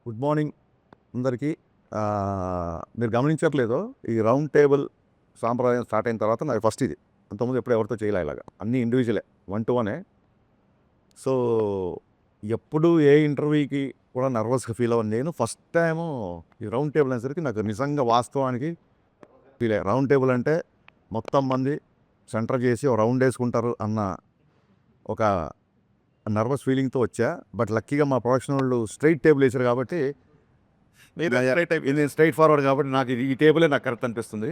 Good morning అందరికీ. మీరు గమనించట్లేదో ఈ రౌండ్ టేబుల్ సాంప్రదాయం స్టార్ట్ అయిన తర్వాత నాకు ఫస్ట్ ఇది. అంతకుముందు ఎప్పుడు ఎవరితో చేయలే ఇలాగా. అన్నీ ఇండివిజువలే, 1-1. సో ఎప్పుడు ఏ ఇంటర్వ్యూకి కూడా నర్వస్గా ఫీల్ అవ్వను నేను. ఫస్ట్ టైము ఈ రౌండ్ టేబుల్ అనేసరికి నాకు నిజంగా వాస్తవానికి ఫీల్ అయ్యా. రౌండ్ టేబుల్ అంటే మొత్తం మంది సెంటర్ చేసి ఒక రౌండ్ వేసుకుంటారు అన్న ఒక నర్వస్ ఫీలింగ్తో వచ్చా. బట్ లక్కీగా మా ప్రొడక్షన్ వాళ్ళు స్ట్రైట్ టేబుల్ వేసారు కాబట్టి ఇది స్ట్రైట్ ఫార్వర్డ్ కాబట్టి నాకు ఈ టేబులే నాకు కరెక్ట్ అనిపిస్తుంది.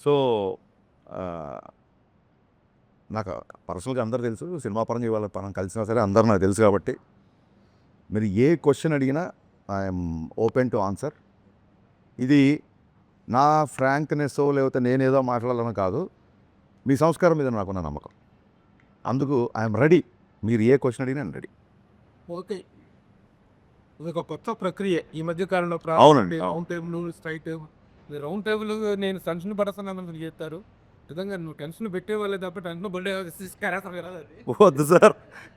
సో నాకు పర్సనల్గా అందరు తెలుసు, సినిమా పరంగా ఇవాళ మనం కలిసినా సరే అందరూ నాకు తెలుసు కాబట్టి మీరు ఏ క్వశ్చన్ అడిగినా ఐఎమ్ ఓపెన్ టు ఆన్సర్. ఇది నా ఫ్రాంక్నెస్ లేకపోతే నేనేదో మాట్లాడాలని కాదు, మీ సంస్కారం మీద నాకున్న నమ్మకం. అందుకు ఐఎమ్ రెడీ. మీరు ఏ క్వశ్చన్ అడిగినా నేను రెడీ. ఓకే, ఇది ఒక కొత్త ప్రక్రియ ఈ మధ్య కాలంలో. అవునండి. Round table, straight table. Round table నేను టెన్షన్ పడుతున్నాను చెప్తారు. నిజంగా నువ్వు టెన్షన్ పెట్టేవాళ్ళే తప్ప టెన్షన్ పడే వద్దు సార్,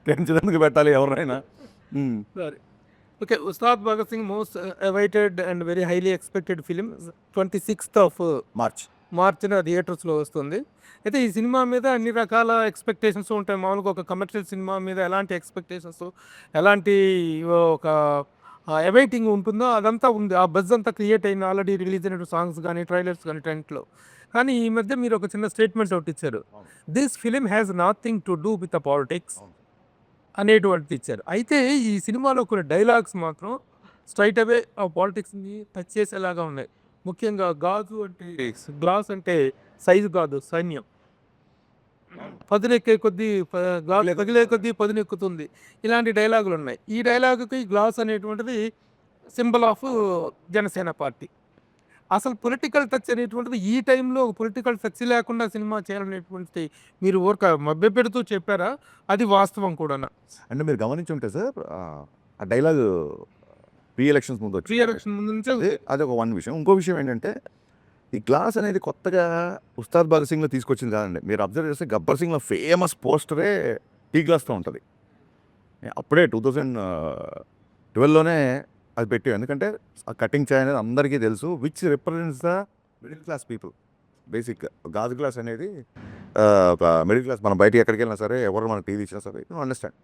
టెన్షన్ ఎందుకు పెట్టాలి ఎవరైనా. సరే, okay. Ustaad Bhagat Singh most awaited and very highly expected film 26th మార్చిన థియేటర్స్లో వస్తుంది. అయితే ఈ సినిమా మీద అన్ని రకాల ఎక్స్పెక్టేషన్స్ ఉంటాయి. మామూలుగా ఒక కమర్షియల్ సినిమా మీద ఎలాంటి ఎక్స్పెక్టేషన్స్, ఎలాంటి ఒక అవైటింగ్ ఉంటుందో అదంతా ఉంది. ఆ బజ్ అంతా క్రియేట్ అయింది ఆల్రెడీ రిలీజ్ అయిన సాంగ్స్ కానీ, ట్రైలర్స్ కానీ, టెంట్లో. కానీ ఈ మధ్య మీరు ఒక చిన్న స్టేట్మెంట్ ఒకటి ఇచ్చారు. This film has nothing to do with the politics అనేటువంటిది ఇచ్చారు. అయితే ఈ సినిమాలో కొన్ని డైలాగ్స్ మాత్రం స్ట్రైట్ అవే ఆ పాలిటిక్స్ని టచ్ చేసేలాగా ఉన్నాయి. ముఖ్యంగా గాజు అంటే గ్లాస్ అంటే సైజు కాదు, సైన్యం. పదునెక్కే కొద్దీ గ్లాస్ తగిలే కొద్దీ పదునెక్కుతుంది. ఇలాంటి డైలాగులు ఉన్నాయి. ఈ డైలాగుకి గ్లాస్ అనేటువంటిది సింబల్ ఆఫ్ జనసేన పార్టీ. అసలు పొలిటికల్ టచ్ అనేటువంటిది ఈ టైంలో పొలిటికల్ టచ్ లేకుండా సినిమా చేయాలనేటువంటిది మీరు ఊరక మభ్యపెడుతూ చెప్పారా? అది వాస్తవం కూడా. అంటే మీరు గమనించి ఉంటే సార్, ఆ డైలాగ్ ప్రీ ఎలక్షన్స్ ముందు వచ్చి ఎలక్షన్ ముందు నుంచే అది ఒక విషయం. ఇంకో విషయం ఏంటంటే ఈ గ్లాస్ అనేది కొత్తగా ఉస్తాద్ భగత్ సింగ్లో తీసుకొచ్చింది కాదండి. మీరు అబ్జర్వ్ చేస్తే గబ్బర్ సింగ్లో ఫేమస్ పోస్టరే టీ గ్లాస్తో ఉంటుంది. అప్పుడే 2012లోనే అది పెట్టాం. ఎందుకంటే ఆ కటింగ్ చాయ్ అనేది అందరికీ తెలుసు, which represents the middle class people. బేసిక్గా గాజు గ్లాస్ అనేది మిడిల్ క్లాస్. మనం బయట ఎక్కడికి వెళ్ళినా సరే, ఎవరు మనకు టీవీ ఇచ్చినా సరే అండర్స్టాండ్.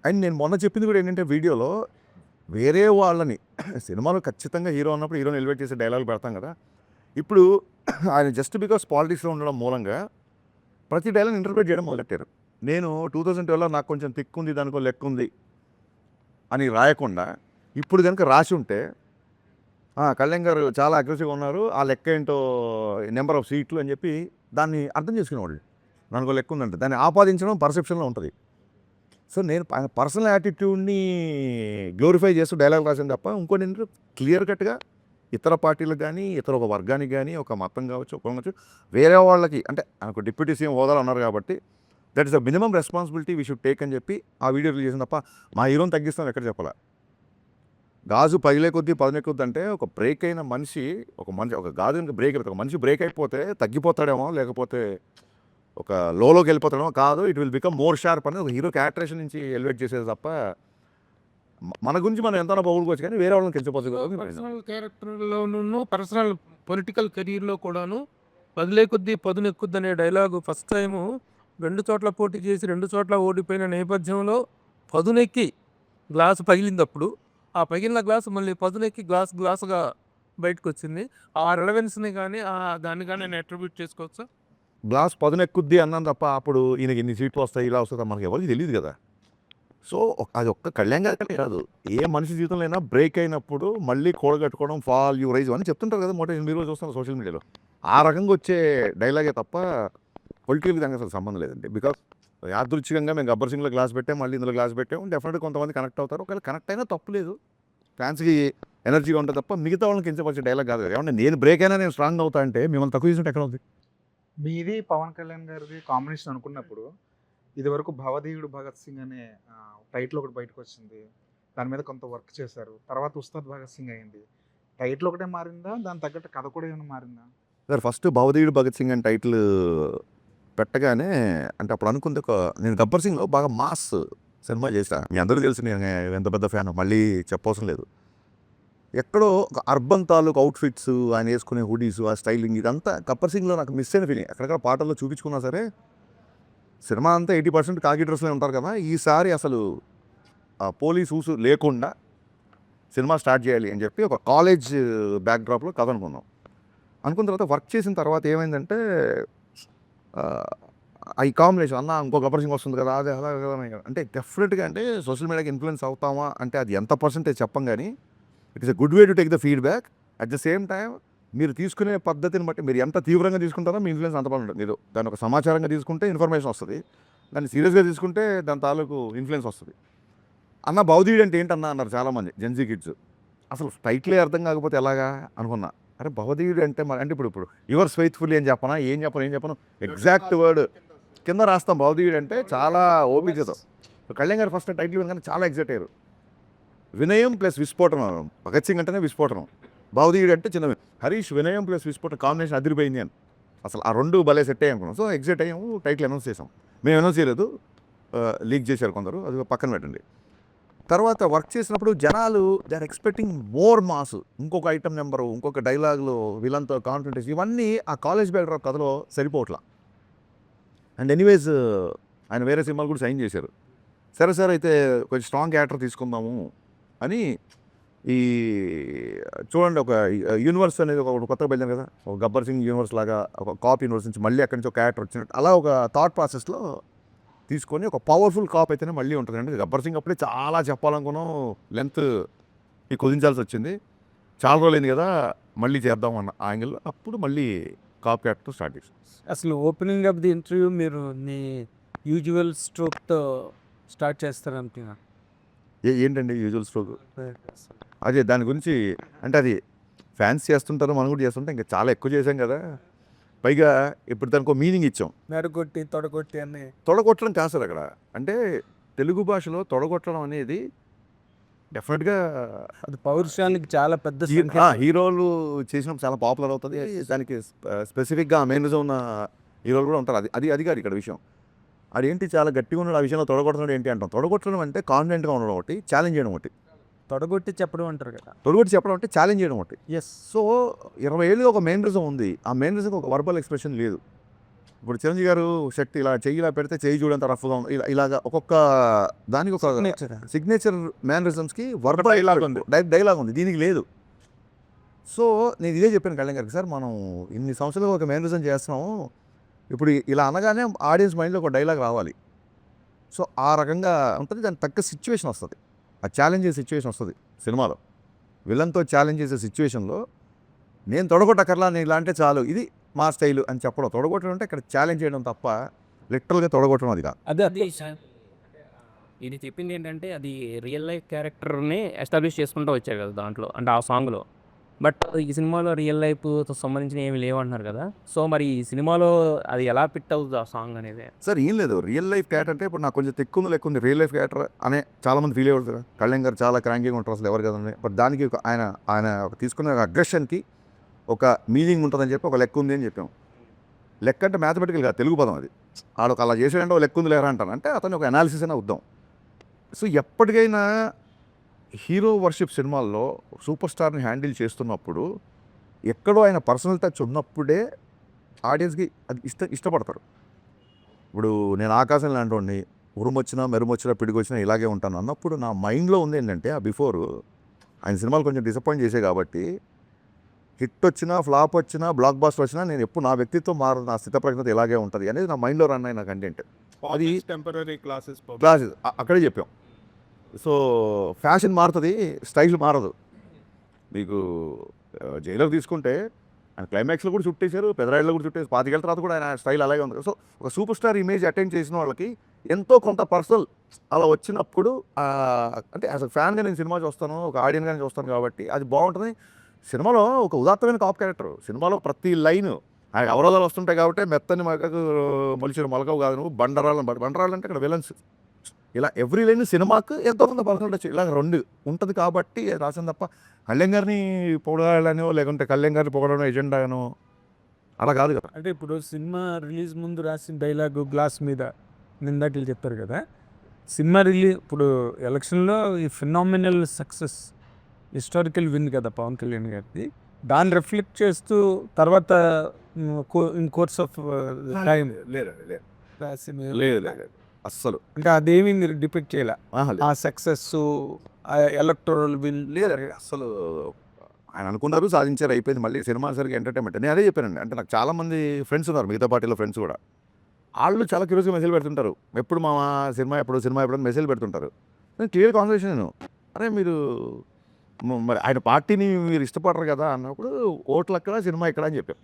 అండ్ నేను మొన్న చెప్పింది కూడా ఏంటంటే, వీడియోలో వేరే వాళ్ళని సినిమాలో ఖచ్చితంగా హీరో అన్నప్పుడు హీరోని ఎలివేట్ చేసే డైలాగులు పెడతాం కదా. ఇప్పుడు ఆయన జస్ట్ బికాస్ పాలిటిక్స్లో ఉండడం మూలంగా ప్రతి డైలాగ్ ఇంటర్ప్రిట్ చేయడం మొదలెట్టారు. నేను 2012లో నాకు కొంచెం తిక్కు ఉంది, దానికో లెక్క ఉంది అని రాయకుండా ఇప్పుడు కనుక రాసి ఉంటే కళ్యాణ్ గారు చాలా అగ్రెసివ్గా ఉన్నారు, ఆ లెక్క ఏంటో నెంబర్ ఆఫ్ సీట్లు అని చెప్పి దాన్ని అర్థం చేసుకునేవాళ్ళు. దానికో లెక్క ఉందంటే దాన్ని ఆపాదించడం పర్సెప్షన్లో ఉంటుంది. సో నేను పర్సనల్ యాటిట్యూడ్ని గ్లోరిఫై చేస్తూ డైలాగ్ రాసాను తప్ప ఇంకోటి ఏంటంటే క్లియర్ కట్గా ఇతర పార్టీలకు కానీ, ఇతర ఒక వర్గానికి కానీ, ఒక మతం కావచ్చు, ఒక కావచ్చు, వేరే వాళ్ళకి అంటే ఆయనకు డిప్యూటీ సీఎం హోదాలో ఉన్నారు కాబట్టి that is the minimum responsibility we should take అని చెప్పి ఆ వీడియో రిలీజ్ చేసిన తప్ప మా హీరోని తగ్గిస్తాం ఎక్కడ చెప్పాలా. గాజు పగిలే కొద్దీ పదునెక్కుద్ది అంటే ఒక బ్రేక్ అయిన మనిషి, ఒక గాజు బ్రేక్ అయిపోతే, ఒక మనిషి బ్రేక్ అయిపోతే తగ్గిపోతాడేమో, లేకపోతే ఒక లోకి వెళ్ళిపోతాడేమో. కాదు, it will become more sharp అనేది ఒక హీరో క్యారెక్టరేషన్ నుంచి ఎలివేట్ చేసేది తప్ప మన గురించి మనం ఎంతైనా పొగుడుకోవచ్చు కానీ వేరే వాళ్ళని కెలిచిపోతుంది. పర్సనల్ క్యారెక్టర్లోనూ పర్సనల్ పొలిటికల్ కెరీర్లో కూడాను పదిలే కొద్దీ పదునెక్కుద్ది అనే డైలాగు ఫస్ట్ టైము 2 చోట్ల పోటీ చేసి 2 చోట్ల ఓడిపోయిన నేపథ్యంలో పదునెక్కి గ్లాసు పగిలినప్పుడు ఆ పగిలిన గ్లాసు మళ్ళీ పదునెక్కి గ్లాసుగా బయటకు వచ్చింది. ఆ రిలవెన్స్ని కానీ దాన్ని కానీ నేను అట్రిబ్యూట్ చేసుకోవచ్చా? గ్లాస్ పదునెక్కుద్ది అన్నాను తప్ప అప్పుడు ఈయనకి ఇన్ని సీట్లు వస్తాయి, ఇలా వస్తాయి మనకి ఎవరికి తెలియదు కదా. సో అది ఒక్క కళ్యాణ్ గారికనే కాదు, ఏ మనిషి జీవితంలో అయినా బ్రేక్ అయినప్పుడు మళ్ళీ కూడగట్టుకోవడం, ఫాల్ యూ రైజ్ అని చెప్తుంటారు కదా. మీరు చూస్తున్నారు సోషల్ మీడియాలో. ఆ రకంగా వచ్చే డైలాగే తప్ప పొలిటికల్ దానికి అసలు సంబంధం లేదండి. బికాస్ యాదృచ్ఛికంగా మేము గబ్బర్ సింగ్లో గ్లాస్ పెట్టాం, మళ్ళీ ఇందులో గ్లాస్ పెట్టాం. డెఫినెట్గా కొంతమంది కనెక్ట్ అవుతారు. ఒకవేళ కనెక్ట్ అయినా తప్పు లేదు, ఫ్యాన్స్కి ఎనర్జీగా ఉంటుంది తప్ప మిగతా వాళ్ళని కించపరిచే డైలాగ్ కాదు కదా. ఏమన్నా నేను బ్రేక్ అయినా నేను స్ట్రాంగ్ అవుతా అంటే మిమ్మల్ని తక్కువ చేసినట్టు ఎక్కడ ఉంది? మీది పవన్ కళ్యాణ్ గారిది కాంబినేషన్ అనుకున్నప్పుడు ఇదివరకు భవదీయుడు భగత్ సింగ్ అనే టైటిల్ ఒకటి బయటకు వచ్చింది. దాని మీద కొంత వర్క్ చేశారు. తర్వాత ఉస్తాద్ భగత్ సింగ్ అయింది. టైటిల్ ఒకటే మారిందా, దాని తగ్గట్టు కథ కూడా ఏమైనా మారిందా? సార్ ఫస్ట్ భవదీయుడు భగత్ సింగ్ అని టైటిల్ పెట్టగానే అంటే అప్పుడు అనుకుంది నేను గబ్బర్ సింగ్లో బాగా మాస్ సినిమా చేశా. మీ అందరూ తెలుసు నేను ఎంత పెద్ద ఫ్యానో. మళ్ళీ చెప్పవసరం లేదు. ఎక్కడో ఒక అర్బన్ తాలూకు అవుట్‌ఫిట్స్, ఆయన యేసుకునే హుడీస్, ఆ స్టైలింగ్ ఇదంతా 'గబ్బర్ సింగ్'లో నాకు మిస్ అయిన ఫీలింగ్. ఎక్కడెక్కడ పాటల్లో చూపించుకున్నా సరే, సినిమా అంతా 80% కాకి డ్రెస్‌లో ఉంటారు కదా! ఈసారి అసలు పోలీస్ ఊసు లేకుండా సినిమా స్టార్ట్ చేయాలి అని చెప్పి ఒక కాలేజ్ బ్యాక్‌డ్రాప్‌లో కథ అనుకున్నాం. అనుకున్న తర్వాత వర్క్ చేసిన తర్వాత ఏమైందంటే ఆహ్, ఈ కాంబినేషన్ అన్న ఇంకో 'గబ్బర్ సింగ్' వస్తుంది కదా! అదే అలా కదా అని అంటే డెఫినిట్‌గా అంటే సోషల్ మీడియాకి ఇన్‌ఫ్లుయెన్స్ అవుతామా అంటే అది ఎంత పర్సెంటేజ్ చెప్పం గానీ, it is a good way to take the feedback. At the same time మీరు తీసుకునే పద్ధతిని బట్టి మీరు ఎంత తీవ్రంగా తీసుకుంటారో మీ ఇన్‌ఫ్లుయెన్స్ అంత బాగుంటుంది. మీరు దాన్ని ఒక సమాచారంగా తీసుకుంటే ఇన్ఫర్మేషన్ వస్తది. దాన్ని సీరియస్‌గా తీసుకుంటే దాని తాలూకు ఇన్‌ఫ్లుయెన్స్ వస్తది. అన్న భవదీయుడు అంటే ఏంటన్నా అన్నారు చాలామంది జెన్‌జీ కిడ్స్. అసలు టైటిలే అర్థం కాకపోతే ఎలాగా అనుకున్నా. అరే భవదీయుడు అంటే అంటే ఇప్పుడు యువర్స్ ఫెయిత్‌ఫుల్లీ అని చెప్పనా? ఏం చెప్పను? ఎగ్జాక్ట్ వర్డ్ కింద రాస్తాం భవదీయుడు అంటే చాలా ఓపికతో. కళ్యాణ్ గారు ఫస్ట్ టైటిల్ వినగానే చాలా ఎక్సైట్ అయ్యారు. వినయం ప్లస్ విస్ఫోటనం. భగత్ సింగ్ అంటేనే విస్ఫోటనం. భవదీయుడు అంటే చిన్న హరీష్ వినయం ప్లస్ విస్ఫోటనం కాంబినేషన్ అదిరిపోయింది అని. అసలు ఆ 2 భలే సెట్ అయ్యాయి అనుకున్నాం. సో ఎక్సైట్ అయ్యాము. టైటిల్ అనౌన్స్ చేసాం. మేము అనౌన్స్ చేయలేదు. లీక్ చేశారు కొందరు. అది పక్కన పెట్టండి. తర్వాత వర్క్ చేసినప్పుడు జనాలు they are expecting more mass. ఇంకొక ఐటెమ్ నంబరు, ఇంకొక డైలాగులు, విలన్‌తో కాన్ఫ్రంటేషన్ ఇవన్నీ ఆ కాలేజ్ బ్యాక్‌డ్రాప్ కథలో సరిపోవట్ల. అండ్ ఎనీవేస్ ఆయన వేరే సినిమాలు కూడా సైన్ చేశారు. సరే సార్ అయితే కొంచెం స్ట్రాంగ్ క్యారెక్టర్ తీసుకుందాము అని ఈ చూడండి ఒక యూనివర్స్ అనేది ఒకటి కొత్తగా బయలుదేరింది కదా! ఒక 'గబ్బర్ సింగ్' యూనివర్స్ లాగా ఒక కాప్ యూనివర్స్ నుంచి మళ్ళీ అక్కడి నుంచి ఒక క్యారెక్టర్ వచ్చినట్టు అలా ఒక థాట్ ప్రాసెస్‌లో తీసుకొని ఒక పవర్‌ఫుల్ కాప్ అయితేనే మళ్ళీ ఉంటుంది. అంటే 'గబ్బర్ సింగ్' అప్పుడే చాలా చెప్పాలనుకున్నాం. లెంత్ కుదించాల్సి వచ్చింది. చాలా రోజులైంది కదా! మళ్ళీ చేద్దాం అన్న యాంగిల్‌లో అప్పుడు మళ్ళీ కాప్ క్యారెక్టర్‌తో స్టార్ట్ చేసాం. అసలు ఓపెనింగ్ ఆఫ్ ది ఇంటర్వ్యూ మీరు మీ యూజువల్ స్ట్రోక్‌తో స్టార్ట్ చేస్తారనుకున్నా. ఏంటండి యూజువల్ స్ట్రోక్? అదే దాని గురించి అంటే అది ఫ్యాన్స్ చేస్తుంటారు. మనం కూడా చేస్తుంటాం. ఇంకా చాలా ఎక్కువ చేసాం కదా! పైగా ఇప్పుడు దానికో మీనింగ్ ఇచ్చాం. మెడగొట్టి, తొడగొట్టి అని. తొడగొట్టడం కాదు సార్ అక్కడ. అంటే తెలుగు భాషలో తొడగొట్టడం అనేది డెఫినెట్‌గా అది పౌరుషానికి చాలా పెద్ద సంకేతం. హీరోలు చేసినప్పుడు చాలా పాపులర్ అవుతది. దానికి స్పెసిఫిక్‌గా మేనరిజం ఉన్న హీరోలు కూడా ఉంటారు. అది కాదు ఇక్కడ విషయం. ఆడేంటి చాలా గట్టిగా ఉన్నాడు. ఆ విషయంలో తొడగొడుతున్నాడు ఏంటి అంటాం. తొడగొట్టడం అంటే కాన్ఫిడెంట్‌గా ఉండడం ఒకటి, ఛాలెంజ్ చేయడం ఒకటి. తొడగొట్టి చెప్పడం అంటారు కదా! తొడగొట్టి చెప్పడం అంటే ఛాలెంజ్ చేయడం ఒకటి. యెస్. సో 20 ఏళ్ళుగా ఒక మేనరిజం ఉంది. ఆ మేనరిజంకి ఒక వర్బల్ ఎక్స్‌ప్రెషన్ లేదు. ఇప్పుడు చిరంజీవి గారు షర్ట్ ఇలా చెయ్యి ఇలా పెడితే చెయ్యి చూడంత రఫ్‌గా ఉంది. ఇలాగా ఒక్కొక్క దానికి ఒక సిగ్నేచర్ మేనరిజమ్స్‌కి వర్బల్ డైలాగ్ ఉంది. డైలాగ్ ఉంది. దీనికి లేదు. సో నేను ఇదే చెప్పాను కళ్యాణ్ గారికి. సార్ మనం ఇన్ని సంవత్సరాలుగా ఒక మేనరిజం చేస్తున్నాము. ఇప్పుడు ఇలా అనగానే ఆడియన్స్ మైండ్‌లో ఒక డైలాగ్ రావాలి. సో ఆ రకంగా ఉంటది. దానికి తగ్గ సిచ్యువేషన్ వస్తది. ఆ ఛాలెంజ్ చేసే సిచ్యువేషన్ వస్తది సినిమాలో. విలన్‌తో ఛాలెంజ్ చేసే సిచ్యువేషన్‌లో నేను తొడగొట్టక్కర్లా నేను ఇలా అంటే చాలు. ఇది మా స్టైలు అని చెప్పడం. తొడగొట్టడం అంటే ఇక్కడ ఛాలెంజ్ చేయడం తప్ప లిటరల్‌గా తొడగొట్టడం అది కాదు. అదే అది ఇది చెప్పింది ఏంటంటే అది రియల్ లైఫ్ క్యారెక్టర్‌ని ఎస్టాబ్లిష్ చేసుకుంటూ వచ్చారు కదా దాంట్లో. అంటే ఆ సాంగ్‌లో. బట్ ఈ సినిమాలో రియల్ లైఫ్‌తో సంబంధించినవి ఏమి లేవంటున్నారు కదా! సో మరి ఈ సినిమాలో అది ఎలా ఫిట్ అవుతది ఆ సాంగ్ అనేది? సార్ ఏం లేదు. రియల్ లైఫ్ క్యారెక్టర్ అంటే ఇప్పుడు నాకు కొంచెం తెక్కుంది లెక్కుంది. రియల్ లైఫ్ క్యారెక్టర్ అనే చాలామంది ఫీల్ అయ్యారు కదా! కళ్యాణ్ గారు చాలా క్రాంకీగా ఉంటారు. అసలు ఎవరు కదండి. బట్ దానికి ఆయన తీసుకున్న అగ్రెషన్‌కి ఒక మీనింగ్ ఉంటుందని చెప్పి ఒక లెక్క ఉంది అని చెప్పాం. లెక్క అంటే మ్యాథమెటికల్ కాదు తెలుగు పదం అది. ఆడొక అలా చేసాడంటే ఒక లెక్క ఉంది లేరా అంటాను. అంటే అతను ఒక అనాలిసిస్ అయినా వద్దాం. సో ఎప్పటికైనా హీరో వర్షిప్ సినిమాల్లో సూపర్ స్టార్ని హ్యాండిల్ చేస్తున్నప్పుడు ఎక్కడో ఆయన పర్సనల్ టచ్ ఉన్నప్పుడే ఆడియన్స్కి అది ఇష్టపడతారు. ఇప్పుడు నేను ఆకాశం లాంటోడిని ఉరుమొచ్చినా మెరుమొచ్చినా పిడిగొచ్చినా ఇలాగే ఉంటాను అన్నప్పుడు నా మైండ్లో ఉంది ఏంటంటే ఆ బిఫోర్ ఆయన సినిమాలు కొంచెం డిసప్పాయింట్ చేసే కాబట్టి హిట్ వచ్చినా ఫ్లాప్ వచ్చినా బ్లాక్ బాస్టర్ వచ్చినా నేను ఎప్పుడు నా వ్యక్తిత్వం మారు నా స్థితప్రజ్ఞత ఇలాగే ఉంటుంది అనేది నా మైండ్లో రన్ అయిన కంటెంట్. అది టెంపరరీ క్లాసెస్ క్లాసెస్ అక్కడే చెప్పాం. సో ఫ్యాషన్ మారుతుంది, స్టైల్ మారదు. మీకు జైలర్ తీసుకుంటే ఆయన క్లైమాక్స్లో కూడా చుట్టేశారు, పెదరాయిల్లో కూడా చుట్టేసి 25 ఏళ్ళ తర్వాత కూడా ఆయన స్టైల్ అలాగే ఉంది. సో ఒక సూపర్ స్టార్ ఇమేజ్ అటెండ్ చేసిన వాళ్ళకి ఎంతో కొంత పర్సనల్ అలా వచ్చినప్పుడు అంటే యాజ్ అ ఫ్యాన్గా నేను సినిమా చూస్తాను, ఒక ఆడియన్గానే చూస్తాను కాబట్టి అది బాగుంటుంది. సినిమాలో ఒక ఉదాత్తమైన కాప్ క్యారెక్టర్. సినిమాలో ప్రతి లైన్ ఆయన అవరోధాలు వస్తుంటాయి కాబట్టి మెత్తని మగకు మొలిచిన మొలకవు కాదు నువ్వు బండరాళ్ళు అంటే ఇక్కడ విలన్స్. ఇలా ఎవ్రీ లైన్ సినిమాకు ఎంతో కొంత పర్సనల్ టచ్ ఇలా 2 ఉంటుంది కాబట్టి రాసింది తప్ప కళ్యాణ్ గారిని పొగడాలనో లేకుంటే కళ్యాణ్ గారిని పొగడనో ఎజెండానో అలా కాదు కదా. అంటే ఇప్పుడు సినిమా రిలీజ్ ముందు రాసిన డైలాగు గ్లాస్ మీద ఇందాక చెప్పారు కదా! సినిమా ఇప్పుడు ఎలక్షన్లో ఈ ఫినామినల్ సక్సెస్ హిస్టారికల్ విన్ కదా పవన్ కళ్యాణ్ గారిది, దాన్ని రిఫ్లెక్ట్ చేస్తూ తర్వాత ఇన్ కోర్స్ ఆఫ్ టైం లేదు లేదు అస్సలు అంటే అదేమి మీరు డిపెక్ట్ చేయాల లేదు. ఆ సక్సెస్ ఎలక్టోరల్ విన్ లేదండి అసలు ఆయన అనుకున్నారు సాధించారు అయిపోయింది. మళ్ళీ సినిమా సరిగ్గా ఎంటర్టైన్మెంట్ నేను అదే చెప్పానండి. అంటే నాకు చాలామంది ఫ్రెండ్స్ ఉన్నారు, మిగతా పార్టీలో ఫ్రెండ్స్ కూడా. వాళ్ళు చాలా క్యూరియస్గా మెసేజ్ పెడుతుంటారు, ఎప్పుడు మా సినిమా ఎప్పుడు మెసేజ్ పెడుతుంటారు. నేను క్లియర్ కాన్వర్సేషన్ నేను, అరే మీరు మరి ఆయన పార్టీని మీరు ఇష్టపడరు కదా అన్నప్పుడు ఓట్లు అక్కడ సినిమా ఇక్కడ అని చెప్పాం.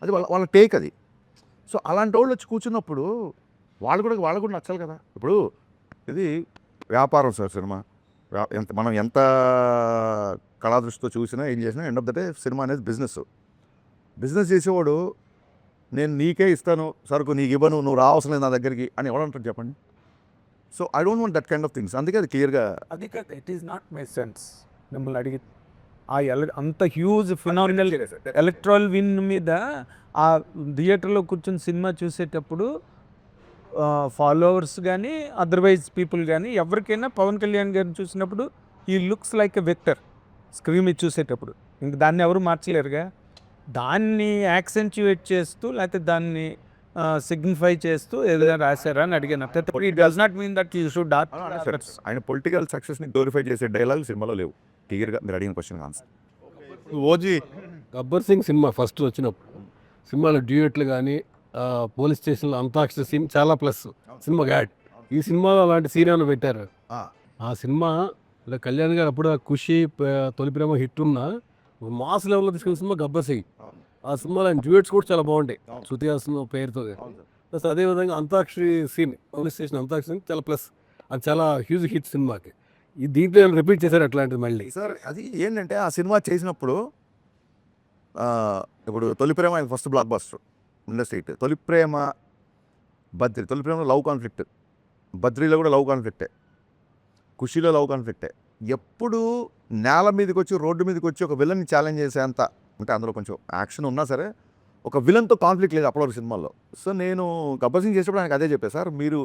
అది వాళ్ళ టేక్ అది. సో అలాంటి వాళ్ళు వచ్చి కూర్చున్నప్పుడు వాళ్ళకు కూడా నచ్చాలి కదా. ఇప్పుడు ఇది వ్యాపారం సార్ సినిమా. మనం ఎంత కళాదృష్టితో చూసినా ఏం చేసినా end of the day cinema అనేది బిజినెస్ చేసేవాడు నేను నీకే ఇస్తాను సరుకు, నీకు ఇవ్వను, నువ్వు రావసరం లేదు నా దగ్గరికి అని ఎవడంటారు చెప్పండి. So I don't want that kind of things. అందుకే అది క్లియర్గా అది కాదు, it is not my sense. మిమ్మల్ని అడిగి ఆ అంత హ్యూజ్ ఫినామినల్ ఎలక్ట్రల్ విన్ మీద ఆ థియేటర్లో కూర్చొని సినిమా చూసేటప్పుడు ఫాలోవర్స్ కానీ అదర్వైజ్ పీపుల్ కానీ ఎవరికైనా పవన్ కళ్యాణ్ గారిని చూసినప్పుడు ఈ looks like a vector screen మీద చూసేటప్పుడు. ఇంక దాన్ని ఎవరు మార్చలేరుగా. దాన్ని యాక్సెంచుయేట్ చేస్తూ లేకపోతే దాన్ని సిగ్నిఫై చేస్తూ ఏదైనా రాశారా అని అడిగాను. It does not mean that you should ఆయన పొలిటికల్ సక్సెస్ని గ్లోరిఫై చేసే డైలాగ్ సినిమాలో లేవు. క్లియర్గా మీరు అడిగిన question answer. OG Gabbar Singh cinema first వచ్చినప్పుడు సినిమాలో డ్యూయెట్లు కానీ పోలీస్ స్టేషన్లో అంతాక్షరి సీన్ చాలా ప్లస్ సినిమా యాడ్. ఈ సినిమాలో అలాంటి సీన్ ఏమైనా పెట్టారు? ఆ సినిమా కళ్యాణ్ గారు అప్పుడు ఆ ఖుషి తొలి ప్రేమ హిట్ ఉన్న మాస్ లెవెల్లో తీసుకున్న సినిమా గబ్బర్ సింగ్. ఆ సినిమాలో ఆయన డ్యూయెట్స్ కూడా చాలా బాగుంటాయి శృతి హాసన్ పేరుతో. ప్లస్ అదేవిధంగా antakshari scene police station antakshari scene చాలా ప్లస్, అది చాలా హ్యూజ్ హిట్ సినిమాకి. ఈ దీంట్లో రిపీట్ చేశారు అట్లాంటిది మళ్ళీ. సార్ అది ఏంటంటే ఆ సినిమా చేసినప్పుడు ఇప్పుడు తొలి ప్రేమ ఆయన ఫస్ట్ బ్లాక్ బస్టర్ ఇండస్ట్రీ. తొలి ప్రేమలో లవ్ కాన్ఫ్లిక్ట్, బద్రీలో కూడా లవ్ కాన్ఫ్లిక్టే, ఖుషీలో లవ్ కాన్ఫ్లిక్టే. ఎప్పుడు నేల మీదకి వచ్చి రోడ్డు మీదకి వచ్చి ఒక విలన్ని ఛాలెంజ్ చేసేంత, అంటే అందులో కొంచెం యాక్షన్ ఉన్నా సరే ఒక విలన్తో కాన్ఫ్లిక్ట్ లేదు అప్పటివరకు సినిమాల్లో. సో నేను గబ్బర్ సింగ్ చేసేప్పుడు ఆయనకు అదే చెప్పాను, సార్ మీరు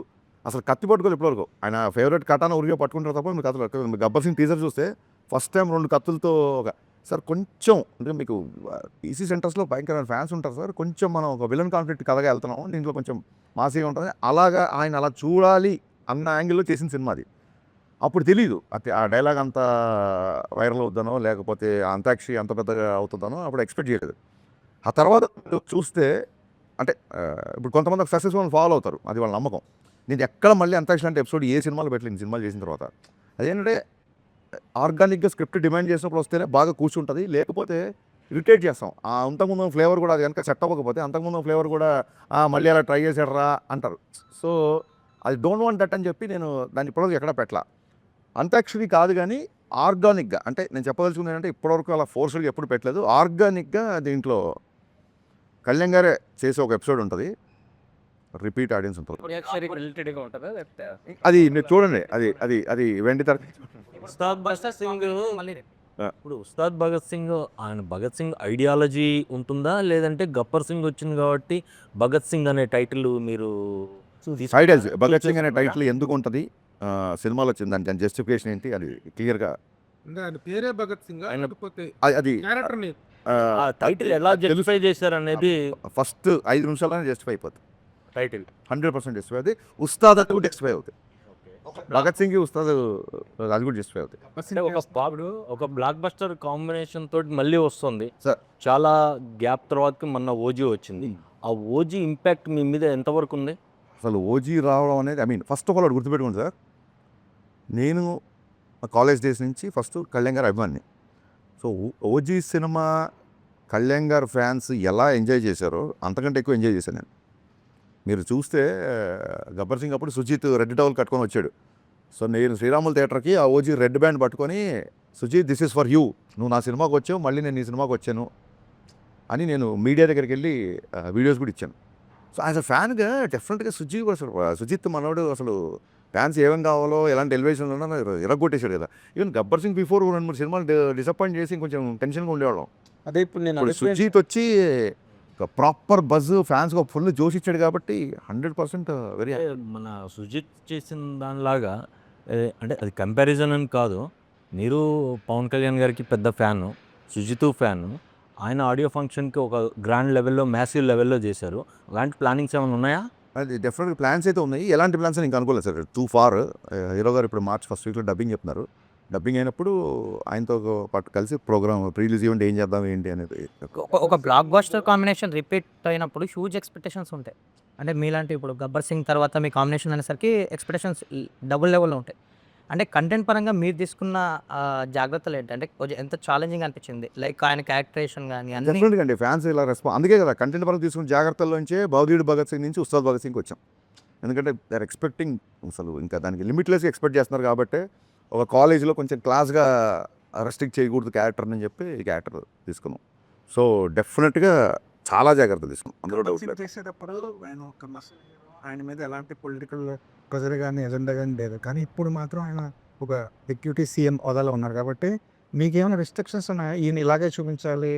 అసలు కత్తి పట్టుకోవాలి ఇప్పటివరకు. ఆయన ఫేవరెట్ కటాన ఉరిగా పట్టుకుంటారు తప్ప మీకు కథలు. గబ్బర్ సింగ్ టీజర్ చూస్తే ఫస్ట్ టైం 2 కత్తులతో సార్ కొంచెం అంటే మీకు ఈసీ సెంటర్స్లో భయంకరమైన ఫ్యాన్స్ ఉంటారు సార్, కొంచెం మనం ఒక విలన్ కాన్ఫ్లిక్ట్ కథగా వెళ్తున్నాం, దీంట్లో కొంచెం మాసీగా ఉంటుంది అలాగా ఆయన అలా చూడాలి అన్న యాంగిల్లో చేసిన సినిమా అది. అప్పుడు తెలీదు ఆ డైలాగ్ అంత వైరల్ అవుతానో లేకపోతే అంతాక్షరి అంత పెద్దగా అవుతుందానో అప్పుడు ఎక్స్పెక్ట్ చేయలేదు. ఆ తర్వాత చూస్తే అంటే ఇప్పుడు కొంతమంది సక్సెస్ఫుల్ ఫాలో అవుతారు, అది వాళ్ళ నమ్మకం. నేను ఎక్కడ మళ్ళీ అంతాక్షరి అంటే ఎపిసోడ్ ఏ సినిమాలో పెట్టలేదు సినిమాలు చేసిన తర్వాత. అదేంటంటే ఆర్గానిక్గా స్క్రిప్ట్ డిమాండ్ చేసినప్పుడు వస్తేనే బాగా కూర్చుంటుంది, లేకపోతే ఇరిటేట్ చేస్తాం. అంతకుముందు ఫ్లేవర్ కూడా అది కనుక సెట్ అవ్వకపోతే అంతకుముందు ఫ్లేవర్ కూడా మళ్ళీ అలా ట్రై చేసాడరా అంటారు. సో అది డోంట్ వాంట్ దట్ అని చెప్పి నేను దాన్ని ఇప్పటివరకు ఎక్కడ పెట్టలా. అంతాక్షరి కాదు కానీ ఆర్గానిక్గా, అంటే నేను చెప్పదలుచుకుంది ఏంటంటే ఇప్పటివరకు అలా ఫోర్స్గా ఎప్పుడు పెట్టలేదు. ఆర్గానిక్గా దీంట్లో కళ్యాణ్ గారే చేసే ఒక ఎపిసోడ్ ఉంటుంది, రిపీట్ ఆడియన్స్ ఉంటుంది. రిలేటెడ్గా ఉంటుందా లేకపోతే అది మీరు చూడండి, అది అది అది వెండి తర ఉస్తాద్ భగత్ సింగ్ ఇప్పుడు ఉస్తాద్ భగత్ సింగ్ ఆయన భగత్ సింగ్ ఐడియాలజీ ఉంటుందా లేదంటే గబ్బర్ సింగ్ వచ్చింది కాబట్టి భగత్ సింగ్ అనే టైటిల్ మీరు ఐడియాలజీ భగత్ సింగ్ అనే టైటిల్ ఎందుకు ఉంటుంది సినిమాలో వచ్చింది, దాని జస్టిఫికేషన్ ఏంటి అది క్లియర్గా అంటే ఆయన పేరే భగత్ సింగ్ లేకపోతే అది క్యారెక్టర్ నేమ్ ఆ టైటిల్ ఎలా జస్టిఫై చేశారు అనేది ఫస్ట్ 5 నిమిషాల్లోనే జస్టిఫై అయిపోతుంది. టైటిల్ 100% జస్టిఫై అవుతుంది. ఉస్తాద్ అది కూడా జస్టిఫై అవుతుంది. భగత్ సింగ్ ఉస్తాద్ అది కూడా జస్టిఫై అవుతుంది. అంటే ఒక బ్లాక్ బస్టర్ కాంబినేషన్ తోటి మళ్ళీ వస్తుంది సార్. చాలా గ్యాప్ తర్వాత మొన్న ఓజీ వచ్చింది. ఆ ఓజీ ఇంపాక్ట్ మీ మీద ఎంతవరకు ఉంది? అసలు ఓజీ రావడం అనేది ఫస్ట్ ఆఫ్ ఆల్ అది గుర్తుపెట్టుకోండి సార్, నేను కాలేజ్ డేస్ నుంచి ఫస్ట్ కళ్యాణ్ గారు అభిమాని. సో ఓజీ సినిమా కళ్యాణ్ గారు ఫ్యాన్స్ ఎలా ఎంజాయ్ చేశారో అంతకంటే ఎక్కువ ఎంజాయ్ చేశాను నేను. మీరు చూస్తే గబ్బర్ సింగ్ అప్పుడు సుజిత్ రెడ్ టవల్ కట్టుకొని వచ్చాడు. సో నేను శ్రీరాములు థియేటర్కి ఆ ఓజీ రెడ్ బ్యాండ్ పట్టుకొని Sujeeth this is for you, నువ్వు నా సినిమాకి వచ్చావు మళ్ళీ నేను నీ సినిమాకి వచ్చాను అని నేను మీడియా దగ్గరికి వెళ్ళి వీడియోస్ కూడా ఇచ్చాను. సో యాజ్ అ ఫ్యాన్గా డెఫినెట్గా సుజిత్ మనోడు అసలు ఫ్యాన్స్ ఏమేం కావాలో ఎలాంటి ఎలివేషన్లో ఉన్నా ఇరగొట్టేశాడు కదా. ఈవెన్ గబ్బర్ సింగ్ బిఫోర్ 2-3 సినిమాలు డిసప్పాయింట్ చేసి కొంచెం టెన్షన్గా ఉండేవాళ్ళం. అదే ఇప్పుడు నేను ఇప్పుడు సుజిత్ వచ్చి ఒక ప్రాపర్ బజ్ ఫ్యాన్స్కి ఒక ఫుల్ జోష్ ఇచ్చాడు కాబట్టి 100% వెరీ అంటే మన సుజిత్ చేసిన దానిలాగా అంటే అది కంపారిజన్ అని కాదు. మీరు పవన్ కళ్యాణ్ గారికి పెద్ద ఫ్యాను, సుజిత్ ఫ్యాను. ఆయన ఆడియో ఫంక్షన్‌కి ఒక గ్రాండ్ లెవెల్‌లో, మ్యాసివ్ లెవెల్‌లో చేశారు. అలాంటి ప్లానింగ్స్ ఏమైనా ఉన్నాయా? అది డెఫినెట్గా ప్లాన్స్ అయితే ఉన్నాయి. ఎలాంటి ప్లాన్స్ అని ఇంకా అనుకోలేదు సార్. Two far. హీరో గారు ఇప్పుడు మార్చ్ ఫస్ట్ వీక్లో డబ్బింగ్ చెప్తున్నారు. డబ్బింగ్ అయినప్పుడు ఆయనతో పాటు కలిసి ప్రోగ్రామ్ ప్రీ రిలీజ్ ఈవెంట్ ఏం చేద్దాం ఏంటి అనేది. ఒక బ్లాక్ బస్టర్ కాంబినేషన్ రిపీట్ అయినప్పుడు హ్యూజ్ ఎక్స్పెక్టేషన్స్ ఉంటాయి. అంటే మీలాంటి ఇప్పుడు 'గబ్బర్ సింగ్' తర్వాత మీ కాంబినేషన్ అనేసరికి ఎక్స్పెక్టేషన్స్ డబుల్ లెవెల్‌లో ఉంటాయి. అంటే కంటెంట్ పరంగా మీరు తీసుకున్న జాగ్రత్తలు ఏంటి? అంటే కొంచెం ఎంత ఛాలెంజింగ్ అనిపించింది? లైక్ ఆయన క్యారెక్టరేషన్ గాని అన్నీ డెఫినెట్గా అండి ఫ్యాన్స్ ఇలా అందుకే కదా కంటెంట్ పరంగా తీసుకున్న జాగ్రత్తల్లోంచే భవదీయుడు భగత్ సింగ్ నుంచి ఉస్తాద్ భగత్ సింగ్కి వచ్చాం. ఎందుకంటే దే ఆర్ ఎక్స్పెక్టింగ్ అసలు ఇంకా దానికి లిమిట్లెస్గా ఎక్స్పెక్ట్ చేస్తున్నారు కాబట్టి ఒక కాలేజీలో కొంచెం క్లాస్గా రెస్ట్రిక్ట్ చేయకూడదు క్యారెక్టర్ని చెప్పి ఈ క్యారెక్టర్ తీసుకున్నాం. సో డెఫినెట్గా చాలా జాగ్రత్త తీసుకున్నాం, అందులో డౌట్ లేదు. చేసేటప్పుడు ఆయన మీద ఎలాంటి పొలిటికల్ ప్రెజర్ కానీ ఎజెండా కానీ లేదు. కానీ ఇప్పుడు మాత్రం ఆయన ఒక డిప్యూటీ సీఎం హోదాలో ఉన్నారు కాబట్టి మీకేమైనా రెస్ట్రిక్షన్స్ ఉన్నాయా? ఈయన ఇలాగే చూపించాలి,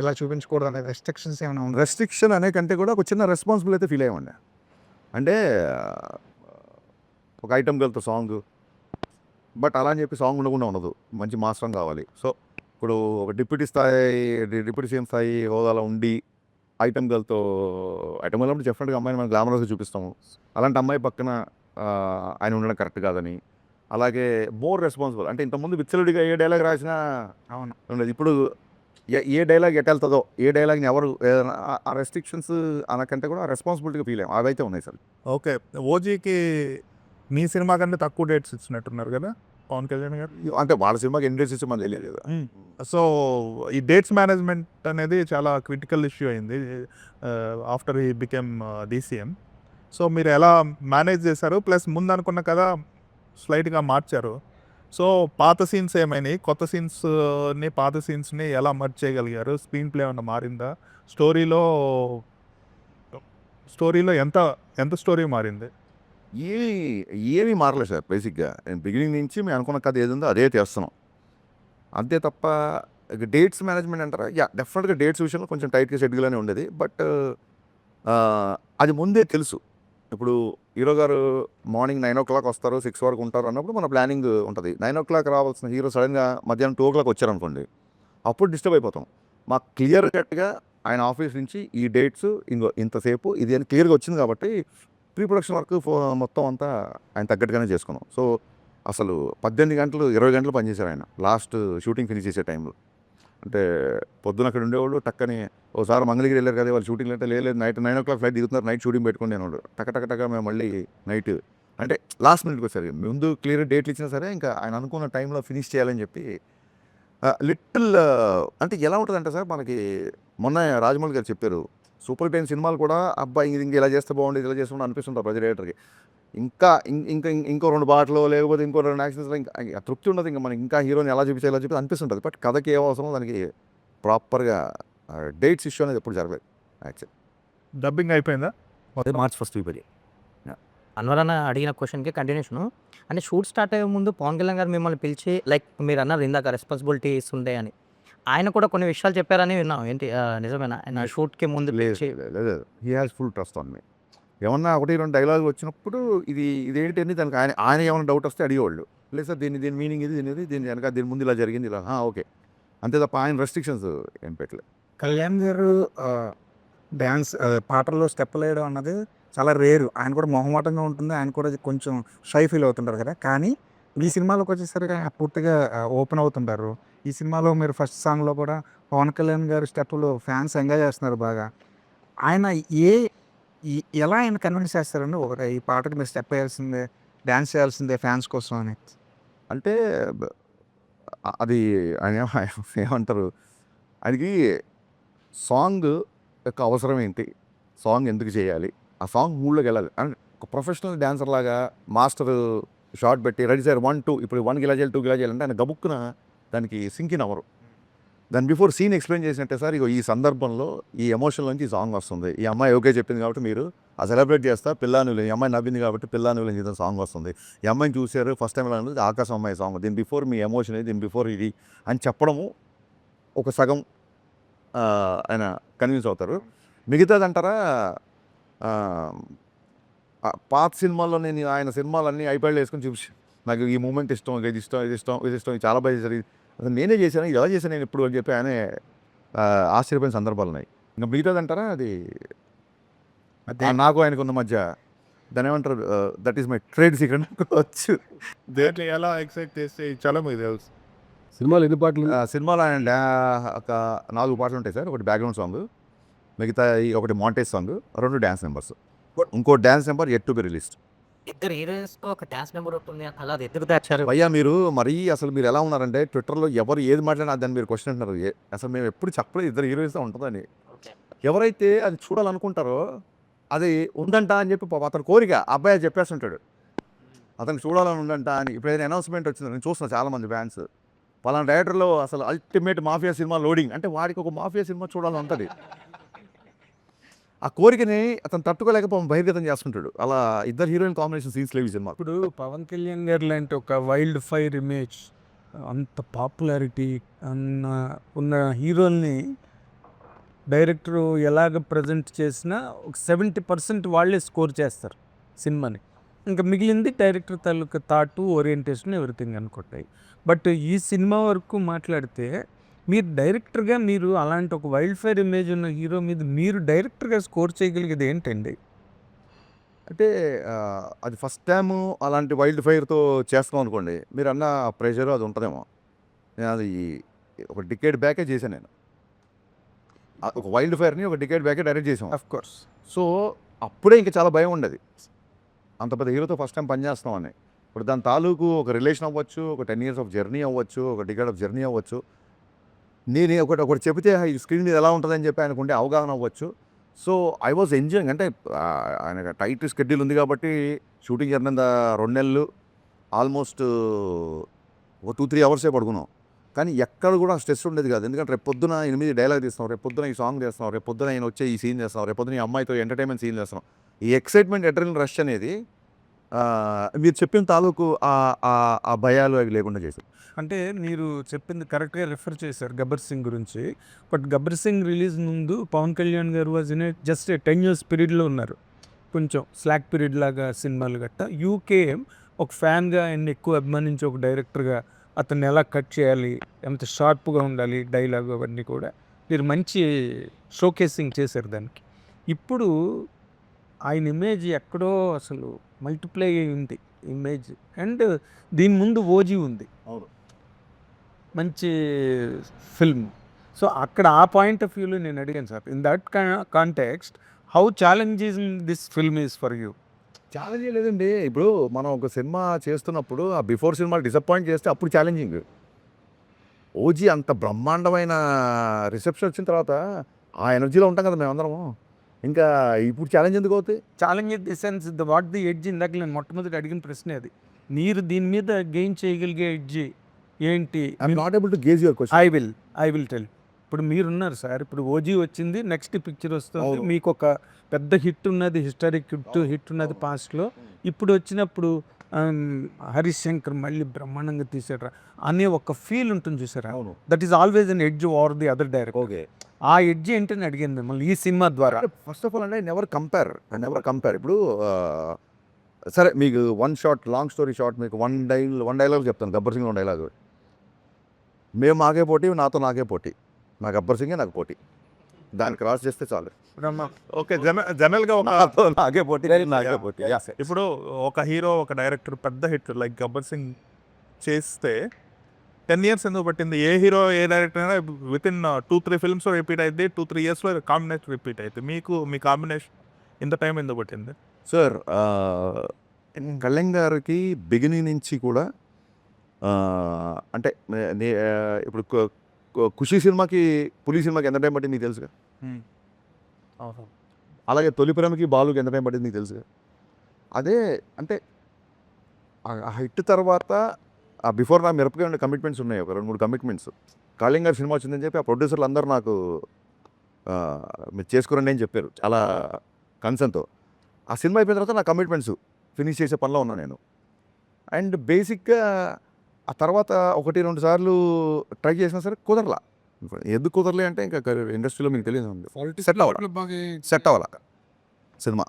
ఇలా చూపించకూడదు అనే రెస్ట్రిక్షన్స్ ఏమైనా ఉన్నాయి? రెస్ట్రిక్షన్ అనే కంటే కూడా ఒక చిన్న రెస్పాన్సిబుల్ అయితే ఫీల్ అయ్యామండి. అంటే ఒక ఐటమ్ గర్ల్తో సాంగ్, బట్ అలా అని చెప్పి సాంగ్ ఉండకుండా ఉండదు, మంచి మాస్ సాంగ్ కావాలి. సో ఇప్పుడు ఒక డిప్యూటీ సీఎం స్థాయి హోదాలో ఉండి ఐటమ్ గర్ల్తో ఐటమ్ గర్ల్ డెఫినెట్గా అమ్మాయిని మనం గ్లామరస్గా చూపిస్తాము. అలాంటి అమ్మాయి పక్కన ఆయన ఉండడం కరెక్ట్ కాదని. అలాగే మోర్ రెస్పాన్సిబుల్ అంటే ఇంతకుముందు విచ్చలుడిగా ఏ డైలాగ్ రాసినా అవును. ఉండేది. ఇప్పుడు ఏ డైలాగ్ ఎటెళ్తుందో, ఏ డైలాగ్ని ఎవరు ఆ రెస్ట్రిక్షన్స్ అనకంటే కూడా రెస్పాన్సిబిలిటీగా ఫీల్ అయ్యాం. అవైతే ఉన్నాయి సార్. ఓకే. ఓజీకి మీ సినిమా కంటే తక్కువ డేట్స్ ఇచ్చినట్టున్నారు కదా పవన్ కళ్యాణ్ గారు. అంటే వాళ్ళ సినిమాకి ఎన్ని డేట్స్ ఇచ్చి మనకు తెలియదు కదా. సో ఈ డేట్స్ మేనేజ్మెంట్ అనేది చాలా క్రిటికల్ ఇష్యూ అయింది ఆఫ్టర్ ఈ బికెమ్ డీసీఎం. సో మీరు ఎలా మేనేజ్ చేశారు? ప్లస్ ముందు అనుకున్న కదా స్లైట్గా మార్చారు. సో పాత సీన్స్ ఏమైనాయి, కొత్త సీన్స్ని పాత సీన్స్ని ఎలా మర్జ్ చేయగలిగారు? స్క్రీన్ ప్లే ఏమన్నా మారిందా? స్టోరీలో ఎంత స్టోరీ మారింది? ఏమీ మారలేదు సార్. బేసిక్గా బిగినింగ్ నుంచి మేము అనుకున్న కథ ఏది ఉందో అదే చేస్తున్నాం. అంతే తప్ప డేట్స్ మేనేజ్మెంట్ అంటారా, డెఫినెట్గా డేట్స్ విషయంలో కొంచెం టైట్గా షెడ్యూల్గానే ఉండేది. బట్ అది ముందే తెలుసు. ఇప్పుడు హీరో గారు మార్నింగ్ 9 o'clock వస్తారు, 6 వరకు ఉంటారు అన్నప్పుడు మన ప్లానింగ్ ఉంటుంది. 9 o'clock రావాల్సిన హీరో సడన్గా మధ్యాహ్నం 2 o'clock వచ్చారనుకోండి, అప్పుడు డిస్టర్బ్ అయిపోతాం. మాకు క్లియర్ కట్గా ఆయన ఆఫీస్ నుంచి ఈ డేట్స్ ఇంతసేపు ఇది అని క్లియర్గా వచ్చింది కాబట్టి ప్రీ ప్రొడక్షన్ వర్క్ మొత్తం అంతా ఆయన తగ్గట్టుగానే చేసుకున్నాం. సో అసలు 18 గంటలు 20 గంటలు పనిచేశారు ఆయన లాస్ట్ షూటింగ్ ఫినిష్ చేసే టైంలో. అంటే పొద్దున అక్కడ ఉండేవాళ్ళు టక్కని ఓసారి మంగళగిరి వెళ్ళారు కదా వాళ్ళు షూటింగ్ అంటే లేదు నైట్ 9 o'clock ఫ్లైట్ దిగుతున్నారు, నైట్ షూటింగ్ పెట్టుకుని నేను టక్క మేము మళ్ళీ నైట్ అంటే లాస్ట్ మినిట్కి వచ్చారు. ముందు క్లియర్ డేట్లు ఇచ్చినా సరే ఇంకా ఆయన అనుకున్న టైంలో ఫినిష్ చేయాలని చెప్పి లిటిల్ అంటే ఎలా ఉంటుందంటే సార్ మనకి మొన్న రాజమౌళి గారు చెప్పారు సూపర్ హిట్ అయిన సినిమాలు కూడా అబ్బాయి ఇంక ఇలా చేస్తే బాగుండేది ఇలా చేస్తుంటే అనిపిస్తుంటారు ప్రతి డైరెక్టర్కి. ఇంకో 2 పాటలు లేకపోతే ఇంకో 2 యాక్షన్స్లో ఇంకా తృప్తి ఉండదు. ఇంకా మనకి ఇంకా హీరోని ఎలా చూపించాలి ఎలా చెప్పి అనిపిస్తుంటుంది. బట్ కథకి ఏం అవసరం దానికి ప్రాపర్గా డేట్స్ ఇష్యూ అనేది ఎప్పుడు జరగలేదు. యాక్చువల్లీ డబ్బింగ్ అయిపోయిందా? మార్చ్ ఫస్ట్ వీక్ అది. అన్వర్ అన్న అడిగిన క్వశ్చన్కి కంటిన్యూషన్. అంటే షూట్ స్టార్ట్ అయ్యే ముందు పవన్ కళ్యాణ్ గారు మిమ్మల్ని పిలిచి లైక్ మీరు అన్నారు ఇందాక రెస్పాన్సిబిలిటీస్ ఉండే అని, ఆయన కూడా కొన్ని విషయాలు చెప్పారని విన్నాం. ఏంటి నిజమేనా? ఆయన షూట్కి ముందు పిలిచి లేదు he has full trust on me. ఏమన్నా 1-2 డైలాగ్ వచ్చినప్పుడు ఇదేంటి అని దానికి ఆయన ఏమైనా డౌట్ వస్తే అడిగేవాళ్ళు. లేదు సార్ దీని మీనింగ్ ఇది దీని వెనక దీని ముందు ఇలా జరిగింది ఇలా ఓకే అంతే తప్ప ఆయన రెస్ట్రిక్షన్స్ ఏం పెట్టలేదు. కళ్యాణ్ గారు డ్యాన్స్ పాటల్లో స్టెప్పులు వేయడం అన్నది చాలా రేరు. ఆయన కూడా మొహమాటంగా ఉంటుంది, ఆయన కూడా కొంచెం షై ఫీల్ అవుతుంటారు కదా. కానీ ఈ సినిమాలోకి వచ్చేసరికి ఆయన పూర్తిగా ఓపెన్ అవుతుంటారు. ఈ సినిమాలో మీరు ఫస్ట్ సాంగ్లో కూడా పవన్ కళ్యాణ్ గారి స్టెప్పులు ఫ్యాన్స్ ఎంజాయ్ చేస్తున్నారు బాగా. ఆయన ఎలా ఆయన కన్విన్స్ చేస్తారండి ఒక ఈ పాటకి మీరు స్టెప్ వేయాల్సిందే, డ్యాన్స్ చేయాల్సిందే ఫ్యాన్స్ కోసం అని? అంటే అది ఆయన ఏమంటారు ఆయనకి సాంగ్ యొక్క అవసరం ఏంటి, సాంగ్ ఎందుకు చేయాలి, ఆ సాంగ్ మూడ్లోకి వెళ్ళాలి. అండ్ ఒక ప్రొఫెషనల్ డ్యాన్సర్ లాగా మాస్టర్ షార్ట్ పెట్టి రెడీ సార్ 1 2 ఇప్పుడు 1 గిలా చేయాలి 2 గిలా చేయాలంటే ఆయన గబుక్కున దానికి సింకిన్ అవ్వరు. దాని బిఫోర్ సీన్ ఎక్స్ప్లెయిన్ చేసినట్టే సార్ ఇగో ఈ సందర్భంలో ఈ ఎమోషన్ నుంచి ఈ సాంగ్ వస్తుంది, ఈ అమ్మాయి ఓకే చెప్పింది కాబట్టి మీరు ఆ సెలబ్రేట్ చేస్తా పిల్లానులు, ఈ అమ్మాయి నవ్వింది కాబట్టి పిల్లానులు చేసిన సాంగ్ వస్తుంది, ఈ అమ్మాయిని చూశారు ఫస్ట్ టైం ఎలా ఉంటుంది ఆకాశం అమ్మాయి సాంగ్, దీని బిఫోర్ మీ ఎమోషన్ దీని బిఫోర్ ఇది అని చెప్పడము ఒక సగం ఆయన కన్విన్స్ అవుతారు. మిగతాదంటారా పాత సినిమాల్లో నేను ఆయన సినిమాలన్నీ ఐప్యాడ్లో వేసుకొని చూసి నాకు ఈ మూమెంట్ ఇష్టం, ఇది ఇష్టం, ఇది ఇష్టం, ఇది ఇష్టం, ఇది చాలా బాగా చేశారు, అసలు నేనే చేశాను, ఇది ఎలా చేశాను నేను ఇప్పుడు అని చెప్పి ఆయనే ఆశ్చర్యపోయిన సందర్భాలు ఉన్నాయి. ఇంకా మిగతాదంటారా అది నాకు ఆయనకు ఉన్న మధ్య దాని ఏమంటారు, that is my trade secret అనుకోవచ్చు. దేంట్లో ఎలా ఎక్సైట్ చేస్తే చాలా మీకు తెలుసు. సినిమాలు ఎన్ని పాటలు సినిమాలో ఆయన ఒక 4 పాటలు ఉంటాయి సార్. ఒకటి బ్యాక్గ్రౌండ్ సాంగ్, మిగతా ఒకటి మాంటేజ్ సాంగ్, 2 డ్యాన్స్ నెంబర్స్, ఇంకో dance number at to be released. ఇద్దరు హీరోయిన్స్ ఒక డాన్స్ నెంబర్ ఉంటుంది అలా అది ఎదురు దాచారు. భయ్యా మీరు మరీ అసలు మీరు ఎలా ఉన్నారంటే ట్విట్టర్లో ఎవరు ఏది మాట్లాడినా దాన్ని మీరు క్వశ్చన్ అంటున్నారు. అసలు మేము ఎప్పుడు చెప్పలేదు ఇద్దరు హీరోయిన్స్ ఉంటుందని. ఎవరైతే అది చూడాలనుకుంటారో అది ఉందంట అని చెప్పి అతని కోరిక అబ్బాయి చెప్పేస్తుంటాడు, అతనికి చూడాలని ఉందంట అని. ఇప్పుడు ఏదైనా అనౌన్స్మెంట్ వచ్చింది, నేను చూస్తున్నా చాలామంది ఫ్యాన్స్ పలానా డైరెక్టర్లో అసలు అల్టిమేట్ మాఫియా సినిమా లోడింగ్ అంటే వాడికి ఒక మాఫియా సినిమా చూడాలని ఉంటుంది. ఆ కోరికని అతను తట్టుకోలేకపోతే బహిర్గతం చేస్తుంటాడు. అలా ఇద్దరు హీరోయిన్ కాంబినేషన్ సీన్స్ లేవు ఈ సినిమా. ఇప్పుడు పవన్ కళ్యాణ్ గారు లాంటి ఒక వైల్డ్ ఫైర్ ఇమేజ్, అంత పాపులారిటీ ఉన్న హీరోల్ని డైరెక్టర్ ఎలాగ ప్రజెంట్ చేసినా ఒక 70% వాళ్ళే స్కోర్ చేస్తారు సినిమాని. ఇంకా మిగిలింది డైరెక్టర్ తాలూకా థాటు, ఓరియంటేషన్, ఎవ్రీథింగ్ అనుకుంటాయి. బట్ ఈ సినిమా వరకు మాట్లాడితే మీరు డైరెక్టర్గా మీరు అలాంటి ఒక వైల్డ్ ఫైర్ ఇమేజ్ ఉన్న హీరో మీద మీరు డైరెక్టర్గా స్కోర్ చేయగలిగేది ఏంటండి? అంటే అది ఫస్ట్ టైము అలాంటి వైల్డ్ ఫైర్తో చేస్తాం అనుకోండి, మీరు అన్న ప్రెషర్ అది ఉంటుందేమో. నేను అది ఒక డికేడ్ బ్యాకే చేశాను నేను. ఒక వైల్డ్ ఫైర్ని ఒక డికేడ్ బ్యాకే డైరెక్ట్ చేసాం. Of course. సో అప్పుడే ఇంకా చాలా భయం ఉండేది, అంత పెద్ద హీరోతో ఫస్ట్ టైం పనిచేస్తామని. ఇప్పుడు దాని తాలూకు ఒక రిలేషన్ అవ్వచ్చు, ఒక 10 years ఆఫ్ జర్నీ అవ్వచ్చు, ఒక డికేడ్ ఆఫ్ జర్నీ అవ్వచ్చు. నేను ఒకటి చెబితే ఈ స్క్రీన్ మీద ఎలా ఉంటుందని చెప్పి ఆయనకుండే అవగాహన అవ్వచ్చు. So I was enjoying. అంటే ఆయన టైట్ షెడ్యూల్ ఉంది కాబట్టి షూటింగ్ జరిగిన 2 నెలలు ఆల్మోస్ట్ ఒక 2-3 అవర్సే పడుకున్నాం. కానీ ఎక్కడ కూడా స్ట్రెస్ ఉండేది కాదు. ఎందుకంటే రేపు పొద్దున 8 డైలాగ్ తీస్తాం, రేపు పొద్దున ఈ సాంగ్ చేస్తాం, రేపు పొద్దున ఆయన వచ్చే ఈ సీన్ చేస్తాం, రేపు పొద్దున ఈ అమ్మాయితో ఎంటర్టైన్మెంట్ సీన్ చేస్తాం. ఈ ఎక్సైట్మెంట్, అడ్రినల్ రష్ అనేది మీరు చెప్పిన తాలూకు ఆ భయాలు అవి లేకుండా చేశారు. అంటే మీరు చెప్పింది కరెక్ట్గా రిఫర్ చేశారు గబ్బర్ సింగ్ గురించి. బట్ గబ్బర్ సింగ్ రిలీజ్ ముందు పవన్ కళ్యాణ్ గారు వాజ్ ఇన్ జస్ట్ 10 years పీరియడ్లో ఉన్నారు. కొంచెం స్లాక్ పీరియడ్ లాగా సినిమాలు గట్టా. యూకేఎం ఒక ఫ్యాన్గా ఆయన్ని ఎక్కువ అభిమానించి ఒక డైరెక్టర్గా అతన్ని ఎలా కట్ చేయాలి, ఎంత షార్ప్గా ఉండాలి డైలాగ్, అవన్నీ కూడా మీరు మంచి షోకేసింగ్ చేశారు దానికి. ఇప్పుడు ఆయన ఇమేజ్ ఎక్కడో అసలు మల్టిప్లై అయింది ఇమేజ్. అండ్ దీని ముందు ఓజీ ఉంది, అవును, మంచి ఫిల్మ్. సో అక్కడ ఆ పాయింట్ ఆఫ్ వ్యూలో నేను అడిగాను sir, in that context how challenging this film is for you? Challenge లేదండి. ఇప్పుడు మనం ఒక సినిమా చేస్తున్నప్పుడు ఆ బిఫోర్ సినిమా డిసప్పాయింట్ చేస్తే అప్పుడు ఛాలెంజింగ్. ఓజీ అంత బ్రహ్మాండమైన రిసెప్షన్ వచ్చిన తర్వాత ఆ ఎనర్జీలో ఉంటాం కదా మేమందరము. ఇంకా ఇప్పుడు ఛాలెంజ్ ఎందుకు అవుతాయి? Challenge in the sense what the edge, ఇందాక నేను మొట్టమొదటి అడిగిన ప్రశ్న అది. మీరు దీని మీద గెయిన్ చేయగలిగే ఎడ్జ్ ఏంటి? I'm not able to gauge your question. I will tell. ఇప్పుడు మీరున్నారు సార్, ఇప్పుడు ఓజీ వచ్చింది, నెక్స్ట్ పిక్చర్ వస్తుంది, అవును. మీకు ఒక పెద్ద హిట్ ఉన్నది, హిస్టారిక్ హిట్ ఉన్నది పాస్ట్లో. ఇప్పుడు వచ్చినప్పుడు హరీష్ శంకర్ మళ్ళీ బ్రహ్మాండంగా తీసాడు అనే ఒక ఫీల్ ఉంటుంది చూసారా, అవును, that is always an edge over the other director. Okay. ఆ ఎడ్జ్ ఏంటని అడిగాను మిమ్మల్ని ఈ సినిమా ద్వారా. ఫస్ట్ ఆఫ్ ఆల్ అంటే నెవర్ కంపేర్. ఇప్పుడు సరే మీకు one shot, long story short, మీకు వన్ డైలాగ్ చెప్తాను. గబ్బర్ సింగ్ డైలాగ్, మేము మాకే పోటీ, నాతో నాకే పోటీ, నా గబ్బర్ సింగే నాకు పోటీ, దాన్ని క్రాస్ చేస్తే చాలు. ఓకే, జనరల్గా నాతో నాకే పోటీ, నాకే పోటీ. ఇప్పుడు ఒక హీరో, ఒక డైరెక్టర్ పెద్ద హిట్ లైక్ గబ్బర్ సింగ్ చేస్తే 10 years ఎందుకు పట్టింది? ఏ హీరో, ఏ డైరెక్టర్ అయినా విత్ ఇన్ 2-3 films రిపీట్ అయితే 2-3 yearsలో కాంబినేషన్ రిపీట్ అయితే మీ కాంబినేషన్ ఇంత టైం ఎందుకు పట్టింది? సార్ కళ్యాణ్ గారికి బిగినింగ్ నుంచి కూడా అంటే ఇప్పుడు ఖుషి సినిమాకి, పులి సినిమాకి ఎంత టైం పట్టింది నీకు తెలుసుగా. అలాగే తొలి ప్రేమకి, బాలుకి ఎంత టైం పట్టింది నీకు తెలుసుగా. అదే అంటే ఆ హిట్ తర్వాత ఆ బిఫోర్ నా మిరపగా ఉండే కమిట్మెంట్స్ ఉన్నాయి, ఒక 2-3 కమిట్మెంట్స్. కళ్యాణ్ గారి సినిమా వచ్చిందని చెప్పి ఆ ప్రొడ్యూసర్లు అందరూ నాకు మీరు చేసుకోరండి అని చెప్పారు చాలా కన్సర్న్తో. ఆ సినిమా అయిపోయిన తర్వాత నా కమిట్మెంట్స్ ఫినిష్ చేసే పనిలో ఉన్నాను నేను. అండ్ బేసిక్గా ఆ తర్వాత 1-2 సార్లు ట్రై చేసినా సరే కుదరలా. ఎందుకు కుదరలే అంటే ఇంకా ఇండస్ట్రీలో మీకు తెలియదు సెట్ అవ్వాల సినిమా.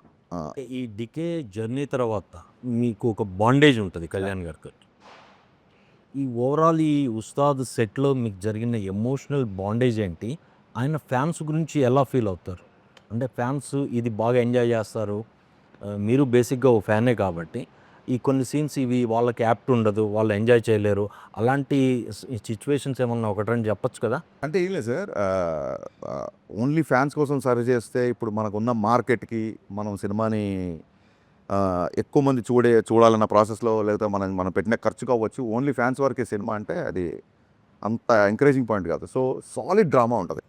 ఈ డికే జర్నీ తర్వాత మీకు ఒక బాండేజ్ ఉంటుంది కళ్యాణ్ గారికి. ఈ ఓవరాల్ ఈ ఉస్తాద్ సెట్లో మీకు జరిగిన ఎమోషనల్ బాండేజ్ ఏంటి? ఆయన ఫ్యాన్స్ గురించి ఎలా ఫీల్ అవుతారు? అంటే ఫ్యాన్స్ ఇది బాగా ఎంజాయ్ చేస్తారు. మీరు బేసిక్గా ఓ ఫ్యానే కాబట్టి ఈ కొన్ని సీన్స్ ఇవి వాళ్ళకి యాప్ట్ ఉండదు, వాళ్ళు ఎంజాయ్ చేయలేరు. అలాంటి సిచ్యువేషన్స్ ఏమన్నా ఒకటి రెండు చెప్పొచ్చు కదా? అంటే ఏం లేదు సార్, ఓన్లీ ఫ్యాన్స్ కోసం సర్వ్ చేస్తే ఇప్పుడు మనకున్న మార్కెట్కి మనం సినిమాని ఎక్కువ మంది చూడాలన్న ప్రాసెస్లో లేదా మనం పెట్టిన ఖర్చు కావచ్చు. ఓన్లీ ఫ్యాన్స్ వరకే సినిమా అంటే అది అంత ఎంకరేజింగ్ పాయింట్ కాదు. సో సాలిడ్ డ్రామా ఉంటుంది.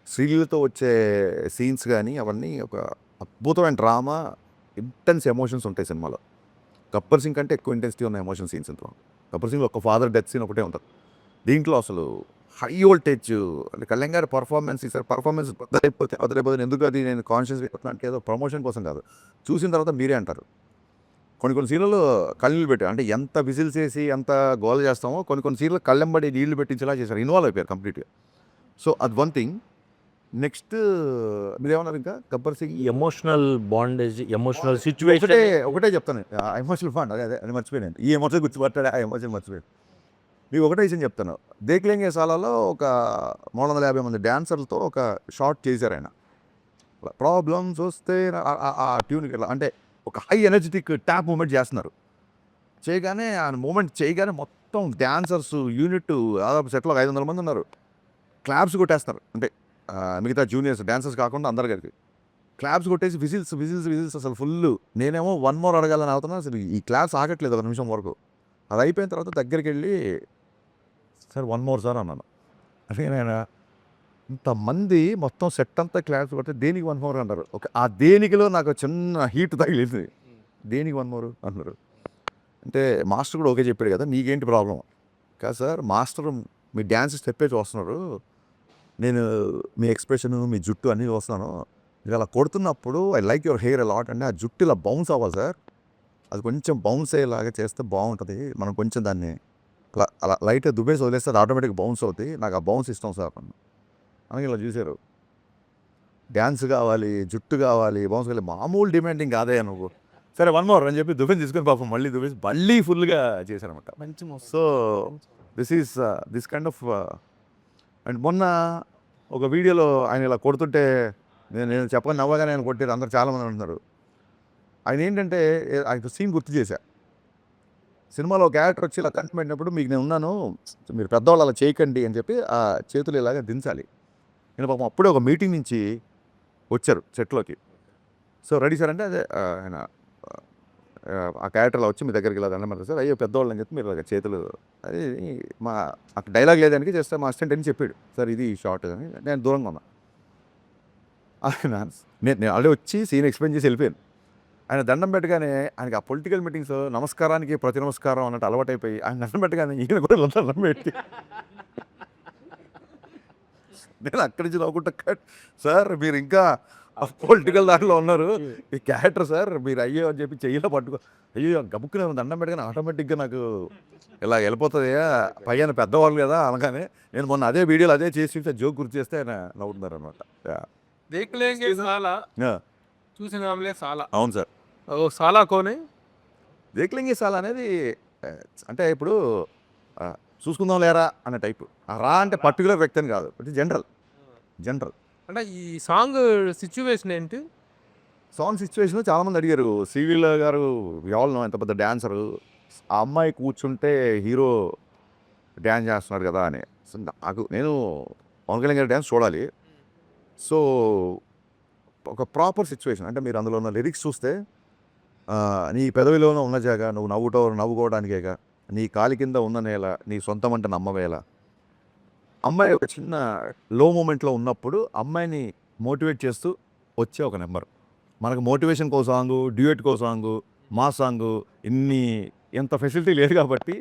శ్రీలీలతో వచ్చే సీన్స్ కానీ అవన్నీ ఒక అద్భుతమైన డ్రామా, ఇంటెన్స్ ఎమోషన్స్ ఉంటాయి సినిమాలో. గబ్బర్ సింగ్ కంటే ఎక్కువ ఇంటెన్సిటీ ఉన్న ఎమోషన్ సీన్స్ ఇంట్లో. గబ్బర్ సింగ్ ఒక ఫాదర్ డెత్ సీన్ ఒకటే ఉంటుంది. దీంట్లో అసలు హై వోల్టేజ్ అంటే కళ్యాణ్ గారి పర్ఫార్మెన్స్ ఈసారి పర్ఫార్మెన్స్ వదిలేకపోతే ఎందుకు అది నేను కాన్షియస్ అంటే ఏదో ప్రమోషన్ కోసం కాదు, చూసిన తర్వాత మీరే అంటారు. కొన్ని సీన్లలో కళ్ళీళ్ళు పెట్టారు. అంటే ఎంత విజిల్స్ వేసి ఎంత గోల్ చేస్తామో కొన్ని సీన్లు కళ్ళెంబడి నీళ్లు పెట్టించేలా చేశారు. ఇన్వాల్వ్ అయిపోయారు కంప్లీట్గా. సో అది వన్ థింగ్. నెక్స్ట్ మీరేమన్నారు ఇంకా Gabbar Singh emotional bondage, emotional situation ఒకటే చెప్తాను. ఎమోషనల్ ఫండ్ అది మర్చిపోయాను. ఈ ఎమోషన్ గుర్తుపట్టాడు, ఆ ఎమోషన్ మర్చిపోయాను. మీకు ఒకటే విషయం చెప్తాను. దేక్లేంగే సాలాలో ఒక 350 మంది డ్యాన్సర్లతో ఒక షార్ట్ చేశారు ఆయన. ప్రాబ్లమ్స్ వస్తే ఆ ట్యూన్కి అంటే ఒక హై ఎనర్జెటిక్ ట్యాప్ మూమెంట్ చేస్తున్నారు. చేయగానే ఆ మూమెంట్ చేయగానే మొత్తం డ్యాన్సర్స్ యూనిట్ దాదాపు సెట్లో 500 మంది ఉన్నారు. క్లాప్స్ కొట్టేస్తున్నారు. అంటే మిగతా జూనియర్స్ డ్యాన్సర్స్ కాకుండా అందరు కలిపి క్లాప్స్ కొట్టేసి విజిల్స్ అసలు ఫుల్. నేనేమో 1 more అడగాలని అవుతున్నాను. అసలు ఈ క్లాప్స్ ఆగట్లేదు ఒక నిమిషం వరకు. అది అయిపోయిన తర్వాత దగ్గరికి వెళ్ళి సార్ 1 more సార్ అన్నాను. అంటే నేను ఇంతమంది మొత్తం సెట్ అంతా క్లాప్స్ కొడితే దేనికి 1 more అంటారు. ఓకే, ఆ దేనికిలో నాకు చిన్న హీట్ తగిలింది. దేనికి 1 more అంటున్నారు. అంటే మాస్టర్ కూడా ఓకే చెప్పాడు కదా, నీకేంటి ప్రాబ్లం కాదు సార్, మాస్టర్ మీ డ్యాన్స్ స్టెప్పే చూస్తున్నారు, నేను మీ ఎక్స్ప్రెషన్ మీ జుట్టు అన్నీ చూస్తున్నాను, మీరు అలా కొడుతున్నప్పుడు I like your hair a lot అంటే ఆ జుట్టు ఇలా బౌన్స్ అవ్వాలి సార్, అది కొంచెం బౌన్స్ అయ్యేలాగా చేస్తే బాగుంటుంది, మనం కొంచెం దాన్ని అలా లైట్గా దుబ్బేసి వదిలేస్తే అది ఆటోమేటిక్గా బౌన్స్ అవుతుంది, నాకు ఆ బౌన్స్ ఇష్టం సార్ అని ఇలా చూశారు. డ్యాన్స్ కావాలి, జుట్టు కావాలి, బౌన్స్ కావాలి, మామూలు డిమాండింగ్ కాదే నువ్వు. సరే 1 more అని చెప్పి దుబ్బేసి తీసుకొని పాపం మళ్ళీ ఫుల్గా చేశారనమాట. మంచి so this kind of. And మొన్న ఒక వీడియోలో ఆయన ఇలా కొడుతుంటే నేను చెప్పని నవ్వగానే ఆయన కొట్టారు, అందరు చాలామంది అంటున్నారు. ఆయన ఏంటంటే ఆయన సీన్ గుర్తు చేశా. సినిమాలో ఒక క్యారెక్టర్ వచ్చి ఇలా కంటి పెట్టినప్పుడు మీకు నేను ఉన్నాను, మీరు పెద్దవాళ్ళు అలా చేయకండి అని చెప్పి ఆ చేతులు ఇలాగా దించాలి. నేను పాపం అప్పుడే ఒక మీటింగ్ నుంచి వచ్చారు సెట్లోకి. సో రెడీ సార్ అంటే అదే ఆయన ఆ క్యారెక్టర్లో వచ్చి మీ దగ్గరికి ఇలా దండం పెడతారు సార్, అయ్యో పెద్దవాళ్ళు అని చెప్పి మీరు ఇలాగ చేతులు అది మా అక్కడ డైలాగ్ లేదానికి చేస్తే మా అసిస్టెంట్ అని చెప్పాడు సార్ ఇది షార్ట్ అని. నేను దూరంగా ఉన్నా. నేను ఆల్రెడీ వచ్చి సీన్ ఎక్స్ప్లెయిన్ చేసి వెళ్ళిపోయాను. ఆయన దండం పెట్టగానే ఆయనకి ఆ పొలిటికల్ మీటింగ్స్ నమస్కారానికి ప్రతి నమస్కారం అన్నట్టు అలవాటైపోయి ఆయన దండం పెట్టగానే ఈయన కూడా దండం పెట్టి నేను అక్కడి నుంచి నవ్వుకుంటా సార్ మీరు ఇంకా పొలిటికల్ దాంట్లో ఉన్నారు, ఈ క్యారెక్టర్ సార్ మీరు అయ్యో అని చెప్పి చెయ్యిలో పట్టుకో, అయ్యో గబుక్కునే దండం పెట్టగానే ఆటోమేటిక్గా నాకు ఇలా వెళ్ళిపోతుంది పైన పెద్దవాళ్ళు కదా అనగానే నేను మొన్న అదే వీడియోలో అదే చేసి జోక్ గుర్తు చేస్తే ఆయన నవ్వుతున్నారు అనమాట. దేఖ్లేంగే సాలా చూసినాంలే సాలా. అవును సార్. ఓ సాలా కోనే దేఖ్లేంగే సాలా అనేది అంటే ఇప్పుడు చూసుకుందాం లేరా అనే టైపు. రా అంటే పర్టికులర్ వ్యక్తి అని కాదు, జనరల్ అంటే ఈ సాంగ్ సిచ్యువేషన్ ఏంటి? సాంగ్ సిచ్యువేషన్ చాలామంది అడిగారు. శ్రీలీల గారు ఎవరు ఎంత పెద్ద డ్యాన్సరు, ఆ అమ్మాయి కూర్చుంటే హీరో డ్యాన్స్ చేస్తున్నారు కదా అని. సో నేను పవన్ కళ్యాణ్ గారి డ్యాన్స్ చూడాలి. సో ఒక ప్రాపర్ సిచ్యువేషన్ అంటే మీరు అందులో ఉన్న లిరిక్స్ చూస్తే నీ పెదవిలోనే ఉన్న జాగా నువ్వు నవ్వుకోవడానికేగా, నీ కాలి కింద ఉన్న నేల నీ సొంతం అంటే నమ్మవేళ. అమ్మాయి ఒక చిన్న లో మూమెంట్లో ఉన్నప్పుడు అమ్మాయిని మోటివేట్ చేస్తూ వచ్చే ఒక నెంబర్. మనకు మోటివేషన్ కో సాంగు, డ్యూయెట్ కో సాంగు, మా సాంగు ఎంత ఫెసిలిటీ లేదు కాబట్టి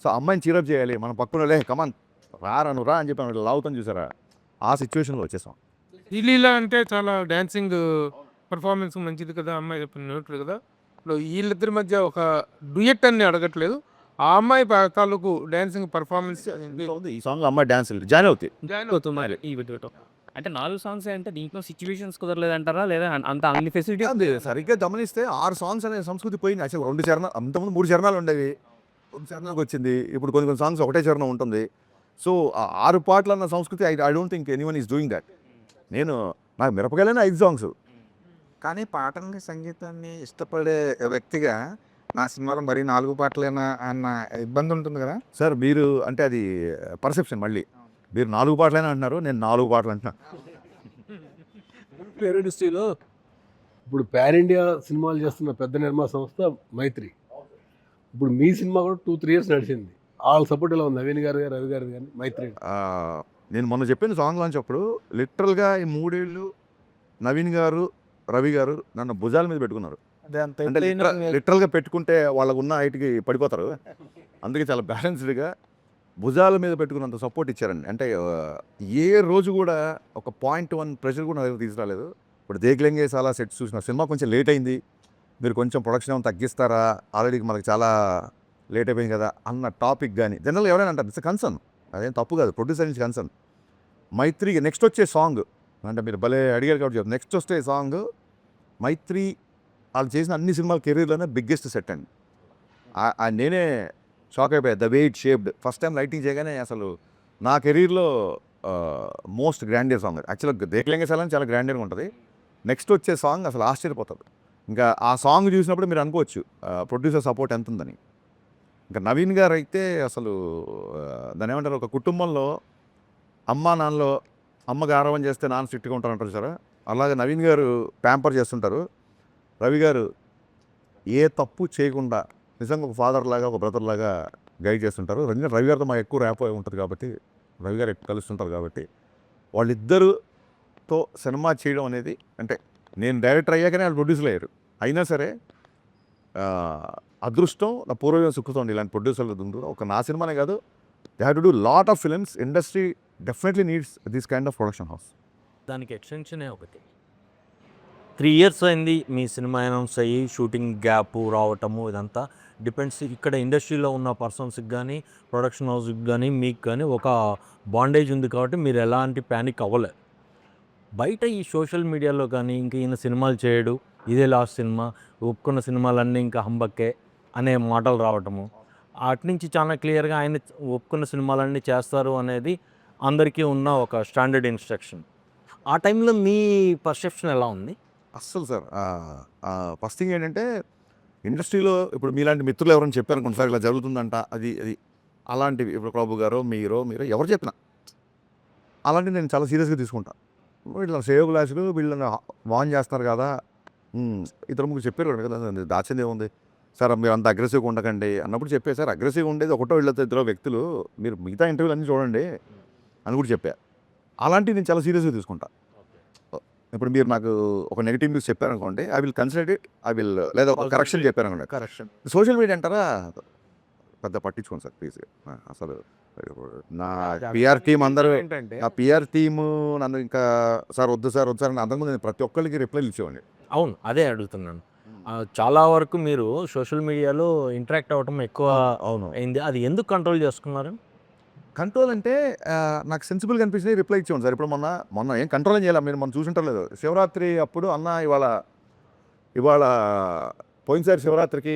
సో అమ్మాయిని చీరప్ చేయాలి, మన పక్కన లే కమాన్ రా అని చెప్పి లావుతాం చూసారా, ఆ సిచ్యువేషన్లో వచ్చేసాం. శ్రీలీల అంటే చాలా డాన్సింగ్ పర్ఫార్మెన్స్ మంచిది కదా, అమ్మాయి చెప్పినట్లు కదా. ఇప్పుడు వీళ్ళిద్దరి మధ్య ఒక డ్యూయెట్ అని అడగట్లేదు, ఆ అమ్మాయి తాలూకు డాన్సింగ్ పర్ఫార్మెన్స్ ఈ సాంగ్ అమ్మాయి డాన్స్ జాయిన్ అవుతాయి. జాయిన్ అవుతున్నారు. ఈ వీటితో అంటే 4 సాంగ్స్ అంటే దీంట్లో సిచ్యువేషన్స్ కుదరలేదంటారా లేదా అంత అన్ని ఫెసిలిటీ అది సరిగ్గా గమనిస్తే 6 సాంగ్స్ అనే సంస్కృతి పోయింది. అసలు 2 చరణాలు, అంతకుముందు 3 చరణాలు ఉండేవి, 2 చరణాలకు వచ్చింది. ఇప్పుడు కొన్ని కొన్ని సాంగ్స్ ఒకటే చరణం ఉంటుంది. సో 6 పాటలు అన్న సంస్కృతి I don't think anyone is doing that. నాకు మిరపకాయలైన 5 సాంగ్స్. కానీ పాటల్ని సంగీతాన్ని ఇష్టపడే వ్యక్తిగా నా సినిమాలో మరీ 4 పాటలేనా అన్న ఇబ్బంది ఉంటుంది కదా. సార్ మీరు అంటే అది పర్సెప్షన్. మళ్ళీ మీరు 4 పాటలైనా అంటున్నారు, నేను 4 పాటలు అంటున్నా. ఇండస్ట్రీలో ఇప్పుడు పాన్ ఇండియా సినిమాలు చేస్తున్న పెద్ద నిర్మాణ సంస్థ మైత్రి. ఇప్పుడు మీ సినిమా కూడా 2-3 ఇయర్స్ నడిచింది. వాళ్ళ సపోర్ట్ ఎలా ఉంది? నవీన్ గారు, రవి గారు కానీ మైత్రి. నేను మొన్న చెప్పిన సాంగ్ లాంచ్ అప్పుడు లిటరల్గా ఈ 3 ఏళ్ళు నవీన్ గారు, రవి గారు నన్ను భుజాల మీద పెట్టుకున్నారు. అదే అంత అంటే లిటరల్గా పెట్టుకుంటే వాళ్ళకు ఉన్న హైట్కి పడిపోతారు. అందుకే చాలా బ్యాలెన్స్డ్గా భుజాల మీద పెట్టుకున్నంత సపోర్ట్ ఇచ్చారండి. అంటే ఏ రోజు కూడా ఒక 0.1 ప్రెషర్ కూడా నా దగ్గర తీసుకురాలేదు. ఇప్పుడు దేక్లెంగే చాలా సెట్స్ చూసిన సినిమా కొంచెం లేట్ అయింది, మీరు కొంచెం ప్రొడక్షన్ ఏమైనా తగ్గిస్తారా, ఆల్రెడీ మనకు చాలా లేట్ అయిపోయింది కదా అన్న టాపిక్ కానీ జనరల్గా ఎవరైనా అంటారు. ఇట్స్ కన్సర్న్, అదేం తప్పు కాదు, ప్రొడ్యూసర్ నుంచి కన్సర్న్. మైత్రికి నెక్స్ట్ వచ్చే సాంగ్ అంటే మీరు భలే అడిగారు కాబట్టి చెప్తాను. నెక్స్ట్ వచ్చే సాంగ్ మైత్రి వాళ్ళు చేసిన అన్ని సినిమాల కెరీర్లోనే బిగ్గెస్ట్ సెట్ అండి. నేనే షాక్ అయిపోయాయి. The way it shaped. First time lighting చేయగానే అసలు నా కెరీర్లో మోస్ట్ గ్రాండియర్ సాంగ్. యాక్చువల్గా దేక్లెంగే సాలని చాలా గ్రాండియర్గా ఉంటుంది. నెక్స్ట్ వచ్చే సాంగ్ అసలు ఆశ్చర్యపోతుంది. ఇంకా ఆ సాంగ్ చూసినప్పుడు మీరు అనుకోవచ్చు ప్రొడ్యూసర్ సపోర్ట్ ఎంత ఉందని. ఇంకా నవీన్ గారు అయితే అసలు దాని ఏమంటారు, ఒక కుటుంబంలో అమ్మ నాన్నలో అమ్మ గారవం చేస్తే నాన్న స్ట్రిక్ట్గా ఉంటారంటారు సార్, అలాగే నవీన్ గారు ప్యాంపర్ చేస్తుంటారు. రవి గారు ఏ తప్పు చేయకుండా నిజంగా ఒక ఫాదర్ లాగా, ఒక బ్రదర్ లాగా గైడ్ చేస్తుంటారు. రవి గారితో మాకు ఎక్కువ ర్యాప్ ఉంటుంది కాబట్టి, రవి గారు ఎక్కువ కలుస్తుంటారు కాబట్టి వాళ్ళిద్దరుతో సినిమా చేయడం అనేది, అంటే నేను డైరెక్టర్ అయ్యాకనే వాళ్ళు ప్రొడ్యూసర్ అయ్యారు. అయినా సరే అదృష్టం నా పూర్వజం సుఖుతోండి ఇలాంటి ప్రొడ్యూసర్లు ఉంది. ఒక నా సినిమానే కాదు, they have to do lot of films. Industry definitely needs this kind of production house. దానికి ఎక్స్టెన్షనే ఒకటి. 3 ఇయర్స్ అయింది మీ సినిమా అనౌన్స్ అయ్యి, షూటింగ్ గ్యాప్ రావటము, ఇదంతా డిపెండ్స్ ఇక్కడ ఇండస్ట్రీలో ఉన్న పర్సన్స్కి కానీ, ప్రొడక్షన్ హౌస్కి కానీ, మీకు కానీ ఒక బాండేజ్ ఉంది కాబట్టి మీరు ఎలాంటి ప్యానిక్ అవ్వలేదు. బయట ఈ సోషల్ మీడియాలో కానీ ఇంక ఈయన సినిమాలు చేయడు, ఇదే లాస్ట్ సినిమా, ఒప్పుకున్న సినిమాలన్నీ ఇంకా హంబక్కే అనే మాటలు రావటము, అటు నుంచి చాలా క్లియర్గా ఆయన ఒప్పుకున్న సినిమాలన్నీ చేస్తారు అనేది అందరికీ ఉన్న ఒక స్టాండర్డ్ ఇన్స్ట్రక్షన్. ఆ టైంలో మీ పర్సెప్షన్ ఎలా ఉంది? అస్సలు సార్ ఫస్ట్ థింగ్ ఏంటంటే ఇండస్ట్రీలో ఇప్పుడు మీలాంటి మిత్రులు ఎవరైనా చెప్పారనుకోండి సార్ ఇలా జరుగుతుందంట, అది అలాంటివి ఇప్పుడు ప్రభు గారో మీరు ఎవరు చెప్పినా అలాంటివి నేను చాలా సీరియస్గా తీసుకుంటాను. వీళ్ళ సేవ్ గ్లాసులు వీళ్ళని వాన్ చేస్తున్నారు కదా, ఇద్దరు ముగ్గురు చెప్పారు కదా, దాచింది ఏముంది సార్, మీరు అంత అగ్రెసివ్గా ఉండకండి అన్నప్పుడు చెప్పే సార్, అగ్రెసివ్గా ఉండేది ఒకటో వీళ్ళతో ఇద్దరు వ్యక్తులు, మీరు మిగతా ఇంటర్వ్యూలు అన్నీ చూడండి అని కూడా చెప్పా. అలాంటివి నేను చాలా సీరియస్గా తీసుకుంటా. ఇప్పుడు మీరు నాకు ఒక నెగిటివ్ న్యూస్ చెప్పారనుకోండి, ఐ విల్ కన్సిడర్ ఇట్, లేదా ఒక కరెక్షన్ చెప్పారనుకోండి. కరెక్షన్ సోషల్ మీడియా అంటారా పెద్ద పట్టించుకోండి సార్ ప్లీజ్. అసలు నా పిఆర్ టీం అందరూ, ఏంటంటే నా పిఆర్ టీము నన్ను ఇంకా సార్ వద్దు సార్ అని అంతకుముందు నేను ప్రతి ఒక్కరికి రిప్లైలు ఇచ్చేవాడిని. అవును, అదే అడుగుతున్నాను. చాలా వరకు మీరు సోషల్ మీడియాలో ఇంటరాక్ట్ అవ్వటం ఎక్కువ అవును, అయింది. అది ఎందుకు కంట్రోల్ చేసుకున్నారు? కంట్రోల్ అంటే నాకు సెన్సిబుల్గా అనిపించింది, రిప్లై ఇచ్చేవాడు సార్. ఇప్పుడు మొన్న ఏం కంట్రోల్ చేయాలి, మీరు మనం చూసుంటారు లేదు, శివరాత్రి అప్పుడు అన్న ఇవాళ పోయినసారి శివరాత్రికి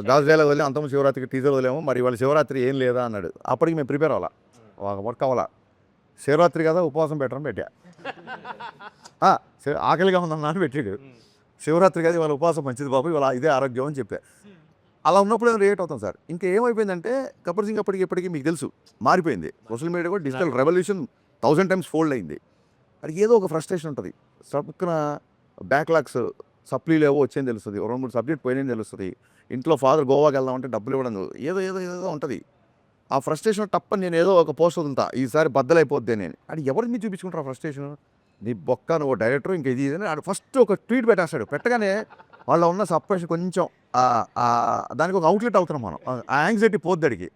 గాజు డైలాగ్ వదిలే, అంతకుముందు శివరాత్రికి టీజర్ వదిలేము, మరి ఇవాళ శివరాత్రి ఏం లేదా అన్నాడు. అప్పటికి మేము ప్రిపేర్ అవ్వాలా, వర్క్ అవ్వాలా. శివరాత్రి కదా ఉపవాసం పెట్టడం పెట్టా, ఆకలిగా ఉందన్నా అని పెట్టాడు. శివరాత్రి కదా ఇవాళ ఉపవాసం మంచిది బాబు, ఇవాళ ఇదే ఆరోగ్యం అని చెప్పా. అలా ఉన్నప్పుడు రియాక్ట్ అవుతాం సార్. ఇంకా ఏమైపోయిందంటే గబ్బర్ సింగ్ ఇప్పటికీ మీకు తెలుసు మారిపోయింది. సోషల్ మీడియా కూడా డిజిటల్ రెవల్యూషన్ 1000 times ఫోల్డ్ అయింది. అది ఏదో ఒక ఫ్రస్ట్రేషన్ ఉంటుంది. పక్కన బ్యాక్లాగ్స్ సప్లీలు ఏవో వచ్చేది తెలుస్తుంది, 2-3 సబ్జెక్ట్ పోయినని తెలుస్తుంది, ఇంట్లో ఫాదర్ గోవాకి వెళ్దామంటే డబ్బులు ఇవ్వడం ఏదో ఉంటుంది. ఆ ఫ్రస్ట్రేషన్ తప్పని నేను ఏదో ఒక పోస్ట్ వదులుతా, ఈసారి బద్దలైపోద్ది నేను. అది ఎవరికి మీరు చూపించుకుంటారు ఆ ఫ్రస్ట్రేషన్? నీ బొక్క నువ్వు డైరెక్టర్ ఇంకా ఇది అని ఫస్ట్ ఒక ట్వీట్ పెట్టేస్తాడు. పెట్టగానే వాళ్ళ ఉన్న సప్రెషన్ కొంచెం దానికి ఒక అవుట్లెట్ అవుతున్నాం మనం, ఆ యాంగ్జైటీ పోద్ది అడిగి.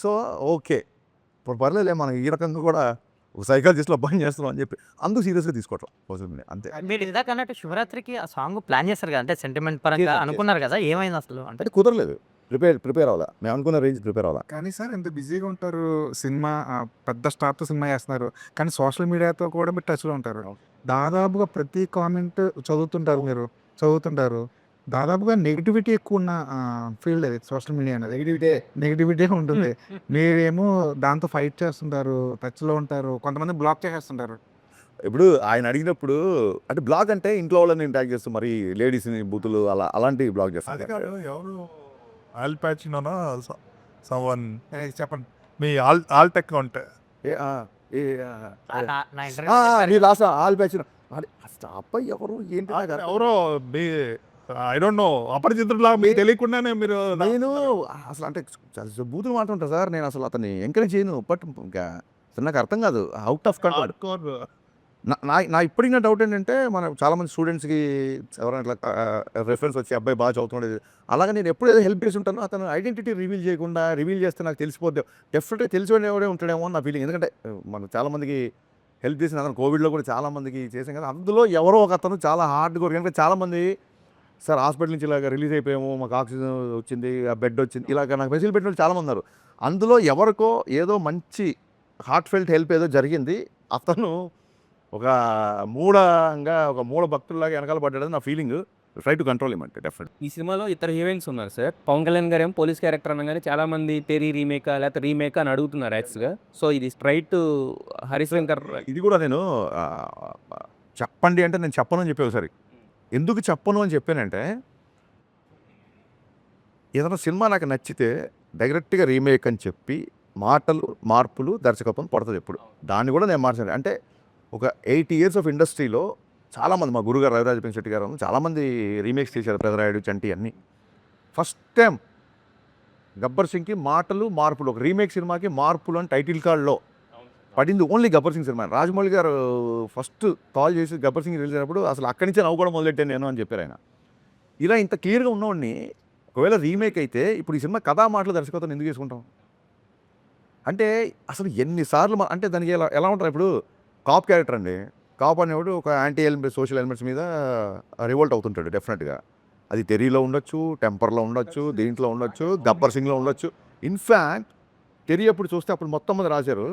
సో ఓకే ఇప్పుడు పర్లేదులే, మనం ఈ రకంగా కూడా ఒక సైకాలజిస్ట్లో పని చేస్తున్నాం అని చెప్పి అందుకు సీరియస్గా తీసుకోవటం సోషల్ మీడియా అంతే. మీరు ఇందాక అన్నట్టు శివరాత్రికి ఆ సాంగ్ ప్లాన్ చేస్తారు కదా, అంటే సెంటిమెంట్ పరంగా Yes, yes. అనుకున్నారు కదా, ఏమైంది అసలు? అంటే అంటే కుదరలేదు. ప్రిపేర్ అవ్వాలా, మేము అనుకున్న రేంజ్ ప్రిపేర్ అవ్వాలా. కానీ సార్ ఇంత బిజీగా ఉంటారు, సినిమా పెద్ద స్టార్తో సినిమా చేస్తున్నారు, కానీ సోషల్ మీడియాతో కూడా మీరు టచ్లో ఉంటారు. దాదాపుగా ప్రతి కామెంట్ చదువుతుంటారు. దాదాపుగా నెగిటివిటీ ఎక్కువ ఉన్న ఫీల్డ్ అది సోషల్ మీడియా అనేది. నెగిటివిటీ ఉంటుంది. మీరేమో దాంతో ఫైట్ చేస్తుంటారు, టచ్లో ఉంటారు, కొంతమంది బ్లాక్ చేసేస్తుంటారు. ఇప్పుడు ఆయన అడిగినప్పుడు అంటే బ్లాగ్ అంటే ఇంట్లో వాళ్ళని ట్యాగ్ చేస్తూ మరి లేడీస్ని బూతులు అలాంటివి బ్లాగ్ అది చేస్తారు. కాదు, ఎవరు ఆల్ ప్యాచినోనా సమ్వన్ చెప్పండి. మీ ఆల్ టెక్ ఉంటే నీ లాస్ట్ ఆల్ బ్యాచ్ స్టాప్ ఎవరు ఏంటి నాకు అర్థం ఎవరో మీ ఐ డోంట్ నో అపరిచితులా మీకు తెలియకుండానే మీరు నేను అసలు అంటే చాలా బూతులు మాట్లాడుంటా సార్. నేను అసలు అతన్ని ఎంకరేజ్ చేయను. బట్ ఇంకా అసలు నాకు అర్థం కాదు, అవుట్ ఆఫ్ కంట్రోల్. hardcore. నా ఇప్పటికి నా డౌట్ ఏంటంటే మన చాలామంది స్టూడెంట్స్కి ఎవరైనా ఇట్లా రెఫరెన్స్ వచ్చి అబ్బాయి బాగా చదువుతున్నాడు, అలాగే నేను ఎప్పుడు ఏదో హెల్ప్ చేసి ఉంటాను, అతను ఐడెంటిటీ రివీల్ చేస్తే నాకు తెలిసిపోద్ది. డెఫినెట్గా తెలిసిపోయిన ఎవరే ఉంటాడేమో అని నా ఫీలింగ్. ఎందుకంటే మనం చాలామందికి హెల్ప్ చేసిన అతను కోవిడ్లో కూడా చాలామందికి చేసాం కదా, అందులో ఎవరో ఒక అతను చాలా హార్డ్ వర్క్. ఎందుకంటే చాలామంది సార్ హాస్పిటల్ నుంచి ఇలాగ రిలీజ్ అయిపోయాము, మాకు ఆక్సిజన్ వచ్చింది, ఆ బెడ్ వచ్చింది, ఇలాగ నాకు మెసేజ్ పెట్టిన వాళ్ళు చాలామంది ఉన్నారు. అందులో ఎవరికో ఏదో మంచి హార్ట్ ఫెల్ట్ హెల్ప్ ఏదో జరిగింది, అతను ఒక మూఢ భక్తుల్లాగా వెనకాల పడ్డాడని నా ఫీలింగ్. ట్రై టు కంట్రోల్ ఇమంటే డెఫినెట్. ఈ సినిమాలో ఇతర హీరోయిన్స్ ఉన్నారు సార్. పవన్ కళ్యాణ్ గారు ఏమో పోలీస్ క్యారెక్టర్ అనగానే చాలా మంది తెరీ రీమేకా లేకపోతే రీమేకా అని అడుగుతున్నారు యాక్చువల్గా. సో ఇది స్ట్రైట్ హరిశంకర్. ఇది కూడా నేను చెప్పండి అంటే నేను చెప్పను అని చెప్పే ఒకసారి. ఎందుకు చెప్పను అని చెప్పానంటే, ఏదైనా సినిమా నాకు నచ్చితే డైరెక్ట్గా రీమేక్ అని చెప్పి మార్పులు దర్శకత్వం పడుతుంది ఎప్పుడు. దాన్ని కూడా నేను మార్చాను. అంటే ఒక 8 years ఆఫ్ ఇండస్ట్రీలో చాలామంది, మా గురుగారు రవిరాజ పెంశెట్టి గారు చాలామంది రీమేక్స్ చేశారు, పెదరాయుడు, చంటి అన్నీ. ఫస్ట్ టైం గబ్బర్ సింగ్కి మార్పులు, ఒక రీమేక్ సినిమాకి మార్పులు అని టైటిల్ కార్డ్లో పడింది ఓన్లీ గబ్బర్ సింగ్ సినిమా. రాజమౌళి గారు ఫస్ట్ కాల్ చేసి గబ్బర్ సింగ్ రిలీజ్ అయినప్పుడు అసలు అక్కడి నుంచే నవ్వు కూడా మొదలెట్టాను నేను అని చెప్పారు ఆయన. ఇలా ఇంత క్లియర్గా ఉన్నవాడిని ఒకవేళ రీమేక్ అయితే ఇప్పుడు ఈ సినిమా కథా మాటలు దర్శకత్వం ఎందుకు చేసుకుంటాం అంటే అసలు ఎన్నిసార్లు అంటే దానికి ఎలా ఉంటారు. ఇప్పుడు కాప్ క్యారెక్టర్ అండి, కాప్ అనేవాడు ఒక యాంటీ సోషల్ ఎలిమెంట్స్ మీద రివోల్ట్ అవుతుంటాడు డెఫినెట్గా. అది తెరీలో ఉండొచ్చు, టెంపర్లో ఉండొచ్చు, దీంట్లో ఉండొచ్చు, గబ్బర్ సింగ్లో ఉండొచ్చు. ఇన్ఫ్యాక్ట్ తెరీ అప్పుడు చూస్తే అప్పుడు మొత్తం మంది రాశారు,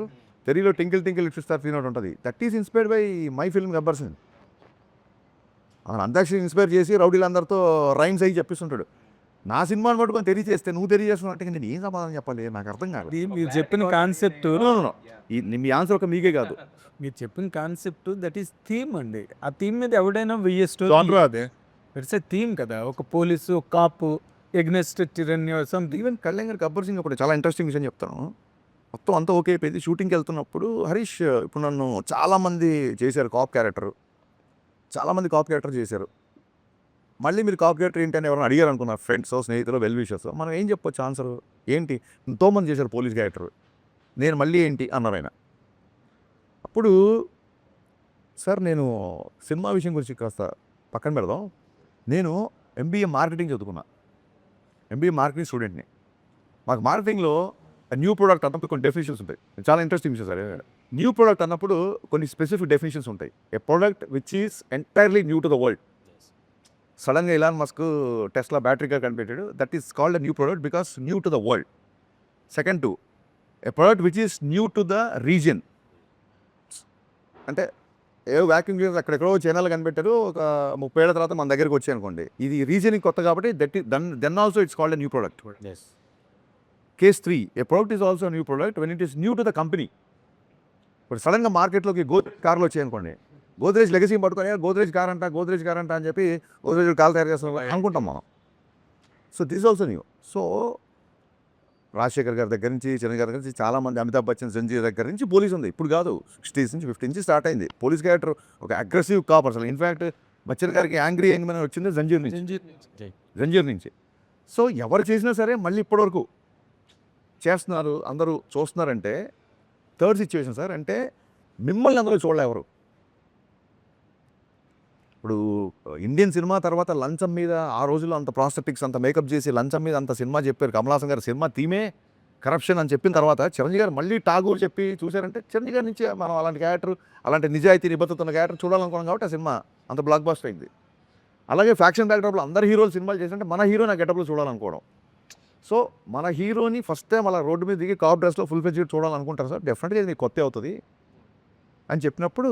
తెరీలో twinkle twinkle little star scene ఉంటుంది, that is inspired by my film Gabbar Singh. Antakshari inspire చేసి రౌడీలందరితో రైమ్స్ అయ్యి చెప్పిస్తుంటాడు. నా సినిమాని పట్టుకొని తెలియజేస్తే నువ్వు తెలియజేస్తున్నావు అంటే నేను ఏం సమాధానం చెప్పాలి, నాకు అర్థం కాదు. మీరు చెప్పిన కాన్సెప్ట్, మీ ఆన్సర్ ఒక మీకే కాదు, మీరు చెప్పిన కాన్సెప్ట్ దట్ ఈస్ థీమ్ అండి. ఆ థీమ్ మీద ఎవడైనా Genre అదే. ఇట్స్ ఏ థీమ్ కదా. ఒక పోలీసు, ఒక కాపు, ఎగ్నెస్ట్ టిరన్యూ సంథింగ్. ఈవెన్ కళ్యాణ్ గారు గబ్బర్ సింగ్ అప్పుడు చాలా ఇంట్రెస్టింగ్ విషయం చెప్తాను. మొత్తం అంతా ఓకే అయిపోయింది. షూటింగ్కి వెళ్తున్నప్పుడు హరీష్ ఇప్పుడు నన్ను చాలామంది చేశారు కాప్ క్యారెక్టర్, చాలామంది కాప్ క్యారెక్టర్ చేశారు. మళ్ళీ మీరు కాప్ క్యారెక్టర్ ఏంటి అని ఎవరైనా అడిగారు అనుకున్నారు, ఫ్రెండ్స్, స్నేహితులు, వెల్ విషర్స్, మనం ఏం చెప్పొచ్చు ఆన్సర్ ఏంటి? ఎంతోమంది చేశారు పోలీస్ క్యారెక్టర్, నేను మళ్ళీ ఏంటి అన్నారు ఆయన. అప్పుడు సార్ నేను సినిమా విషయం గురించి కాస్త పక్కన పెడదాం. నేను MBA మార్కెటింగ్ చదువుకున్నా, MBA మార్కెటింగ్ స్టూడెంట్ని. మాకు మార్కెటింగ్లో న్యూ ప్రోడక్ట్ అన్నప్పుడు కొన్ని డెఫినేషన్స్ ఉంటాయి. చాలా ఇంట్రెస్టింగ్ విషయం సార్. న్యూ ప్రోడక్ట్ అన్నప్పుడు కొన్ని స్పెసిఫిక్ డెఫినేషన్స్ ఉంటాయి. A product which is entirely new to the world. సడన్గా Elon Musk Tesla battery car కనిపెట్టాడు, that is called a new product because new to the world. Second to a product which is new to the region. అంటే a vacuum cleaners అక్కడెక్కడో చైనాలో కనిపెట్టారు, ఒక 30 ఏళ్ళ తర్వాత మన దగ్గరికి వచ్చాయి అనుకోండి, ఇది రీజియన్కి కొత్త కాబట్టి then also it's called a new product. Case 3, a product is also new product when it is new to the company. ఇప్పుడు సడన్గా మార్కెట్లోకి గోద్రేజ్ కార్లు వచ్చాయి అనుకోండి, గోద్రేజ్ లెగసీ పట్టుకొని గోద్రేజ్ కార్ అంట అని చెప్పి గోద్రేజ్ కార్లు తయారు చేస్తాం అనుకుంటాం మనం. So this also new. So Rajasekhar గారి దగ్గర నుంచి, చిరంజీవి గారి దగ్గర నుంచి, చాలామంది, అమితాబ్ బచ్చన్, సంజీవ్ దగ్గర నుంచి పోలీస్ ఉంది. ఇప్పుడు కాదు, 60s నుంచి 50 నుంచి స్టార్ట్ అయింది పోలీస్ క్యారెక్టర్. ఒక అగ్రెసివ్ కాప్ అసలు. ఇన్ఫ్యాక్ట్ బచ్చన్ గారికి యాంగ్రీ యంగ్మెన్ వచ్చింది జంజీర్ నుంచి. సో ఎవరు చేసినా సరే మళ్ళీ ఇప్పటివరకు చేస్తున్నారు, అందరూ చూస్తున్నారంటే థర్డ్ సిచ్యువేషన్ సార్. అంటే మిమ్మల్ని అందరూ చూడలే ఎవరు. ఇప్పుడు ఇండియన్ సినిమా తర్వాత లంచం మీద ఆ రోజుల్లో అంత ప్రాస్టెటిక్స్, అంత మేకప్ చేసి లంచం మీద అంత సినిమా చెప్పారు. కమలాసన్ గారు సినిమా థీమే కరప్షన్ అని చెప్పిన తర్వాత చిరంజీవి గారు మళ్ళీ టాగూర్ చెప్పి చూశారంటే చిరంజీవి గారి నుంచి మనం అలాంటి క్యారెక్టర్, అలాంటి నిజాయితీ నిబద్ధతున్న క్యారెక్టర్ చూడాలనుకున్నాం కాబట్టి ఆ సినిమా అంత బ్లాక్ బస్టర్ అయింది. అలాగే ఫ్యాక్షన్ బ్యాక్డ్రాప్లో అందరు హీరోలు సినిమాలు చేసినట్టే మన హీరో నా గెటప్లో చూడాలనుకోవడం. సో మన హీరోని ఫస్ట్ టైం అలా రోడ్డు మీద దిగి కాప్ డ్రెస్లో ఫుల్ ఫెజ్ చూడాలనుకుంటారు సార్, డెఫినెట్గా ఇది మీకు కొత్త అవుతుంది అని చెప్పినప్పుడు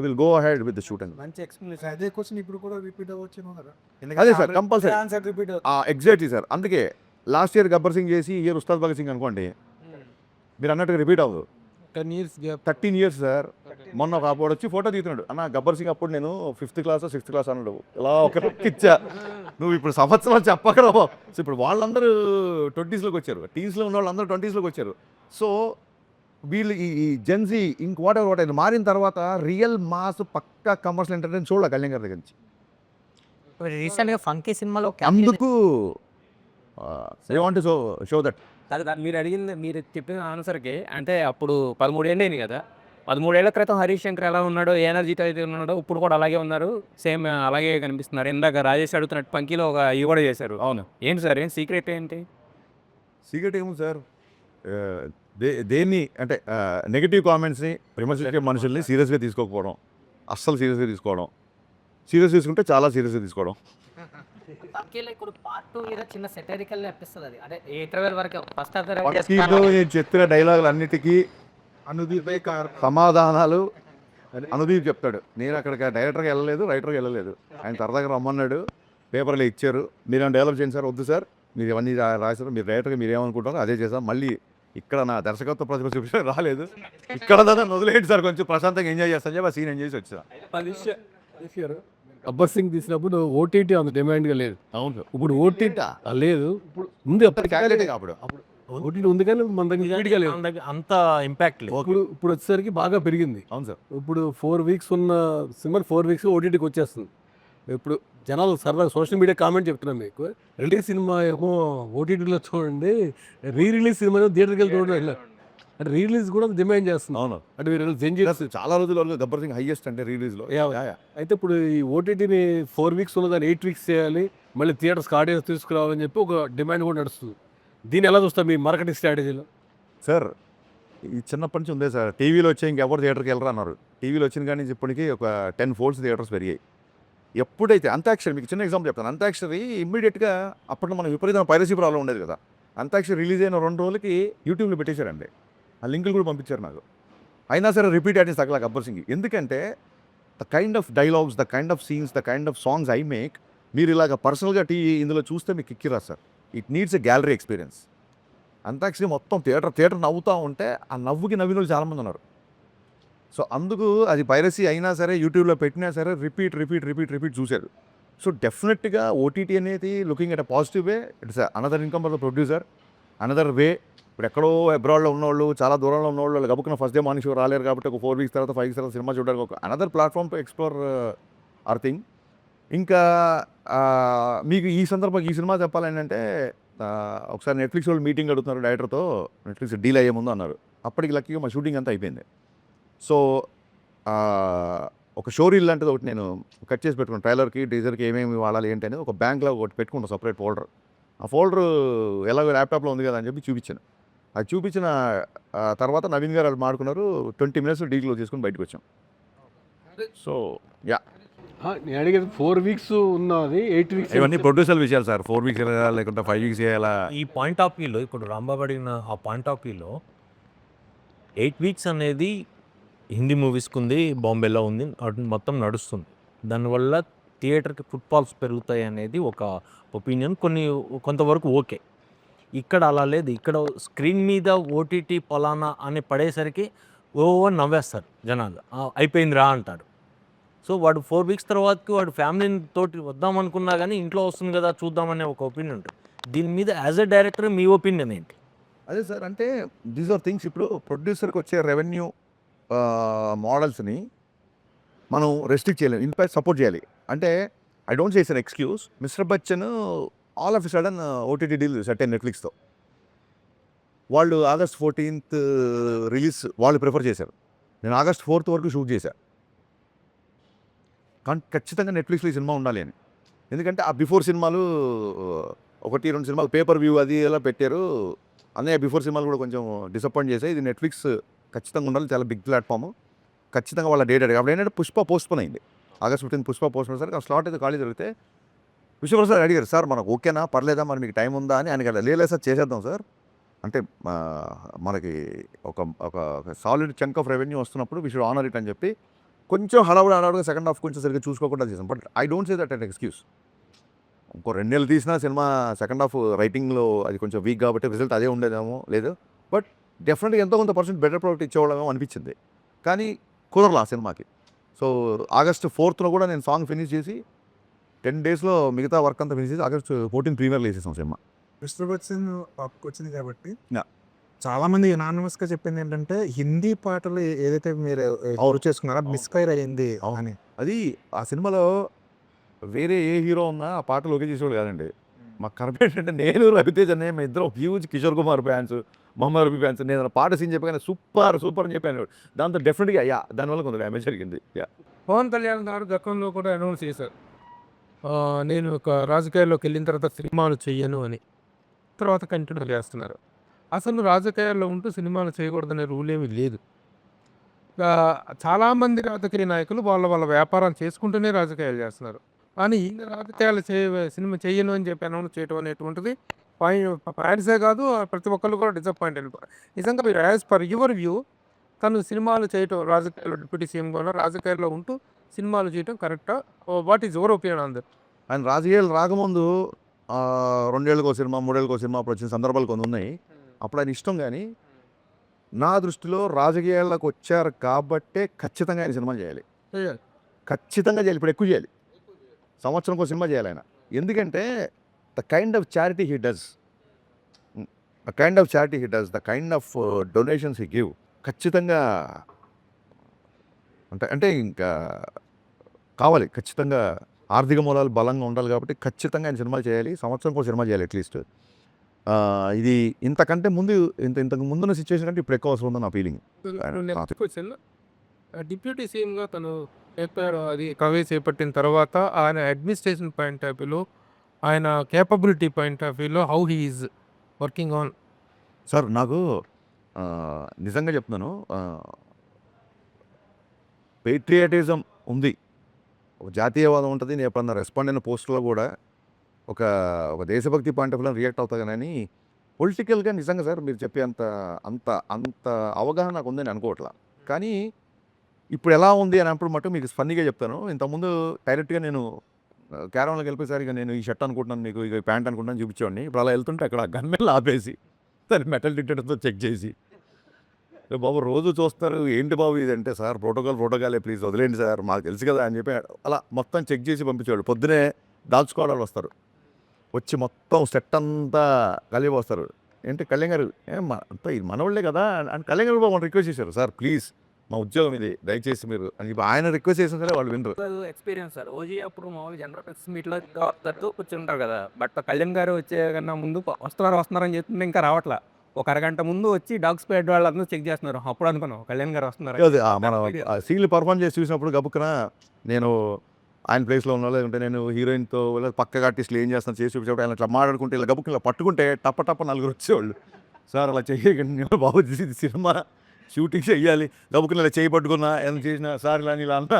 will go ahead with the shoot and మంచి ఎక్స్ప్లెనేషన్. అదే క్వశ్చన్ ఇప్పుడు కూడా రిపీట్ అవ్వచ్చు కదా. అదే sir compulsory answer repeat exactly sir. అందుకే లాస్ట్ ఇయర్ గబ్బర్ సింగ్ చేసి ఈ ఇయర్ ఉస్తాద్ భగత్ సింగ్ అనుకోండి, మీరు అన్నట్టుగా రిపీట్ అవ్వదు. 10 years gap. 13 years sir. మొన్న ఒక అప్పుడు వచ్చి ఫోటో తీస్తున్నాడు, అన్న గబ్బర్ సింగ్ అప్పుడు నేను 5th క్లాస్ 6th క్లాస్ అన్నాడు, ఇలా ఒక ఇచ్చా. నువ్వు ఇప్పుడు సంవత్సరాలు చెప్పకరా. సో ఇప్పుడు వాళ్ళందరూ 20sలోకి వచ్చారు, టీన్స్లో ఉన్న వాళ్ళందరూ 20sలోకి వచ్చారు. సో వీళ్ళు ఈ జెన్సీ ఇంక వాట్ ఎవర్ మారిన తర్వాత రియల్ మాస్ పక్కా కమర్షియల్ ఎంటర్టైన్ చూడాలి కళ్యాణ్ గారి దగ్గర నుంచి. రీసెంట్గా ఫంకీ సినిమాలో అందుకు I want to show that. మీరు అడిగింది, మీరు చెప్పిన ఆన్సర్కి అంటే అప్పుడు 13 ఏళ్ళు అయింది కదా, 13 ఏళ్ల క్రితం హరీష్ శంకర్ ఎలా ఉన్నాడో, ఏ ఎనర్జీతో అయితే ఉన్నాడో ఇప్పుడు కూడా అలాగే ఉన్నారు, సేమ్ అలాగే కనిపిస్తున్నారు. ఇందాక రాజేష్ అడుగుతున్నట్టు పంకీలో ఒక ఇవి కూడా చేశారు. అవును. ఏంటి సార్, ఏం సీక్రెట్ ఏంటి? సీక్రెట్ ఏముంది సార్, దేన్ని అంటే నెగిటివ్ కామెంట్స్ని విమర్శించే మనుషుల్ని సీరియస్గా తీసుకోకపోవడం, అస్సలు సీరియస్గా తీసుకోవడం, సీరియస్ తీసుకుంటే చాలా సీరియస్గా తీసుకోవడం. పంకీలో ఇప్పుడు పార్ట్ 2 మీద చిన్న సెటరికల్ అనిపిస్తుంది. అది అదే ఇంటర్వెల్ వరకు ఫస్ట్ పంకీలో నేను చెప్పిన డైలాగులు అన్నిటికీ అనుదీపే సమాధానాలు అనుదీప్ చెప్తాడు. నేను అక్కడికి డైరెక్టర్గా వెళ్ళలేదు, రైటర్గా వెళ్ళలేదు, ఆయన సరదాగా రమ్మన్నాడు, పేపర్లో ఇచ్చారు, మీరు ఏమైనా డెవలప్ చేయండి సార్. వద్దు సార్, మీరు ఇవన్నీ రాశారు, మీరు డైరెక్టర్గా మీరు ఏమనుకుంటారో అదే చేశారు. మళ్ళీ ఇక్కడ నా దర్శకత్వ ప్రతిభ చూపించడం రాలేదు, ఇక్కడ దాకా వదిలేయండి సార్, కొంచెం ప్రశాంతంగా ఎంజాయ్ చేస్తాను చెప్పి ఆ సీన్ ఎంజాయ్ చేసి వచ్చా. గబ్బర్ సింగ్ తీసినప్పుడు ఓటీటీ అంత డిమాండ్గా లేదు. అవును, ఇప్పుడు ఓటీటీ లేదు, ఇప్పుడు ఉంది. క్యాలిక్యులేట్ అప్పుడు ఓటీటీ ఉంది కానీ మన దగ్గర ఇప్పటికే లేదు. అంత ఇంపాక్ట్ లేదు. ఇప్పుడు వచ్చేసరికి బాగా పెరిగింది. అవును సార్. ఇప్పుడు 4 weeks ఉన్న సినిమా 4 weeks ఓటీటీకి వచ్చేస్తుంది. ఇప్పుడు జనాలు సరదాగా సోషల్ మీడియా కామెంట్ చెప్తున్నాం మీకు, రిలీజ్ సినిమా ఏమో ఓటీటీలో చూడండి, రిలీజ్ సినిమా థియేటర్కి వెళ్ళి చూడండి అంటే రిలీజ్ కూడా డిమాండ్ చేస్తుంది. అవును, అంటే మీరు చాలా రోజులు గబ్బర్ సింగ్ హైయెస్ట్ అంటే రిలీజ్లో. అయితే ఇప్పుడు ఈ ఓటీటీని 4 weeks ఉన్నదాన్ని 8 weeks చేయాలి, మళ్ళీ థియేటర్స్కి ఆడియన్స్ తీసుకురావాలని చెప్పి ఒక డిమాండ్ కూడా నడుస్తుంది. దీన్ని ఎలా చూస్తాం మీ మార్కెటింగ్ స్ట్రాటజీలో? సార్ ఈ చిన్నప్పటి నుంచి ఉందే సార్, టీవీలో వచ్చే ఇంకెవరు థియేటర్కి వెళ్ళరు అన్నారు, టీవీలో వచ్చిన కానీ ఇప్పటికీ ఒక 10 folds థియేటర్స్ పెరిగాయి. ఎప్పుడైతే అంతాక్షరి, మీకు చిన్న ఎగ్జాంపుల్ చెప్తాను, అంతాక్షరి ఇమ్మీడియట్గా అప్పట్లో మనకు విపరీతమైన పైరసీ ప్రాబ్లం ఉండేది కదా, అంతాక్షరి రిలీజ్ అయిన 2 రోజులకి యూట్యూబ్లో పెట్టేశారండి, ఆ లింకులు కూడా పంపించారు నాకు. అయినా సరే రిపీట్ ఆడియన్స్ తగ్గల గబ్బర్ సింగ్. ఎందుకంటే the kind of dialogues, the kind of scenes, the kind of songs I make, మీరు ఇలాగ పర్సనల్గా ఇందులో చూస్తే మీకు ఎక్కిరా sir. It needs a gallery experience. Antakshari మొత్తం థియేటర్ నవ్వుతూ ఉంటే ఆ నవ్వుకి నవ్విన వాళ్ళు చాలామంది ఉన్నారు. సో అందుకు అది పైరసీ అయినా సరే యూట్యూబ్లో పెట్టినా సరే రిపీట్ చూశారు. సో డెఫినెట్గా ఓటీటీ అనేది looking at a positive way, it's another income for the producer, another way. ఇప్పుడు ఎక్కడో అబ్రాడ్లో ఉన్నవాళ్ళు, చాలా దూరంలో ఉన్నవాళ్ళు గబుక్కున ఫస్ట్ డే మార్నింగ్ షో రాలేరు కాబట్టి ఒక 4 weeks తర్వాత 5 weeks తర్వాత సినిమా చూడడానికి ఒక another platform to explore hour thing. ఇంకా మీకు ఈ సందర్భంగా ఈ సినిమా చెప్పాలంటే ఒకసారి నెట్ఫ్లిక్స్ వాళ్ళు మీటింగ్ అడుగుతున్నారు డైరెక్టర్తో, నెట్ఫ్లిక్స్ డీల్ అయ్యే ముందు అన్నారు. అప్పటికి లక్కీగా మా షూటింగ్ అంతా అయిపోయింది. సో ఒక షో రీల్ లాంటిది ఒకటి నేను కట్ చేసి పెట్టుకున్నాను, ట్రైలర్కి టీజర్కి ఏమేమి వాడాలి ఏంటి అనేది ఒక బ్యాంక్లో ఒకటి పెట్టుకుంటాను, సపరేట్ ఫోల్డర్. ఆ ఫోల్డర్ ఎలాగో ల్యాప్టాప్లో ఉంది కదా అని చెప్పి చూపించాను. అది చూపించిన తర్వాత నవీన్ గారు అది మాడుకున్నారు, 20 minutes డీల్ చేసుకుని బయటకు వచ్చాం. సో యా, నేను అడిగేది 4 weeks ఉన్నది 8 weeks ఇవన్నీ ప్రొడ్యూసర్ విషయాలు సార్. 4 weeks చేయాలా లేకుంటే 5 weeks చేయాలా, ఈ పాయింట్ ఆఫ్ వ్యూలో ఇప్పుడు రాంబాబు అడిగిన ఆ పాయింట్ ఆఫ్ వ్యూలో 8 weeks అనేది హిందీ మూవీస్కి ఉంది, బాంబేలో ఉంది, మొత్తం నడుస్తుంది. దానివల్ల థియేటర్కి ఫుట్ఫాల్స్ పెరుగుతాయి అనేది ఒక ఒపీనియన్, కొంతవరకు ఓకే. ఇక్కడ అలా లేదు. ఇక్కడ స్క్రీన్ మీద ఓటీటీ పలానా అని పడేసరికి నవ్వేస్తారు జనాలు, అయిపోయిందిరా అంటారు. సో వాడు 4 weeks తర్వాతకి వాడు ఫ్యామిలీ తోటి వద్దామనుకున్నా కానీ ఇంట్లో వస్తుంది కదా చూద్దామనే ఒక ఒపీనియన్ ఉంటుంది. దీని మీద as a director me opinion ఏంటి? అదే సార్, అంటే దీస్ ఆర్ థింగ్స్. ఇప్పుడు ప్రొడ్యూసర్కి వచ్చే రెవెన్యూ మోడల్స్ని మనం రెస్ట్రిక్ట్ చేయలేము, ఇన్ఫాక్ట్ సపోర్ట్ చేయాలి. అంటే I don't say it's an excuse. Mister Bachchan all of a sudden OTT deal set అయిన నెట్ఫ్లిక్స్తో. వాళ్ళు August 14th రిలీజ్ వాళ్ళు ప్రిఫర్ చేశారు, నేను August 4th వరకు షూట్ చేశాను. కానీ ఖచ్చితంగా నెట్ఫ్లిక్స్లో ఈ సినిమా ఉండాలి అని. ఎందుకంటే ఆ బిఫోర్ సినిమాలు 1-2 సినిమాలు పేపర్ వ్యూ అది ఎలా పెట్టారు, అన్నయ్య బిఫోర్ సినిమాలు కూడా కొంచెం డిసప్పాయింట్ చేశాయి. ఇది నెట్ఫ్లిక్స్ ఖచ్చితంగా ఉండాలి, చాలా బిగ్ ప్లాట్ఫామ్. ఖచ్చితంగా వాళ్ళ డేట్ అడిగి అప్పుడు ఏంటంటే పుష్ప పోస్ట్పోన్ అయింది. August 15 పుష్ప పోస్ట్పోన్ సరికి ఆ స్లాట్ అయితే ఖాళీ జరిగితే విశ్వప్రసాద్ అడిగారు, సార్ మనకు ఓకేనా పర్లేదా మరి మీకు టైం ఉందా అని ఆయన కదా, లేదు సార్ చేసేద్దాం సార్, అంటే మనకి ఒక ఒక సాలిడ్ చంక్ ఆఫ్ రెవెన్యూ వస్తున్నప్పుడు వి షుడ్ ఆనర్ ఇట్ అని చెప్పి కొంచెం హడావుడిగా సెకండ్ హాఫ్ కొంచెం సరిగ్గా చూసుకోకుండా చేసాం. But I don't say that an excuse. ఇంకో 2 నెలలు తీసినా సినిమా సెకండ్ హాఫ్ రైటింగ్లో అది కొంచెం వీక్ కాబట్టి రిజల్ట్ అదే ఉండేదేమో లేదు, బట్ డెఫినెట్గా ఎంతో కొంత పర్సెంట్ బెటర్ ప్రోడక్ట్ ఇచ్చేవాళ్ళమేమో అనిపించింది. కానీ కుదరలా ఆ సినిమాకి. సో ఆగస్ట్ 4th కూడా నేను సాంగ్ ఫినిష్ చేసి 10 daysలో మిగతా వర్క్ అంతా ఫినిష్ చేసి ఆగస్ట్ 14 ప్రీమియర్లో వేసేసాం సినిమా. మిస్టర్ బచ్చన్ టాప్కి వచ్చింది కాబట్టి Yeah. చాలా మంది యునానిమస్గా చెప్పింది ఏంటంటే హిందీ పాటలు ఏదైతే మీరు చేసుకున్నారో మిస్ఫైర్ అయ్యింది అని. అది ఆ సినిమాలో వేరే ఏ హీరో ఉన్నా ఆ పాటలు ఓకే చేసేవాడు కాదండి. మాకు కరెక్ట్ ఏంటంటే నేను రవితేజ్ అనే మేము ఇద్దరం huge Kishore Kumar fans, Mohammed Rafi fans. నేను పాట సీన్ చెప్పగానే సూపర్ సూపర్ అని చెప్పాను. దాంతో డెఫినెట్గా దానివల్ల కొంత డ్యామేజ్ జరిగింది. పవన్ కళ్యాణ్ గారు గతంలో కూడా అనౌన్స్ చేశారు, నేను ఒక రాజకీయాల్లోకి వెళ్ళిన తర్వాత సినిమాలు చెయ్యను అని. తర్వాత కంటిన్యూ చేస్తున్నారు. అసలు రాజకీయాల్లో ఉంటూ సినిమాలు చేయకూడదనే రూల్ ఏమీ లేదు. చాలామంది రాజకీయ నాయకులు వాళ్ళ వ్యాపారం చేసుకుంటూనే రాజకీయాలు చేస్తున్నారు. కానీ ఈయన రాజకీయాలు సినిమా చెయ్యను అని చెప్పి అనౌన్స్ చేయడం అనేటువంటిది ఫ్యాన్సే కాదు, ప్రతి ఒక్కళ్ళు కూడా డిసప్పాయింట్ అయిపోయారు. నిజంగా మీరు యాజ్ పర్ యువర్ వ్యూ తను సినిమాలు చేయటం, రాజకీయాల్లో డిప్యూటీ సీఎం కూడా రాజకీయాల్లో ఉంటూ సినిమాలు చేయటం కరెక్టా? What is your opinion on that? ఆయన రాజకీయాలు రాకముందు 2 ఏళ్ళకో సినిమా, 3 ఏళ్ళకో సినిమా అప్పుడు వచ్చిన సందర్భాలు కొన్ని ఉన్నాయి. అప్పుడు ఆయన ఇష్టం. కానీ నా దృష్టిలో రాజకీయాల్లోకి వచ్చారు కాబట్టే ఖచ్చితంగా ఆయన సినిమా చేయాలి. ఖచ్చితంగా చేయాలి. ఇప్పుడు ఎక్కువ చేయాలి. సంవత్సరంకో సినిమా చేయాలి ఆయన. ఎందుకంటే the kind of charity he does, the kind of donations he give ఖచ్చితంగా అంటే ఇంకా కావాలి. ఖచ్చితంగా ఆర్థిక మూలాలు బలంగా ఉండాలి కాబట్టి ఖచ్చితంగా ఆయన సినిమాలు చేయాలి. సంవత్సరంకో సినిమా చేయాలి అట్లీస్ట్. ఇది ఇంతకంటే ముందు ఇంతకు ముందున్న సిచ్యువేషన్ కంటే ఇప్పుడు ఎక్కువ అవసరం ఉందని నా ఫీలింగ్. నెక్స్ట్ క్వశ్చన్, డిప్యూటీ సీఎంగా తను చెప్పారు, అది కవే చేపట్టిన తర్వాత ఆయన అడ్మినిస్ట్రేషన్ పాయింట్ ఆఫ్ వ్యూలో, ఆయన కేపబిలిటీ పాయింట్ ఆఫ్ వ్యూలో how he is working on? Sir నాకు నిజంగా చెప్తున్నాను, పేట్రియాటిజం ఉంది, ఒక జాతీయవాదం ఉంటుంది. నేను ఎప్పుడన్నా రెస్పాండ్ అయిన పోస్టులో కూడా ఒక దేశభక్తి పాయింట్ ఆఫ్ వ్యూలో రియాక్ట్ అవుతా. కానీ పొలిటికల్గా నిజంగా సార్ మీరు చెప్పే అంత అంత అంత అవగాహన నాకు ఉందని అనుకోవట్లా. కానీ ఇప్పుడు ఎలా ఉంది అని అప్పుడు మటు మీకు ఫన్నీగా చెప్తాను. ఇంతకుముందు డైరెక్ట్గా నేను క్యారవాన్లోకి వెళ్ళిపోయేసరి ఇక నేను ఈ షర్ట్ అనుకుంటున్నాను, మీకు ఇక ప్యాంట్ అనుకుంటున్నాను చూపించేవాడిని. ఇప్పుడు అలా వెళ్తుంటే అక్కడ గన్మెన్లు ఆపేసి దాన్ని మెటల్ డిటెక్టర్తో చెక్ చేసి, బాబు రోజు చూస్తారు ఏంటి బాబు ఇది అంటే, సార్ ప్రోటోకాలే ప్లీజ్ వదిలేండి సార్ మాకు తెలుసు కదా అని చెప్పి అలా మొత్తం చెక్ చేసి పంపించేవాడు. పొద్దునే దాల్చుకోవడాలు వస్తారు, వచ్చి మొత్తం సెట్ అంతా కలిపి వస్తారు. ఏంటి కళ్యాణ్ గారు అంతా ఇది మనవాళ్ళే కదా అని కళ్యాణ్ గారు బాబు రిక్వెస్ట్ చేశారు, సార్ ప్లీజ్ మా ఉద్యోగం ఇది దయచేసి మీరు అని చెప్పి ఆయన రిక్వెస్ట్ చేసిన సరే వాళ్ళు వినరు. Experience sir. ఓజీ అప్పుడు మామూలు జనరల్ ప్రెస్ మీట్లో కూర్చుంటారు కదా, బట్ కళ్యాణ్ గారు వచ్చే కన్నా ముందు వస్తున్నారని చెప్తుంటే ఇంకా రావట్లా. ఒక అరగంట ముందు వచ్చి డాగ్ స్క్వాడ్ వాళ్ళందరూ చెక్ చేస్తున్నారు. అప్పుడు అనుకున్నాం కళ్యాణ్ గారు వస్తున్నారు. అది మన సీన్లు పర్ఫామ్ చేసి చూసినప్పుడు గబుక్కున నేను ఆయన ప్లేస్లో ఉన్నా, లేదంటే నేను హీరోయిన్తో పక్కగా ఆర్టిస్టులు ఏం చేస్తాను చేసి చూపించేప్పుడు ఆయన ఇట్లా మాట్లాడుకుంటే ఇలా గబుక్కున ఇలా పట్టుకుంటే టప్ప నలుగురు వచ్చేవాళ్ళు, సార్ అలా చేయకండి బాబు ఇది సినిమా షూటింగ్ చెయ్యాలి, గబుక్కున ఇలా చేయి పట్టుకున్నా ఏమైనా చేసినా సార్ ఇలా అంతా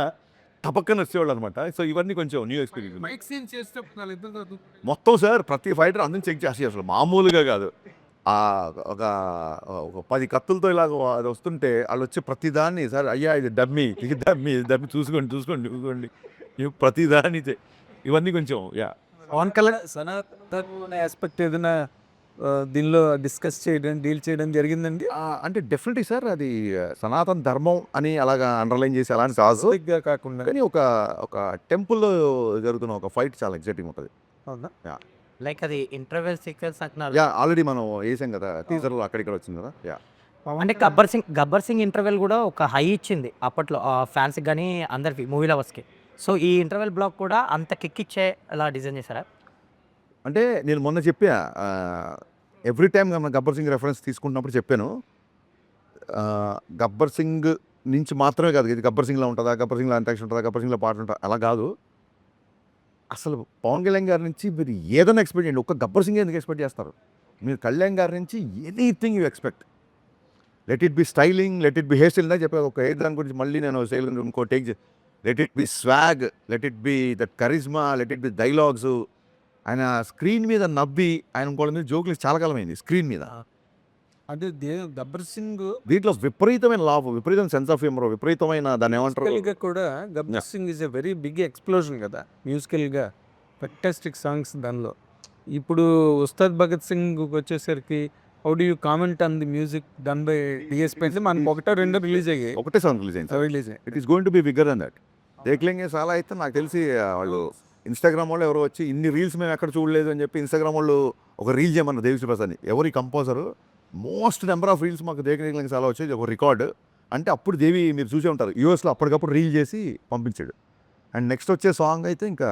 టపక్కన వచ్చేవాళ్ళు అనమాట. సో ఇవన్నీ కొంచెం న్యూ ఎక్స్పీరియన్స్. మైక్ సీన్ చేసేటప్పుడు మొత్తం సార్ ప్రతి ఫైటర్ అందరిని చెక్ చేసి అసలు మామూలుగా కాదు. ఒక 10 కత్తులతో ఇలాగ అది వస్తుంటే వాళ్ళు వచ్చి ప్రతిదాన్ని, సార్ అయ్యా ఇది డమ్మీ చూసుకోండి ప్రతిదాన్ని ఇవన్నీ కొంచెం పవన్ కళ్యాణ్ సనాతన ఆస్పెక్ట్ ఏదైనా దీనిలో డిస్కస్ చేయడం, డీల్ చేయడం జరిగిందండి? అంటే డెఫినెట్లీ సార్ అది సనాతన ధర్మం అని అలాగా అండర్లైన్ చేసి అలాంటి కాదు, కాకుండా కానీ ఒక టెంపుల్లో జరుగుతున్న ఒక ఫైట్ చాలా ఎగ్జైటింగ్ ఉంటుంది. అవునా? లైక్ అది ఇంటర్వెల్ సీక్వెన్స్ అంటున్నారు. ఆల్రెడీ మనం వేసాం కదా టీజర్లో, అక్కడిక్కడ వచ్చింది కదా. అంటే గబ్బర్ సింగ్ ఇంటర్వెల్ కూడా ఒక హై ఇచ్చింది అప్పట్లో ఫ్యాన్స్కి కానీ అందరికి, మూవీ లవర్స్కి. సో ఈ ఇంటర్వెల్ బ్లాక్ కూడా అంత కిక్ ఇచ్చే అలా డిజైన్ చేశారా? అంటే నేను మొన్న చెప్పా, ఎవ్రీ టైం మనం గబ్బర్ సింగ్ రెఫరెన్స్ తీసుకుంటున్నప్పుడు చెప్పాను, గబ్బర్ సింగ్ నుంచి మాత్రమే కాదు ఇది గబ్బర్ సింగ్లో ఉంటుందా, గబ్బర్ సింగ్లో అంటాక్షన్ ఉంటుందా, గబ్బర్ సింగ్లో పాట ఉంటుందా, అలా కాదు. అసలు పవన్ కళ్యాణ్ గారి నుంచి మీరు ఏదైనా ఎక్స్పెక్ట్ చేయండి, ఒక్క గబ్బర్ సింగ్ ఎందుకు ఎక్స్పెక్ట్ చేస్తారు మీరు? కళ్యాణ్ గారి నుంచి anything you expect. Let it be styling, let it be hair style. చెప్పాను ఒక హెయిర్ దాని గురించి మళ్ళీ నేను స్టైల్ ఇంకో take. Let it be swag, let it be that charisma, let it be dialogues, ఆయన స్క్రీన్ మీద నవ్వి ఆయన ఇంకోళ్ళ మీద జోకులు చాలా కాలమైంది స్క్రీన్ మీద. అంటే గబ్బర్ సింగ్ దీంట్లో విపరీతమైన లాభ, విపరీతమైన సెన్స్ ఆఫ్ హ్యూమర్, విపరీతమైన దాన్ని ఏమంటారు మ్యూజికల్గా కూడా Gabbar Singh is a very big explosion కదా మ్యూజికల్గా, ఫెంటాస్టిక్ సాంగ్స్ దానిలో. ఇప్పుడు ఉస్తాద్ భగత్ సింగ్ వచ్చేసరికి how do you comment on the music done by DSP? అంటే మనకు ఒకటో రెండో రిలీజ్ అయ్యాయి. ఒకటే సాంగ్ రిలీజ్ అయింది. Release it is going to be bigger than that. Dekhlenge చాలా అయితే నాకు తెలిసి వాళ్ళు ఇన్స్టాగ్రామ్ వాళ్ళు ఎవరో వచ్చి ఇన్ని రీల్స్ మేము ఎక్కడ చూడలేదు అని చెప్పి ఇన్స్టాగ్రామ్ వాళ్ళు ఒక రీల్ చేయమన్నారు దేవిశ్రీ ప్రసాద్ని. ఎవరి composer most number of reels మాకు దేఖ్లేంగే చాలా వచ్చేది ఒక రికార్డు. అంటే అప్పుడు దేవి మీరు చూసే ఉంటారు యూఎస్లో అప్పటికప్పుడు రీల్ చేసి పంపించాడు. అండ్ నెక్స్ట్ వచ్చే సాంగ్ అయితే ఇంకా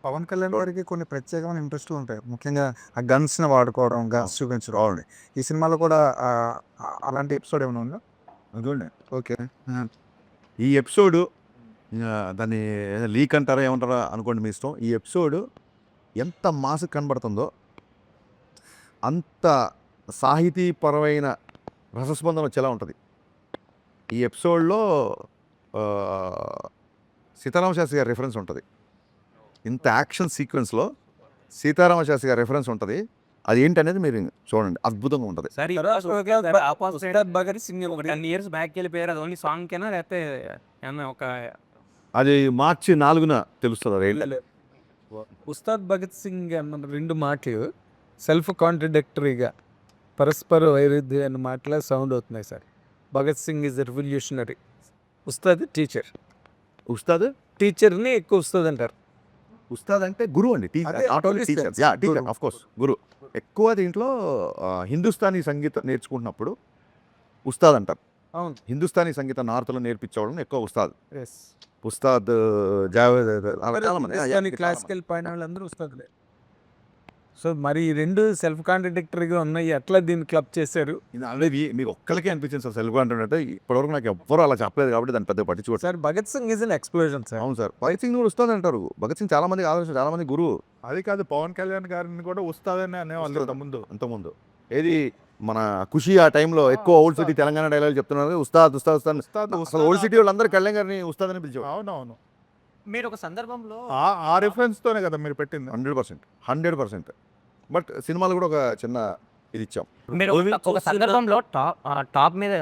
పవన్ కళ్యాణ్ గారికి కొన్ని ప్రత్యేకమైన ఇంట్రెస్ట్లు ఉంటాయి, ముఖ్యంగా ఆ గన్స్ని వాడుకోవడం, గన్స్ చూపించడం. అవునండి. ఈ సినిమాలో కూడా అలాంటి ఎపిసోడ్ ఏమైనా ఉందా? చూడండి ఓకే. ఈ ఎపిసోడు దాన్ని లీక్ అంటారా ఏమంటారా అనుకోండి మీ ఇష్టం. ఈ ఎపిసోడు ఎంత మాసకు కనబడుతుందో అంత సాహితీపరమైన రసస్పందన వచ్చేలా ఉంటుంది. ఈ ఎపిసోడ్లో సీతారామ శాస్త్రి గారి రెఫరెన్స్ ఉంటుంది. ఇంత యాక్షన్ సీక్వెన్స్లో సీతారామ శాస్త్రి గారి రెఫరెన్స్ ఉంటుంది. అది ఏంటనేది మీరు చూడండి, అద్భుతంగా ఉంటుంది. సరే ఉస్తాద్ భగత్ సింగ్ ఒక 10 years బ్యాక్ వెళ్ళిపోయారు. అది ఓన్లీ సాంగ్కేనా లేకపోతే ఏమన్నా ఒక అది మార్చి 4న తెలుస్తుంది. అది ఏంటి? ఉస్తాద్ భగత్ సింగ్ అన్న రెండు మాటలు సెల్ఫ్ కాంట్రడిక్టరీగా పరస్పర వైరుధ్యమైన మాటలే సౌండ్ అవుతున్నాయి sir. Bhagat Singh is revolutionary, ఉస్తాద్ టీచర్. ఉస్తాద్ టీచర్ని ఎక్కువ ఉస్తాద్ అంటారు. ఉస్తాద్ అంటే గురువు అండి. అదే, నాట్ ఓన్లీ టీచర్, టీచర్ గురువు. ఆఫ్ కోర్స్ గురువు. ఎక్కువ దీంట్లో హిందుస్థానీ సంగీతం నేర్చుకుంటున్నప్పుడు ఉస్తాద్ అంటారు. అవును. హిందుస్థానీ సంగీతం నార్త్లో నేర్పించేవాళ్ళని ఎక్కువ ఉస్తాద్. ఎస్. ఉస్తాద్ జావేద్ అలా చాలా మంది. కానీ క్లాసికల్ పైన వాళ్ళందరూ ఉస్తాదులే. సో మరి ఈ రెండు సెల్ఫ్ కాంట్రడిక్టరీగా ఉన్నాయి, ఎట్లా దీన్ని క్లబ్ చేశారు? ఇది ఆల్రెడీ మీకు ఒక్కరికే అనిపించింది సార్ సెల్ఫ్ కాన్ఫిడెంట్ అంటే. ఇప్పటివరకు నాకు ఎవ్వరు అలా చెప్పలేదు కాబట్టి దాన్ని పెద్ద పట్టించుకోవచ్చు. Sir Bhagat Singh is an explosion sir. అవును సార్, భగత్ సింగ్ కూడా ఉస్తాద్ అంటారు. భగత్ సింగ్ చాలా మంది ఆదర్శం, చాలా మంది గురువు. అది కాదు, పవన్ కళ్యాణ్ గారిని కూడా వస్తాదని అనేవాళ్ళు ముందు. అంతకుముందు ఏది మన ఖుషి ఆ టైంలో ఎక్కువ ఓల్డ్ సిటీ తెలంగాణ డైలాగ్ చెప్తున్నారు, ఉస్తాద్ ఉస్తాద్ ఉస్తాద్. అసలు ఓల్డ్ సిటీ వాళ్ళందరూ కళ్యాణ్ గారిని ఉస్తాద్ అని పిలిచేవారు. అవునవును, మీరు ఒక సందర్భంలో ఆ రిఫరెన్స్ తోనే కదా మీరు పెట్టింది. 100%. బట్ సినిమాలో కూడా ఒక చిన్న ఇది ఇచ్చాం. మీరు ఒక సందర్భంలో టాప్ మీద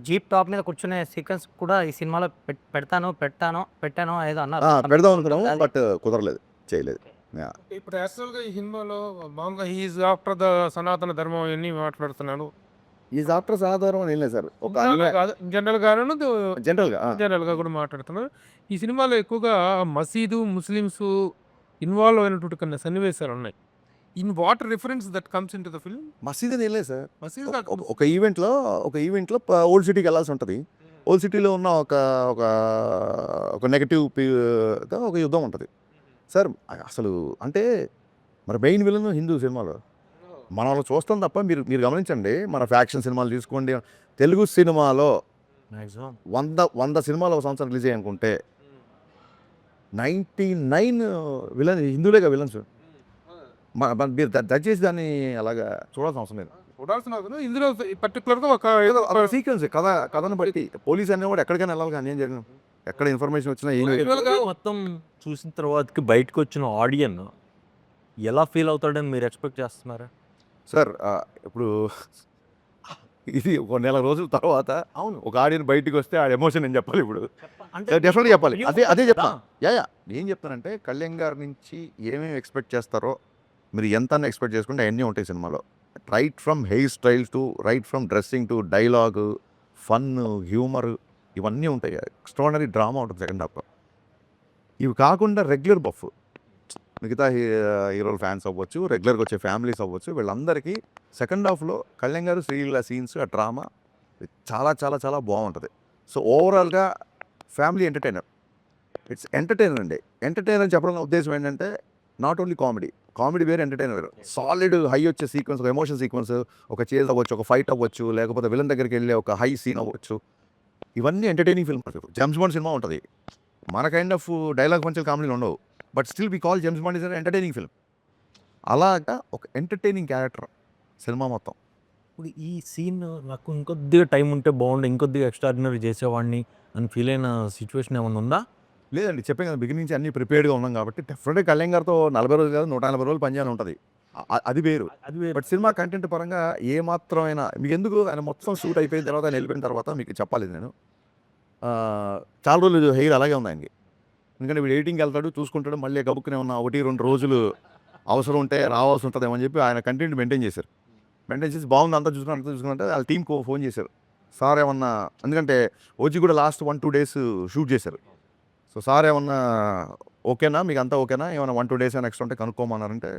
జీప్ టాప్ మీద కూర్చునే సీక్వెన్స్ కూడా ఈ సినిమాలో పెట్టాను ఏదో అన్నారు. పెడదాం అనుకున్నాము బట్ కుదరలేదు, చేయలేదు. ఇప్పుడు యాక్చువల్గా ఈ సినిమాలో మామూలుగా హీఈస్ ఆఫ్టర్ ద సనాతన ధర్మం ఇవన్నీ మాట్లాడుతున్నాడు. ఈ ఆఫ్టర్ సాధారణ ఏం లేదు సార్, ఒక జనరల్గా కూడా మాట్లాడుతున్నారు. ఈ సినిమాలో ఎక్కువగా మసీదు ముస్లిమ్స్ ఇన్వాల్వ్ అయినటువంటి కొన్ని సన్నివేశాలు ఉన్నాయి. In what reference that comes in to the film? మసీద్ అని ఏం లేదు సార్. మసీద్ ఒక ఈవెంట్లో ఓల్డ్ సిటీకి వెళ్ళాల్సి ఉంటుంది. ఓల్డ్ సిటీలో ఉన్న ఒక నెగటివ్ ఒక యుద్ధం ఉంటుంది సార్. అసలు అంటే మరి మెయిన్ విలన్ హిందూ సినిమాలో మనం అలా చూస్తాం తప్ప మీరు గమనించండి. మన ఫ్యాక్షన్ సినిమాలు తీసుకోండి, తెలుగు సినిమాలో 100 సినిమాలు ఒక సంవత్సరం రిలీజ్ అయ్యానుకుంటే 99 విలన్ హిందువులేగా విలన్స్. మీరు దయచేసి దాన్ని అలాగా చూడాల్సిన అవసరం లేదు. చూడాల్సిన ఇందులో పర్టికులర్గా ఒక సీక్వెన్స్ కథను బట్టి పోలీస్ అనేవాడు ఎక్కడికైనా వెళ్ళాలి, కానీ ఏం జరిగింది ఎక్కడ ఇన్ఫర్మేషన్ వచ్చినా ఏం మొత్తం చూసిన తర్వాతకి బయటకు వచ్చిన ఆడియన్ ఎలా ఫీల్ అవుతాడని మీరు ఎక్స్పెక్ట్ చేస్తున్నారా సార్? ఇప్పుడు ఇది ఒక నెల రోజుల తర్వాత అవును ఒక ఆడియన్ బయటికి వస్తే ఆ ఎమోషన్ నేను చెప్పాలి. ఇప్పుడు డెఫినెట్గా చెప్పాలి. అదే చెప్తాను. ఏం చెప్తానంటే కళ్యాణ్ గారి నుంచి ఏమేమి ఎక్స్పెక్ట్ చేస్తారో మీరు ఎంత ఎక్స్పెక్ట్ చేసుకుంటే అవన్నీ ఉంటాయి సినిమాలో. Right from hair style to right from dressing to dialogue, fun, humour ఇవన్నీ ఉంటాయి. ఎక్స్ట్రాడినరీ డ్రామా ఉంటుంది సెకండ్ హాఫ్లో. ఇవి కాకుండా రెగ్యులర్ బఫ్ మిగతా హీరోల ఫ్యాన్స్ అవ్వచ్చు, రెగ్యులర్గా వచ్చే ఫ్యామిలీస్ అవ్వచ్చు, వీళ్ళందరికీ సెకండ్ హాఫ్లో కళ్యాణ్ గారు శ్రీలీల సీన్స్, ఆ డ్రామా చాలా చాలా చాలా బాగుంటుంది. సో ఓవరాల్గా ఫ్యామిలీ ఎంటర్టైనర్. ఇట్స్ ఎంటర్టైనర్ అండి. ఎంటర్టైనర్ అని చెప్పడం ఉద్దేశం ఏంటంటే నాట్ ఓన్లీ కామెడీ వేరే, ఎంటర్టైనర్ వేరు. సాలిడ్ హై వచ్చే సీక్వెన్స్, ఒక ఎమోషన్ సీక్వెన్స్, ఒక చేజ్ అవ్వచ్చు, ఒక ఫైట్ అవ్వచ్చు, లేకపోతే విలన్ దగ్గరికి వెళ్ళే ఒక హై సీన్ అవ్వచ్చు. ఇవన్నీ ఎంటర్టైనింగ్ ఫిల్మ్. జేమ్స్ బాండ్ సినిమా ఉంటుంది, మన కైండ్ ఆఫ్ డైలాగ్ పంచులు కామెడీలు ఉండవు, but still we call James Bond is an entertaining film. అలాగా ఒక ఎంటర్టైనింగ్ క్యారెక్టర్ సినిమా మొత్తం. ఇప్పుడు ఈ సీన్ నాకు ఇంకొద్దిగా టైం ఉంటే బాగుండు, ఇంకొద్దిగా ఎక్స్ట్రాడినరీ చేసేవాడిని అని ఫీల్ అయిన సిచ్యువేషన్ ఏమైనా ఉందా? లేదండి చెప్పాను కదా బిగినింగ్ నుంచి అన్ని ప్రిపేర్డ్గా ఉన్నాం కాబట్టి డెఫినెట్గా కళ్యాణ్ గారితో 40 రోజులు కాదు 140 రోజులు పనిచేయాలని ఉంటుంది. అది వేరు. బట్ సినిమా కంటెంట్ పరంగా ఏ మాత్రమైనా మీకు ఎందుకు ఆయన మొత్తం షూట్ అయిపోయిన తర్వాత ఆయన వెళ్ళిపోయిన తర్వాత మీకు చెప్పాలి నేను చాలా రోజులు హెయిర్ అలాగే ఉంది ఆయనకి. ఎందుకంటే వీడు ఎడిటింగ్కి వెళ్తాడు చూసుకుంటాడు మళ్ళీ గబుక్కునే ఉన్న 1-2 రోజులు అవసరం ఉంటే రావాల్సి ఉంటుందేమో అని చెప్పి ఆయన కంటెంట్ మెయింటైన్ చేశారు. మెయింటైన్ చేసి బాగుంది అంతా చూసుకుంటే వాళ్ళ టీంకి ఫోన్ చేశారు సార్ ఏమన్నా, ఎందుకంటే ఓజీ కూడా లాస్ట్ 1-2 డేస్ షూట్ చేశారు. సో సార్ ఏమన్నా ఓకేనా మీకు అంతా ఓకేనా ఏమన్నా 1-2 డేస్ నెక్స్ట్ ఉంటే కనుక్కోమన్నారంటే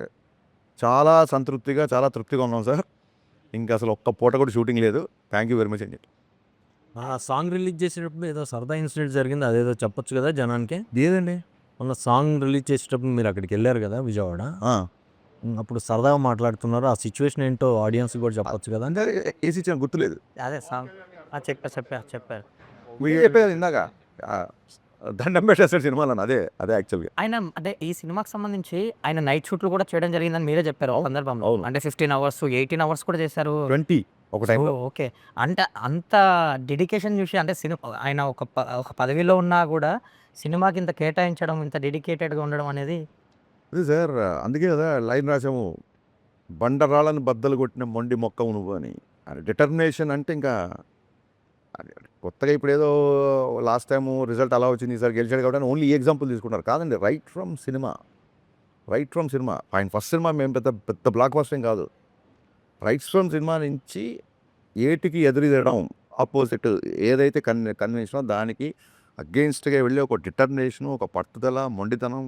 చాలా సంతృప్తిగా చాలా తృప్తిగా ఉన్నాం సార్. ఇంకా అసలు ఒక్క పూట కూడా షూటింగ్ లేదు. థ్యాంక్ యూ వెరీ మచ్ అని చెప్పి. ఆ సాంగ్ రిలీజ్ చేసేటప్పుడు ఏదో సరదా ఇన్సిడెంట్ జరిగింది, అదేదో చెప్పొచ్చు కదా జనానికి. ఏదండి మొన్న సాంగ్ రిలీజ్ చేసేటప్పుడు మీరు అక్కడికి వెళ్ళారు కదా విజయవాడ, అప్పుడు సరదాగా మాట్లాడుతున్నారు. ఆ సిచ్యువేషన్ ఏంటో ఆడియన్స్ కూడా చెప్పొచ్చు కదా. అంటే ఏసీ ఇచ్చిన గుర్తులేదు. అదే సాంగ్ చెప్పారు మీరు చెప్పేది ఇందాక దండం పెట్టేస్తాడు సినిమాలో అదే యాక్చువల్గా. ఆయన అంటే ఈ సినిమాకి సంబంధించి ఆయన నైట్ షూట్లు కూడా చేయడం జరిగిందని మీరే చెప్పారు ఒక సందర్భంలో. అవును. అంటే 15 అవర్స్ 18 అవర్స్ కూడా చేశారు. 20 ఒక టైంలో. ఓకే. అంటే అంత డెడికేషన్ చూసి అంటే ఆయన ఒక పదవిలో ఉన్నా కూడా సినిమాకి ఇంత కేటాయించడం, ఇంత డెడికేటెడ్గా ఉండడం అనేది అదే సార్ అందుకే కదా లైన్ రాసాము, బండరాళ్ళని బద్దలు కొట్టిన మొండి మొక్కవు నువ్వు అని. డిటర్మినేషన్ అంటే ఇంకా కొత్తగా ఇప్పుడు ఏదో లాస్ట్ టైము రిజల్ట్ అలా వచ్చింది ఈసారి గెలిచాడు కాబట్టి ఓన్లీ ఈ ఎగ్జాంపుల్ తీసుకుంటారు కాదండి. రైట్ ఫ్రమ్ సినిమా ఆయన ఫస్ట్ సినిమా మేము పెద్ద బ్లాక్ బస్టర్ కాదు. రైట్ ఫ్రమ్ సినిమా నుంచి ఏటికి ఎదురుదడం ఆపోజిట్ ఏదైతే కన్వెన్షనో దానికి అగెయిన్స్ట్గా వెళ్ళి ఒక డిటర్మినేషను ఒక పట్టుదల మొండితనం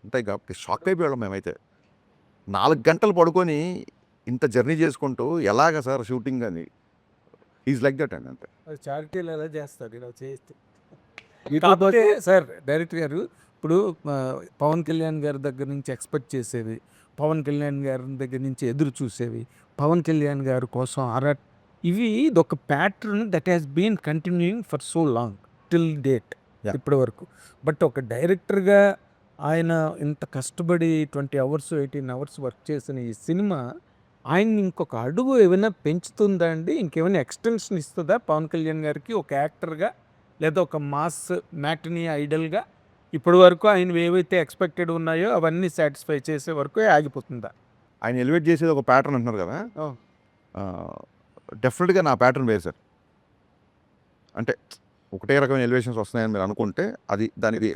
ఉంటాయి కాబట్టి షాక్ అయిపోయాం మేమైతే. 4 గంటలు పడుకొని ఇంత జర్నీ చేసుకుంటూ ఎలాగ సార్ షూటింగ్ అని ఈజ్ లైక్ దట్ అండి అంతే. చారిటీలు ఎలా చేస్తాడు ఇలా చేస్తే. కాకపోతే సార్ డైరెక్టర్ గారు ఇప్పుడు పవన్ కళ్యాణ్ గారి దగ్గర నుంచి ఎక్స్పెక్ట్ చేసేవి, పవన్ కళ్యాణ్ గారి దగ్గర నుంచి ఎదురు చూసేవి, పవన్ కళ్యాణ్ గారి కోసం ఇవి ఇదొక pattern that has been continuing for so long till date ఇప్పటి వరకు. బట్ ఒక డైరెక్టర్గా ఆయన ఇంత కష్టపడి 20 అవర్స్ 18 అవర్స్ వర్క్ చేసిన ఈ సినిమా ఆయన్ని ఇంకొక అడుగు ఏమైనా పెంచుతుందా అండి? ఇంకేమైనా ఎక్స్టెన్షన్ ఇస్తుందా పవన్ కళ్యాణ్ గారికి ఒక యాక్టర్గా, లేదా ఒక మాస్ మ్యాటినీ ఐడల్గా? ఇప్పటి వరకు ఆయన ఏవైతే ఎక్స్పెక్టెడ్ ఉన్నాయో అవన్నీ సాటిస్ఫై చేసే వరకు ఆగిపోతుందా? ఆయన ఎలివేట్ చేసేది ఒక ప్యాటర్న్ అంటున్నారు కదా, డెఫినెట్గా నా ప్యాటర్న్ వేరు సార్. అంటే ఒకటే రకమైన ఎలివేషన్స్ వస్తున్నాయని మీరు అనుకుంటే అది దానికి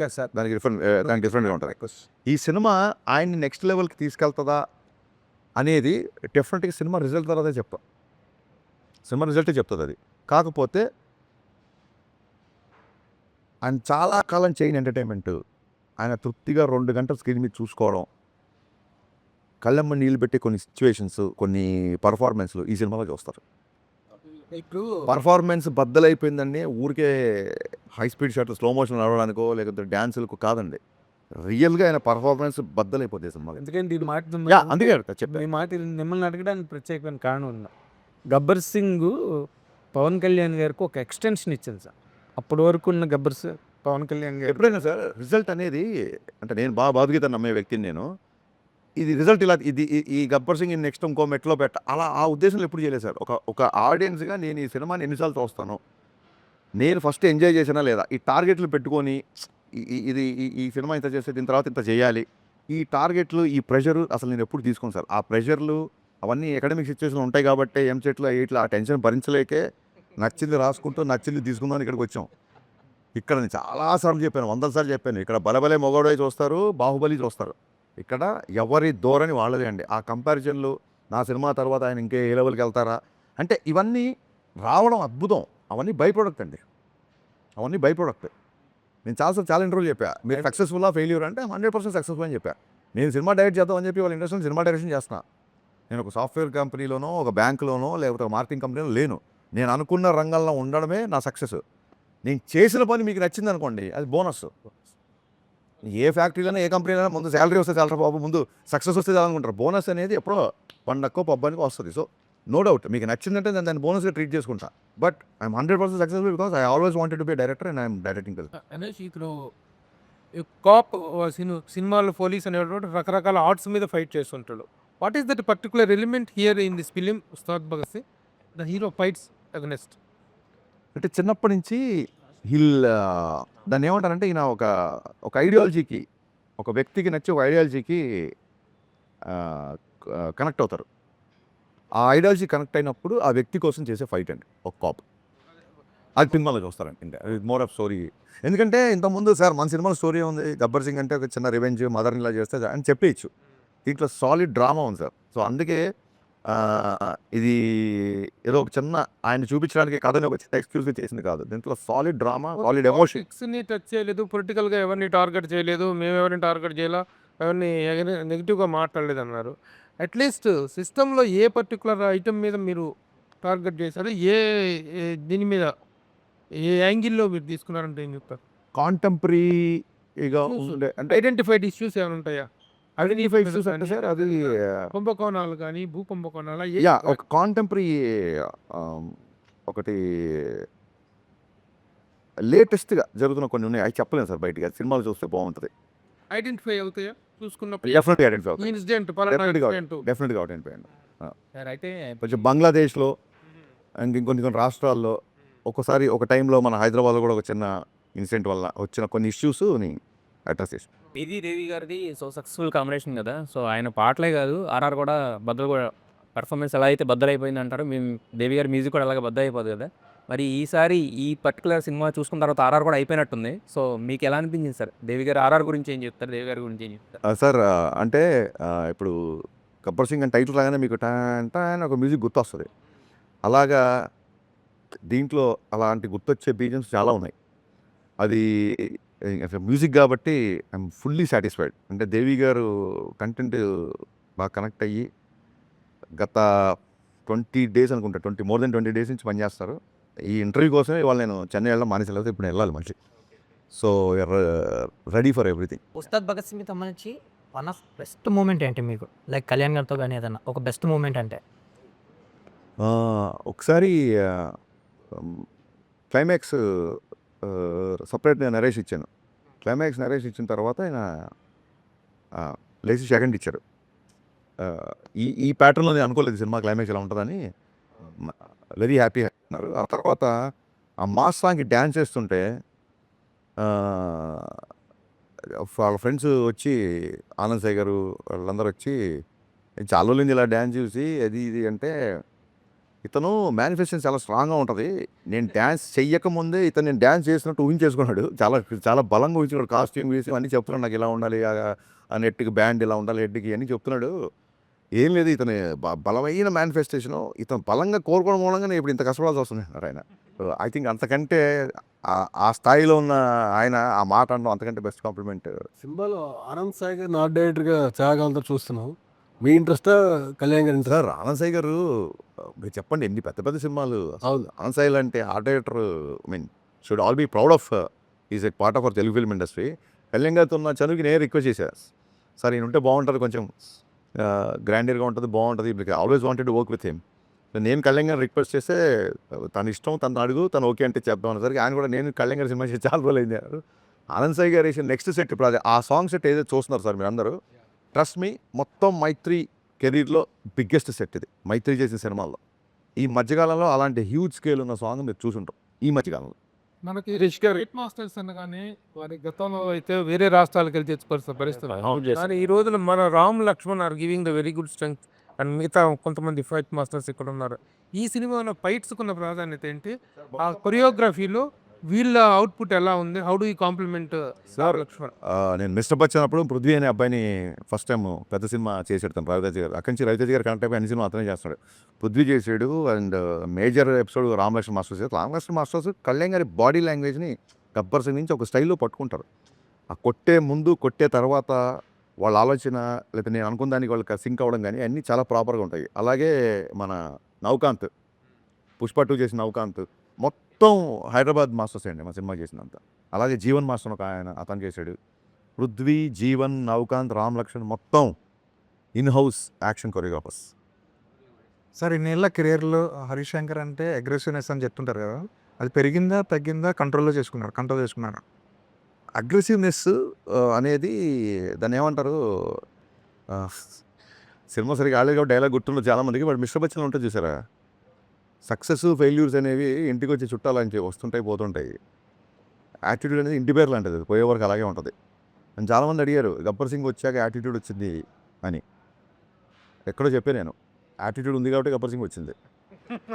డిఫరెంట్గా ఉంటుంది. ఈ సినిమా ఆయన్ని నెక్స్ట్ లెవెల్కి తీసుకెళ్తుందా అనేది డెఫినెట్గా సినిమా రిజల్ట్ తర్వాతే చెప్తాం. సినిమా రిజల్టే చెప్తుంది అది. కాకపోతే ఆయన చాలా కాలం చేయని ఎంటర్టైన్మెంట్ ఆయన తృప్తిగా 2 గంటల స్క్రీన్ మీద చూసుకోవడం, కళ్ళమ్మ నీళ్ళు పెట్టి కొన్ని సిచ్యువేషన్స్ కొన్ని పర్ఫార్మెన్స్లు ఈ సినిమాలో చూస్తారు. ఇప్పుడు పర్ఫార్మెన్స్ బద్దలైపోయిందండి ఊరికే హై స్పీడ్ షాట్లు స్లో మోషన్ నడవడానికో లేకపోతే డ్యాన్సులకు కాదండి. రియల్గా ఆయన పర్ఫార్మెన్స్ బద్దలైపోతుంది సినిమాలో. ఎందుకంటే ఈ మాట అందుకే చెప్పాను. ఈ మాట మిమ్మల్ని అడగడానికి ప్రత్యేకమైన కారణం ఉందా? గబ్బర్ సింగ్ పవన్ కళ్యాణ్ గారికి ఒక ఎక్స్టెన్షన్ ఇచ్చింది సార్. అప్పటి వరకు ఉన్న పవన్ కళ్యాణ్ గారు ఎప్పుడైనా సార్ రిజల్ట్ అనేది అంటే నేను బాధగీత నమ్మే వ్యక్తిని నేను. ఇది రిజల్ట్ ఇలా ఈ గబ్బర్ సింగ్ నెక్స్ట్ ఇంకో మెట్లో అలా ఆ ఉద్దేశంలో ఎప్పుడు చేయలేదు సార్. ఒక ఆడియన్స్గా నేను ఈ సినిమాని ఎన్నిసార్లు చూస్తాను, నేను ఫస్ట్ ఎంజాయ్ చేసినా లేదా ఈ టార్గెట్లు పెట్టుకొని ఇది ఈ సినిమా ఇంత చేస్తే దీని తర్వాత ఇంత చేయాలి ఈ టార్గెట్లు ఈ ప్రెషరు అసలు నేను ఎప్పుడు తీసుకోను సార్. ఆ ప్రెషర్లు అవన్నీ ఎకడమిక్ సిచ్యువేషన్లు ఉంటాయి కాబట్టి ఎంసెట్లో ఇట్లా ఆ టెన్షన్ భరించలేకే నచ్చింది రాసుకుంటూ నచ్చింది తీసుకుందామని ఇక్కడికి వచ్చాం. ఇక్కడ నేను చాలాసార్లు చెప్పాను, 100 సార్లు చెప్పాను. ఇక్కడ బలబలే మొగోడై చూస్తారు, బాహుబలి చూస్తారు. ఇక్కడ ఎవరి ధోరణి వాళ్ళదే అండి. ఆ కంపారిజన్లు నా సినిమా తర్వాత ఆయన ఇంకే ఏ లెవెల్కి వెళ్తారా అంటే ఇవన్నీ రావడం అద్భుతం. అవన్నీ బై ప్రోడక్ట్ అండి, అవన్నీ బై ప్రోడక్ట్. నేను చాలా ఇంటర్వ్యూలు చెప్పా, మీరు సక్సెస్ఫుల్లా ఫెయిల్యూర్ అంటే 100% సక్సెస్ఫుల్ అని చెప్పా. నేను సినిమా డైరెక్ట్ చేద్దామని చెప్పి వాళ్ళ ఇండస్ట్రీలో సినిమా డైరెక్షన్ చేస్తున్నా. నేను ఒక సాఫ్ట్వేర్ కంపెనీలోనో ఒక బ్యాంకులోనో లేకపోతే ఒక మార్కెటింగ్ కంపెనీలో లేను. నేను అనుకున్న రంగంలో ఉండడమే నా సక్సెస్. నేను చేసిన పని మీకు నచ్చింది అనుకోండి అది బోనస్. ఏ ఫ్యాక్టరీలోనే ఏ కంపెనీలో ముందు శాలరీ వస్తే చాలా బాబు ముందు సక్సెస్ వస్తే చాలనుకుంటారు. బోనస్ అనేది ఎప్పుడో పండక్కో పబ్బానికో వస్తుంది. సో నో డౌట్ మీకు నచ్చిందంటే నేను దాన్ని బోనస్గా ట్రీట్ చేసుకుంటా. But I'm 100% successful because I always wanted to be director and I'm directing. అనేసి ఇప్పుడు కాప్ సినిమాలో పోలీస్ అనేటువంటి రకరకాల ఆర్ట్స్ మీద ఫైట్ చేస్తుంటాడు. What is that particular element here in this film Ustaad Bhagat Singh? The hero fights against. అంటే చిన్నప్పటి నుంచి హిల్ దాన్ని ఏమంటారంటే ఈయన ఒక ఐడియాలజీకి, ఒక వ్యక్తికి నచ్చి ఒక ఐడియాలజీకి కనెక్ట్ అవుతారు. ఆ ఐడియాలజీ కనెక్ట్ అయినప్పుడు ఆ వ్యక్తి కోసం చేసే ఫైట్ అండి ఒక కాప్. అది సినిమాలో చూస్తారండి. ఇంకా మోర్ ఆఫ్ స్టోరీ. ఎందుకంటే ఇంతకుముందు సార్ మన సినిమాలో స్టోరీ ఉంది, గబ్బర్ సింగ్ అంటే ఒక చిన్న రివెంజ్, మదర్ని ఇలా చేస్తే అని చెప్పేయచ్చు. దీంట్లో సాలిడ్ డ్రామా ఉంది సార్. సో అందుకే ఇది ఏదో ఒక చిన్న ఆయన చూపించడానికి కథని ఒక చిన్న ఎక్స్క్యూజ్గా చేసింది కాదు. దీంట్లో సాలిడ్ డ్రామా, సాలిడ్ ఎమోషన్. ని టచ్ చేయలేదు, పొలిటికల్గా ఎవరిని టార్గెట్ చేయలేదు, మేము ఎవరిని టార్గెట్ చేయాలా, ఎవరిని నెగిటివ్గా మాట్లాడలేదు అన్నారు. అట్లీస్ట్ సిస్టంలో ఏ పర్టికులర్ ఐటమ్ మీద మీరు టార్గెట్ చేశారు, దీని మీద ఏ యాంగిల్లో మీరు తీసుకున్నారంటే ఏం చెప్తారు? కాంటెంపరీగా ఉండే అంటే ఐడెంటిఫైడ్ ఇష్యూస్ ఏమైనా ఉంటాయా? ఐడెంటిఫై ఇష్యూస్ అంటే సార్ అది కుంభకోణాలు కానీ, భూ కుంభకోణాలు యా ఒక కాంటెంపరీ ఒకటి లేటెస్ట్గా జరుగుతున్న కొన్ని ఉన్నాయి. అవి చెప్పలేను సార్ బయటికి. అది సినిమాలు చూస్తే బాగుంటుంది. ఐడెంటిఫై అవుతాయా చూసుకున్నప్పుడు? డెఫినెట్గా ఐడెంటిఫై అవుతుంది. ఇన్సిడెంట్ డెఫినెట్గా ఐడెంటిఫై అండి. సార్ అయితే కొంచెం బంగ్లాదేశ్లో ఇంకొన్ని రాష్ట్రాల్లో ఒక్కోసారి ఒక టైంలో మన హైదరాబాద్లో కూడా ఒక చిన్న ఇన్సిడెంట్ వల్ల వచ్చిన కొన్ని ఇష్యూస్ని అడ్రస్ చేసి ఇది దేవి గారిది సో సక్సెస్ఫుల్ కాంబినేషన్ కదా. సో ఆయన పాటలే కాదు, ఆర్ఆర్ కూడా బద్దలు కూడా పర్ఫార్మెన్స్ ఎలా అయితే బద్దలైపోయింది అంటారో, మేము దేవి గారి మ్యూజిక్ కూడా అలాగే బద్దలైపోదు కదా. మరి ఈసారి ఈ పర్టికులర్ సినిమా చూసుకున్న తర్వాత ఆర్ఆర్ కూడా అయిపోయినట్టుంది. సో మీకు ఎలా అనిపించింది సార్? దేవి గారు ఆర్ఆర్ గురించి ఏం చెప్తారు, దేవి గారి గురించి ఏం చెప్తారు? సార్ అంటే ఇప్పుడు గబ్బర్ సింగ్ అని టైటిల్ రాగానే మీకు టైన్ ఒక మ్యూజిక్ గుర్తొస్తుంది. అలాగా దీంట్లో అలాంటి గుర్తొచ్చే బీజిఎమ్స్ చాలా ఉన్నాయి. అది మ్యూజిక్ కాబట్టి ఐఎమ్ ఫుల్లీ సాటిస్ఫైడ్. అంటే దేవి గారు కంటెంట్ బాగా కనెక్ట్ అయ్యి గత 20 డేస్ అనుకుంటా, మోర్ దెన్ 20 డేస్ నుంచి పనిచేస్తారు. ఈ ఇంటర్వ్యూ కోసమే ఇవాళ నేను చెన్నై వెళ్ళడం మానేసలేదు, ఇప్పుడు వెళ్ళాలి మళ్ళీ. So ready for everything. Ustaad Bhagat సింగ్కి సంబంధించి వన్ ఆఫ్ బెస్ట్ మూమెంట్ ఏంటి మీకు? లైక్ కళ్యాణ్ గారితో కానీ ఏదన్నా ఒక బెస్ట్ మూమెంట్ అంటే? ఒకసారి క్లైమాక్స్ సపరేట్గా నరేష్ ఇచ్చాను. క్లైమాక్స్ నరేష్ ఇచ్చిన తర్వాత ఆయన లేచి సెకండ్ ఇచ్చారు. ఈ ప్యాటర్న్లో నేను అనుకోలేదు సినిమా క్లైమాక్స్ ఇలా ఉంటుందని. వెరీ హ్యాపీ అన్నారు. ఆ తర్వాత ఆ మాస్ సాంగ్కి డ్యాన్స్ చేస్తుంటే వాళ్ళ ఫ్రెండ్స్ వచ్చి ఆనంద్ సాయి గారు వాళ్ళందరూ వచ్చి చాలా రోజులు ఇలా డ్యాన్స్ చూసి అది ఇది అంటే, ఇతను మేనిఫెస్టేషన్ చాలా స్ట్రాంగ్గా ఉంటుంది. నేను డ్యాన్స్ చెయ్యకముందే నేను డ్యాన్స్ చేసినట్టు ఊహించేసుకున్నాడు. చాలా చాలా బలంగా ఊహించుకున్నాడు. కాస్ట్యూమ్ వేసి అన్నీ చెప్తున్నాడు, నాకు ఇలా ఉండాలి, ఆ నెట్కి బ్యాండ్ ఇలా ఉండాలి, హెడ్కి అన్నీ చెప్తున్నాడు. ఏం లేదు, ఇతని బలమైన మేనిఫెస్టేషను. ఇతను బలంగా కోరుకోవడం మూలంగా నేను ఇప్పుడు ఇంత కష్టపడాల్సి వస్తుంది అన్నారు ఆయన. ఐ థింక్ అంతకంటే ఆ స్థాయిలో ఉన్న ఆయన ఆ మాట అనడం అంతకంటే బెస్ట్ కాంప్లిమెంట్. సినిమాలో ఆనంద్ సాయి గారు నాట్ డైరెక్టర్గా త్యాగాలతో చూస్తున్నాం. మీ ఇంట్రెస్టా కళ్యాణ్ గారి ఇంట్రెస్ట్? సార్ ఆనంద్ సాయి గారు మీరు చెప్పండి, ఎన్ని పెద్ద పెద్ద సినిమాలు. అవును. ఆనంద్ సాయి అంటే art director, should all be proud of is a part of our Telugu film industry. Kalyan గారితో ఉన్న చనువుకి నేను రిక్వెస్ట్ చేశాను, సార్ ఈయన ఉంటే బాగుంటుంది, కొంచెం గ్రాండియర్గా ఉంటుంది, బాగుంటుంది. Always wanted to work with him. నేను కళ్యాణ్ గారిని రిక్వెస్ట్ చేస్తే తన ఇష్టం, తను అడుగు, తను ఓకే అంటే చెప్దాం అనేసరికి ఆయన కూడా నేను కళ్యాణ్ గారి సినిమా చేసి చాలా రోజులు అయింది అన్నారు. ఆనంద్ సాయి గారు వేసిన నెక్స్ట్ సెట్ ఇప్పుడు అది ఆ సాంగ్ సెట్ ఏదైతే చూస్తున్నారు సార్ మీరు అందరూ, ట్రస్ట్ మీ, మొత్తం మైత్రి కెరీర్లో బిగ్గెస్ట్ సెట్ ఇది. మైత్రి చేసిన సినిమాల్లో ఈ మధ్యకాలంలో అలాంటి హ్యూజ్ స్కేల్ ఉన్న సాంగ్ మీరు చూసుంటాం ఈ మధ్యకాలంలో. మనకి రిష్ గారు హిట్ మాస్టర్స్ అనగానే వారి గతంలో అయితే వేరే రాష్ట్రాలకు వెళ్ళి తెచ్చుకోవాల్సిన పరిస్థితి. కానీ ఈ రోజున మన Ram Lakshman are giving the very good strength and మిగతా కొంతమంది ఫైట్ మాస్టర్స్ ఇక్కడ ఉన్నారు. ఈ సినిమాలో ఫైట్స్కున్న ప్రాధాన్యత ఏంటి? ఆ కొరియోగ్రఫీలో వీళ్ళ అవుట్పుట్ ఎలా ఉంది? How do you compliment sir Lakshman? నేను మిస్టర్ బచ్చన్ అప్పుడు పృథ్వీ అనే అబ్బాయిని ఫస్ట్ టైం పెద్ద సినిమా చేసాడు తను, రవితేజ గారు. అక్కడి నుంచి రవితేజ గారు కనెక్ట్ అయిపోయి అన్ని సినిమా అతనే చేస్తున్నాడు. పృథ్వీ చేసాడు and major episode Ramalakshman masters చేశారు. రామలక్ష్మణ్ మాస్టర్స్ కళ్యాణ్ గారి బాడీ లాంగ్వేజ్ని గబ్బర్ సింగ్ నుంచి ఒక స్టైల్లో పట్టుకుంటారు. ఆ కొట్టే ముందు కొట్టే తర్వాత వాళ్ళ ఆలోచన లేకపోతే నేను అనుకున్న దానికి వాళ్ళకి సింక్ అవ్వడం కానీ అన్నీ చాలా ప్రాపర్గా ఉంటాయి. అలాగే మన నవకాంత్, పుష్ప 2 చేసిన నవకాంత్ మొత్తం హైదరాబాద్ మాస్టర్స్ అండి మా సినిమా చేసినంత. అలాగే జీవన్ మాస్టర్ ఒక ఆయన అతను చేశాడు. పృథ్వీ, జీవన్, నవకాంత్, రామ్ లక్ష్మణ్ మొత్తం in house action choreographers. Sir ఇన్నేళ్ళ కెరియర్లో హరీష్ శంకర్ అంటే అగ్రెసివ్నెస్ అని చెప్తుంటారు కదా, అది పెరిగిందా తగ్గిందా? కంట్రోల్ చేసుకున్నారు. అగ్రెసివ్నెస్ అనేది దాన్ని ఏమంటారు, సినిమా సరిగా ఆడలేదు కాబట్టి డైలాగ్ గుర్తుండదు చాలామందికి. బట్ మిస్టర్ బచ్చన్ ఉంటుంది చూసారా, సక్సెస్ ఫెయిల్యూర్స్ అనేవి ఇంటికి వచ్చి చుట్టాలని వస్తుంటాయి పోతుంటాయి. యాటిట్యూడ్ అనేది ఇంటి పేరు లాంటిది, పోయే వరకు అలాగే ఉంటుంది. అని చాలామంది అడిగారు గబ్బర్ సింగ్ వచ్చాక యాటిట్యూడ్ వచ్చింది అని. ఎక్కడో చెప్పే నేను, యాటిట్యూడ్ ఉంది కాబట్టి గబ్బర్ సింగ్ వచ్చింది.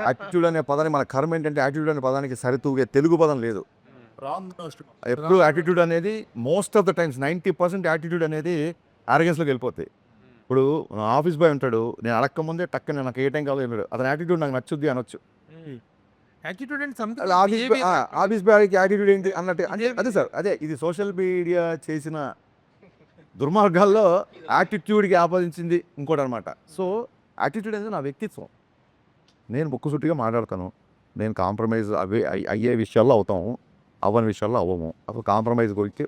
యాటిట్యూడ్ అనే పదాన్ని మన కర్మ ఏంటంటే యాటిట్యూడ్ అనే పదానికి సరితూగే తెలుగు పదం లేదు. ఎప్పుడు యాటిట్యూడ్ అనేది most of the times 90% attitude అనేది ఆరోగెన్స్లోకి వెళ్ళిపోతాయి. ఇప్పుడు ఆఫీస్ బాయ్ ఉంటాడు, నేను అడక్క ముందే టక్కన నాకు ఏ టైం కావాలో వెళ్ళాడు, అతని యాటిట్యూడ్ నాకు నచ్చుద్ది అనొచ్చు. యాటిట్యూడ్ అండ్ అలా ఆఫీస్ బాయ్కి యాటిట్యూడ్ ఏంటి అన్నట్టు అదే సార్, అదే ఇది సోషల్ మీడియా చేసిన దుర్మార్గాల్లో యాటిట్యూడ్కి ఆపాదించింది ఇంకోటి అనమాట. సో యాటిట్యూడ్ అనేది నా వ్యక్తిత్వం. నేను ముక్కుసూటిగా మాట్లాడతాను, నేను కాంప్రమైజ్ అయ్యే విషయాల్లో అవుతాము, అవ్వని విషయాల్లో అవ్వము. అప్పుడు కాంప్రమైజ్ గురించి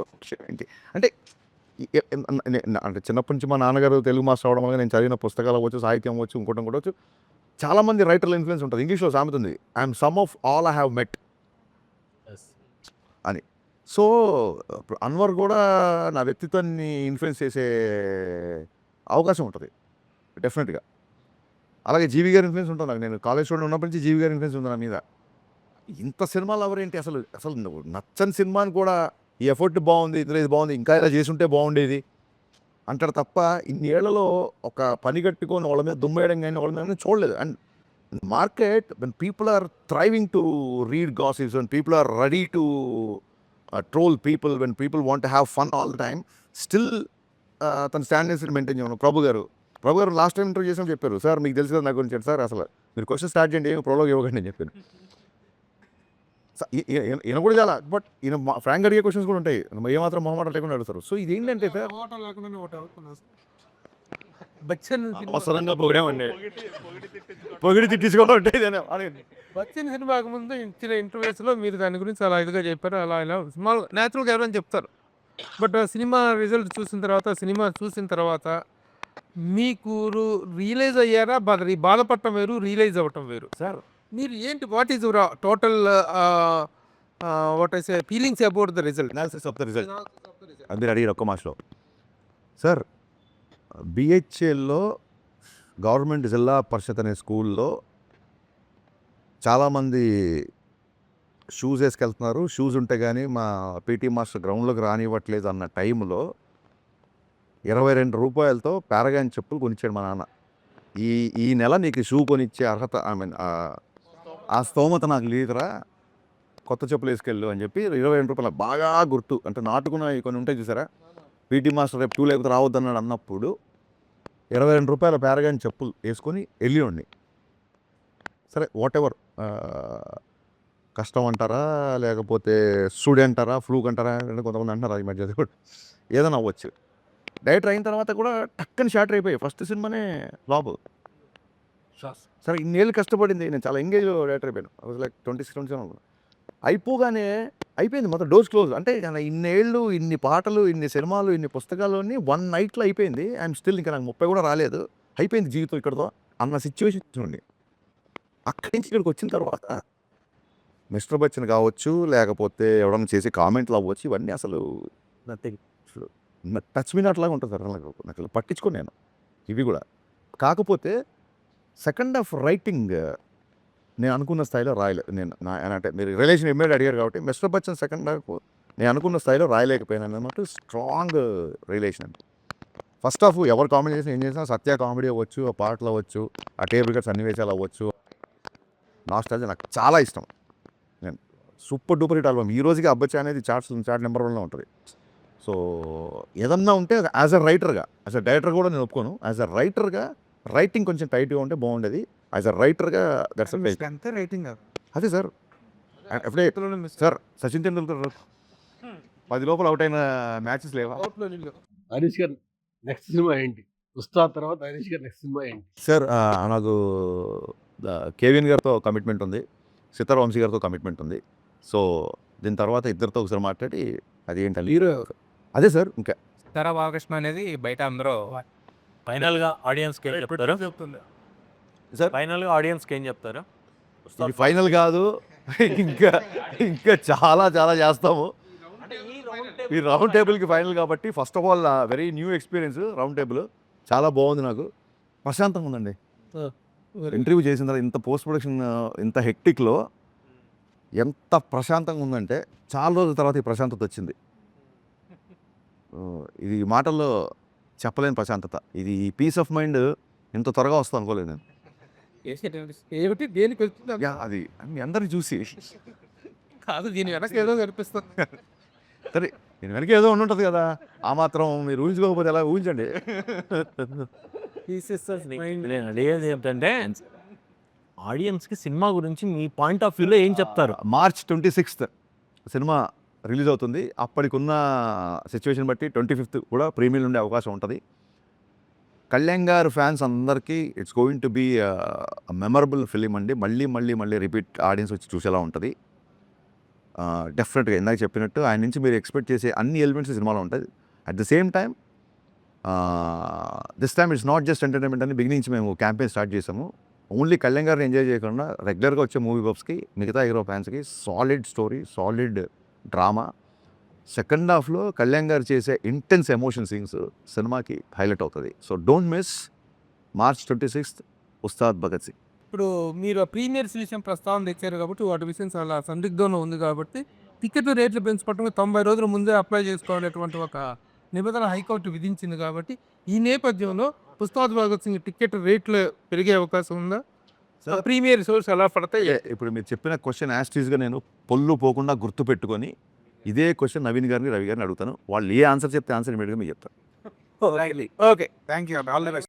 ఏంటి అంటే అంటే చిన్నప్పటి నుంచి మా నాన్నగారు తెలుగు మాస్టర్ అవడం వల్ల నేను చదివిన పుస్తకాలు అవ్వచ్చు, సాహిత్యం అవ్వచ్చు, ఇంకోటి అవ్వచ్చు, చాలామంది రైటర్ల ఇన్ఫ్లుయెన్స్ ఉంటుంది. ఇంగ్లీష్లో సామెత ఉంది, I'm some of all I have met అని. సో అన్వర్ కూడా నా వ్యక్తిత్వాన్ని ఇన్ఫ్లుయెన్స్ చేసే అవకాశం ఉంటుంది డెఫినెట్గా. అలాగే జీవి గారి ఇన్ఫ్లుయెన్స్ ఉంటుంది నాకు. నేను కాలేజ్ స్టూడెంట్ ఉన్నప్పటి నుంచి జీవి గారి ఇన్ఫ్లుయెన్స్ ఉంది నా మీద. ఇంత సినిమాలు ఎవరేంటి అసలు అసలు నచ్చని సినిమాని కూడా ఈ ఎఫర్ట్ బాగుంది, ఇందులో ఇది బాగుంది, ఇంకా ఇలా చేసుంటే బాగుండేది అంటారు తప్ప ఇన్నేళ్లలో ఒక పని కట్టుకొని వాళ్ళ మీద దుమ్మేయడం కానీ వాళ్ళ మీద చూడలేదు. And market when people are thriving to read gossips, when people are ready to troll people, when people want to have fun all the time, still తన స్టాండర్డ్స్ మెయింటైన్ చేయను. ప్రభు గారు లాస్ట్ టైం ఇంటర్వ్యూ చేసాం చెప్పారు, sir మీకు తెలుసు కదా నా గురించి, సార్ అసలు మీరు క్వశ్చన్ స్టార్ట్ చేయండి, ఏమి ప్రోలోగ్ ఇవ్వకండి అని చెప్పాను. ఈయన కూడా చాలా, బట్ ఈయన ఫ్రాంక్ అడిగే క్వశ్చన్స్ కూడా ఉంటాయి, ఏమాత్రం మొహమాట లేకుండా అడుగుతారు. సో ఇదేంటంటే బచ్చన్ అవసరంగా పొగిడామండి, పొగిడి తిట్టించుకోవడం ఉంటాయి. బచ్చన్ సినిమాకు ముందు ఇచ్చిన ఇంటర్వ్యూస్లో మీరు దాని గురించి అలా ఇదిగా చెప్పారు, అలా ఇలా సినిమాలు న్యాచురల్గా ఎవరైనా చెప్తారు. బట్ సినిమా రిజల్ట్ సినిమా చూసిన తర్వాత మీకు రియలైజ్ అయ్యారా? బాధపడటం వేరు, రియలైజ్ అవ్వటం వేరు. సార్ మీరు ఏంటి, what is your total what I say feelings about the result? Analysis of the result అది మీరు అడిగారు ఒక్క మాసలో. సార్ బిహెచ్ఎల్లో గవర్నమెంట్ జిల్లా పరిషత్ అనే స్కూల్లో చాలామంది షూస్ వేసుకెళ్తున్నారు, షూస్ ఉంటే కానీ మా పీటీ మాస్టర్ గ్రౌండ్లోకి రానివ్వట్లేదు అన్న టైంలో 22 రూపాయలతో పారగాన్ చెప్పులు కొనిచ్చాడు మా నాన్న. ఈ నెల నీకు షూ కొనిచ్చే అర్హత, ఐ మీన్ ఆ స్తోమత నాకు లేదురా, కొత్త చెప్పులు వేసుకెళ్ళు అని చెప్పి 22 రూపాయలు బాగా గుర్తు. అంటే నాటుకున్న కొన్ని ఉంటాయి చూసారా, పీటీ మాస్టర్ రేపు షూ లేకపోతే రావద్దన్నాడు అన్నప్పుడు 22 రూపాయల పారగాన్ చెప్పులు వేసుకొని వెళ్ళిండి. సరే వాట్ ఎవర్, కష్టం అంటారా లేకపోతే స్టూడెంట్ అంటారా, ఫ్లూక్ అంటారా, కొంతమంది అంటారా ఈ మధ్య కూడా, ఏదైనా అవ్వచ్చు. డైరెక్టర్ అయిన తర్వాత కూడా టక్కని షార్టర్ అయిపోయాయి. ఫస్ట్ సినిమానే ఫ్లాప్. సరే ఇన్నేళ్ళు కష్టపడింది, నేను చాలా ఎంగేజ్ డైరెక్టర్ అయిపోయాను. లైక్ 26-27 అయిపోగానే అయిపోయింది మొత్తం, డోర్స్ క్లోజ్. అంటే ఇన్నేళ్ళు, ఇన్ని పాటలు, ఇన్ని సినిమాలు, ఇన్ని పుస్తకాలు అన్నీ 1 నైట్లో అయిపోయింది. ఐఎమ్ స్టిల్ ఇంకా నాకు 30 కూడా రాలేదు, అయిపోయింది జీవితం ఇక్కడతో అన్న సిచ్యువేషన్ నుండి అక్కడి నుంచి ఇక్కడికి వచ్చిన తర్వాత మిస్టర్ బచ్చన్ కావచ్చు, లేకపోతే ఎవడన్నా చేసే కామెంట్లు అవ్వచ్చు, ఇవన్నీ అసలు టచ్ మీ నాట్ లాగా ఉంటుంది సార్. నాకు పట్టించుకోను నేను ఇవి కూడా. కాకపోతే సెకండ్ హాఫ్ రైటింగ్ నేను అనుకున్న స్థాయిలో రాయలేదు. అంటే మీరు రిలేషన్ ఎమ్మెల్యే అడిగారు కాబట్టి మిస్టర్ బచ్చన్ సెకండ్ హాఫ్ నేను అనుకున్న స్థాయిలో రాయలేకపోయాను అన్నమాట. Strong relation. ఫస్ట్ హాఫ్ ఎవరు కామెడీ చేసినా ఏం చేసినా, సత్య కామెడీ అవ్వచ్చు, ఆ పాటలు అవ్వచ్చు, ఆ టేబుల్ కట్ సన్నివేశాలు అవ్వచ్చు, నాస్టాల్జియా నాకు చాలా ఇష్టం. నేను సూపర్ డూపర్ హిట్ ఆల్బమ్. ఈ రోజుకి అబ్బచ్చా అనేది చార్ట్ నెంబర్ 1లో ఉంటుంది. సో ఏదన్నా ఉంటే యాజ్ అ రైటర్గా, యాజ్ అ డైరెక్టర్ కూడా నేను ఒప్పుకోను, యాజ్ అ రైటర్గా రైటింగ్ కొంచెం టైట్గా ఉంటే బాగుండేది. యాజ్ అ రైటర్గా దట్స్ అంతే రైటింగ్ అదే సార్. ఎప్పుడే సార్ సచిన్ తెండూల్కర్ 10 లోపల అవుట్ అయిన మ్యాచెస్ లేవా? హరీష్ గారు నెక్స్ట్ సినిమా ఏంటి? ఉస్తాద్ తర్వాత హరీష్ గారు నెక్స్ట్ సినిమా ఏంటి? సార్ నాకు కేవిఎన్ గారితో కమిట్మెంట్ ఉంది, సితార్ వంశీ గారితో కమిట్మెంట్ ఉంది. సో దీని తర్వాత ఇద్దరితో ఒకసారి మాట్లాడి అది ఏంటంటే హీరో అదే సార్. ఇంకా తరా బాలకృష్ణ అనేది బయట అందరూ ఫైనల్గా ఆడియన్స్కి ఏం చెప్తారు? సార్ ఫైనల్గా ఆడియన్స్కి ఏం చెప్తారు? ఇది ఫైనల్ కాదు, ఇంకా చాలా చాలా చేస్తాము. ఈ రౌండ్ టేబుల్కి ఫైనల్ కాబట్టి first of all very new experience. Round table చాలా బాగుంది, నాకు ప్రశాంతంగా ఉందండి. ఇంటర్వ్యూ చేసిన తర్వాత ఇంత పోస్ట్ ప్రొడక్షన్ ఇంత హెక్టిక్లో ఎంత ప్రశాంతంగా ఉందంటే చాలా రోజుల తర్వాత ఈ ప్రశాంతత వచ్చింది. ఇది మాటల్లో చెప్పలేని ప్రశాంతత. ఇది ఈ పీస్ ఆఫ్ మైండ్ ఇంత త్వరగా వస్తుంది అనుకోలేదు నేను. ఏమిటి దేనికి వెళ్తుంది యా, అది మీ అందరిని చూసి కాదు, దీని వెనక ఏదో కనిపిస్తుంది. సరే దీని వెనక ఏదో ఉండుంటుంది కదా, ఆ మాత్రం మీరు ఊహించుకోకపోతే ఎలా ఊహించండి. నేను అడిగేది ఏంటంటే ఆడియన్స్కి సినిమా గురించి మీ పాయింట్ ఆఫ్ వ్యూలో ఏం చెప్తారు? మార్చ్ 26th సినిమా రిలీజ్ అవుతుంది. అప్పటికున్న సిచ్యువేషన్ బట్టి 25th కూడా ప్రీమియర్ ఉండే అవకాశం ఉంటుంది. కళ్యాణ్ గారు ఫ్యాన్స్ అందరికీ it's going to be memorable film అండి. మళ్ళీ మళ్ళీ మళ్ళీ రిపీట్ ఆడియన్స్ వచ్చి చూసేలా ఉంటుంది. డెఫినెట్గా ఇందాక చెప్పినట్టు ఆయన నుంచి మీరు ఎక్స్పెక్ట్ చేసే అన్ని ఎలిమెంట్స్ సినిమాలో ఉంటుంది. At the same time this time it's not just entertainment అని బిగినింగ్ నుంచి మేము క్యాంపెయిన్ స్టార్ట్ చేసాము. ఓన్లీ కళ్యాణ్ గారిని ఎంజాయ్ చేయకుండా రెగ్యులర్గా వచ్చే మూవీ బబ్స్కి, మిగతా హీరో ఫ్యాన్స్కి solid story, solid drama. Second హాఫ్లో కళ్యాణ్ గారు చేసే ఇంటెన్స్ ఎమోషన్ సీన్స్ సినిమాకి హైలైట్ అవుతుంది. So don't miss March 26th Ustaad Bhagat Singh. ఇప్పుడు మీరు ఆ ప్రీమియర్స్ విషయం ప్రస్తావన తెచ్చారు కాబట్టి వాటి విషయం చాలా సందిగ్ధంలో ఉంది కాబట్టి టికెట్ రేట్లు పెంచుకోవటం 90 రోజుల ముందే అప్లై చేసుకోవాలనేటువంటి ఒక నిబంధన హైకోర్టు విధించింది కాబట్టి ఈ నేపథ్యంలో ఉస్తాద్ భగత్ సింగ్ టికెట్ రేట్లు పెరిగే అవకాశం ఉందా? ప్రీమియర్ షోస్ ఎలా పడతాయి? ఇప్పుడు మీరు చెప్పిన క్వశ్చన్ యాస్టీస్గా నేను పొల్లు పోకుండా గుర్తు పెట్టుకొని ఇదే క్వశ్చన్ నవీన్ గారిని, రవి గారిని అడుగుతాను. వాళ్ళు ఏ ఆన్సర్ చెప్తే ఆన్సర్ ఇమీడియట్గా మీకు చెప్తాను. Okay, thank you, all the best.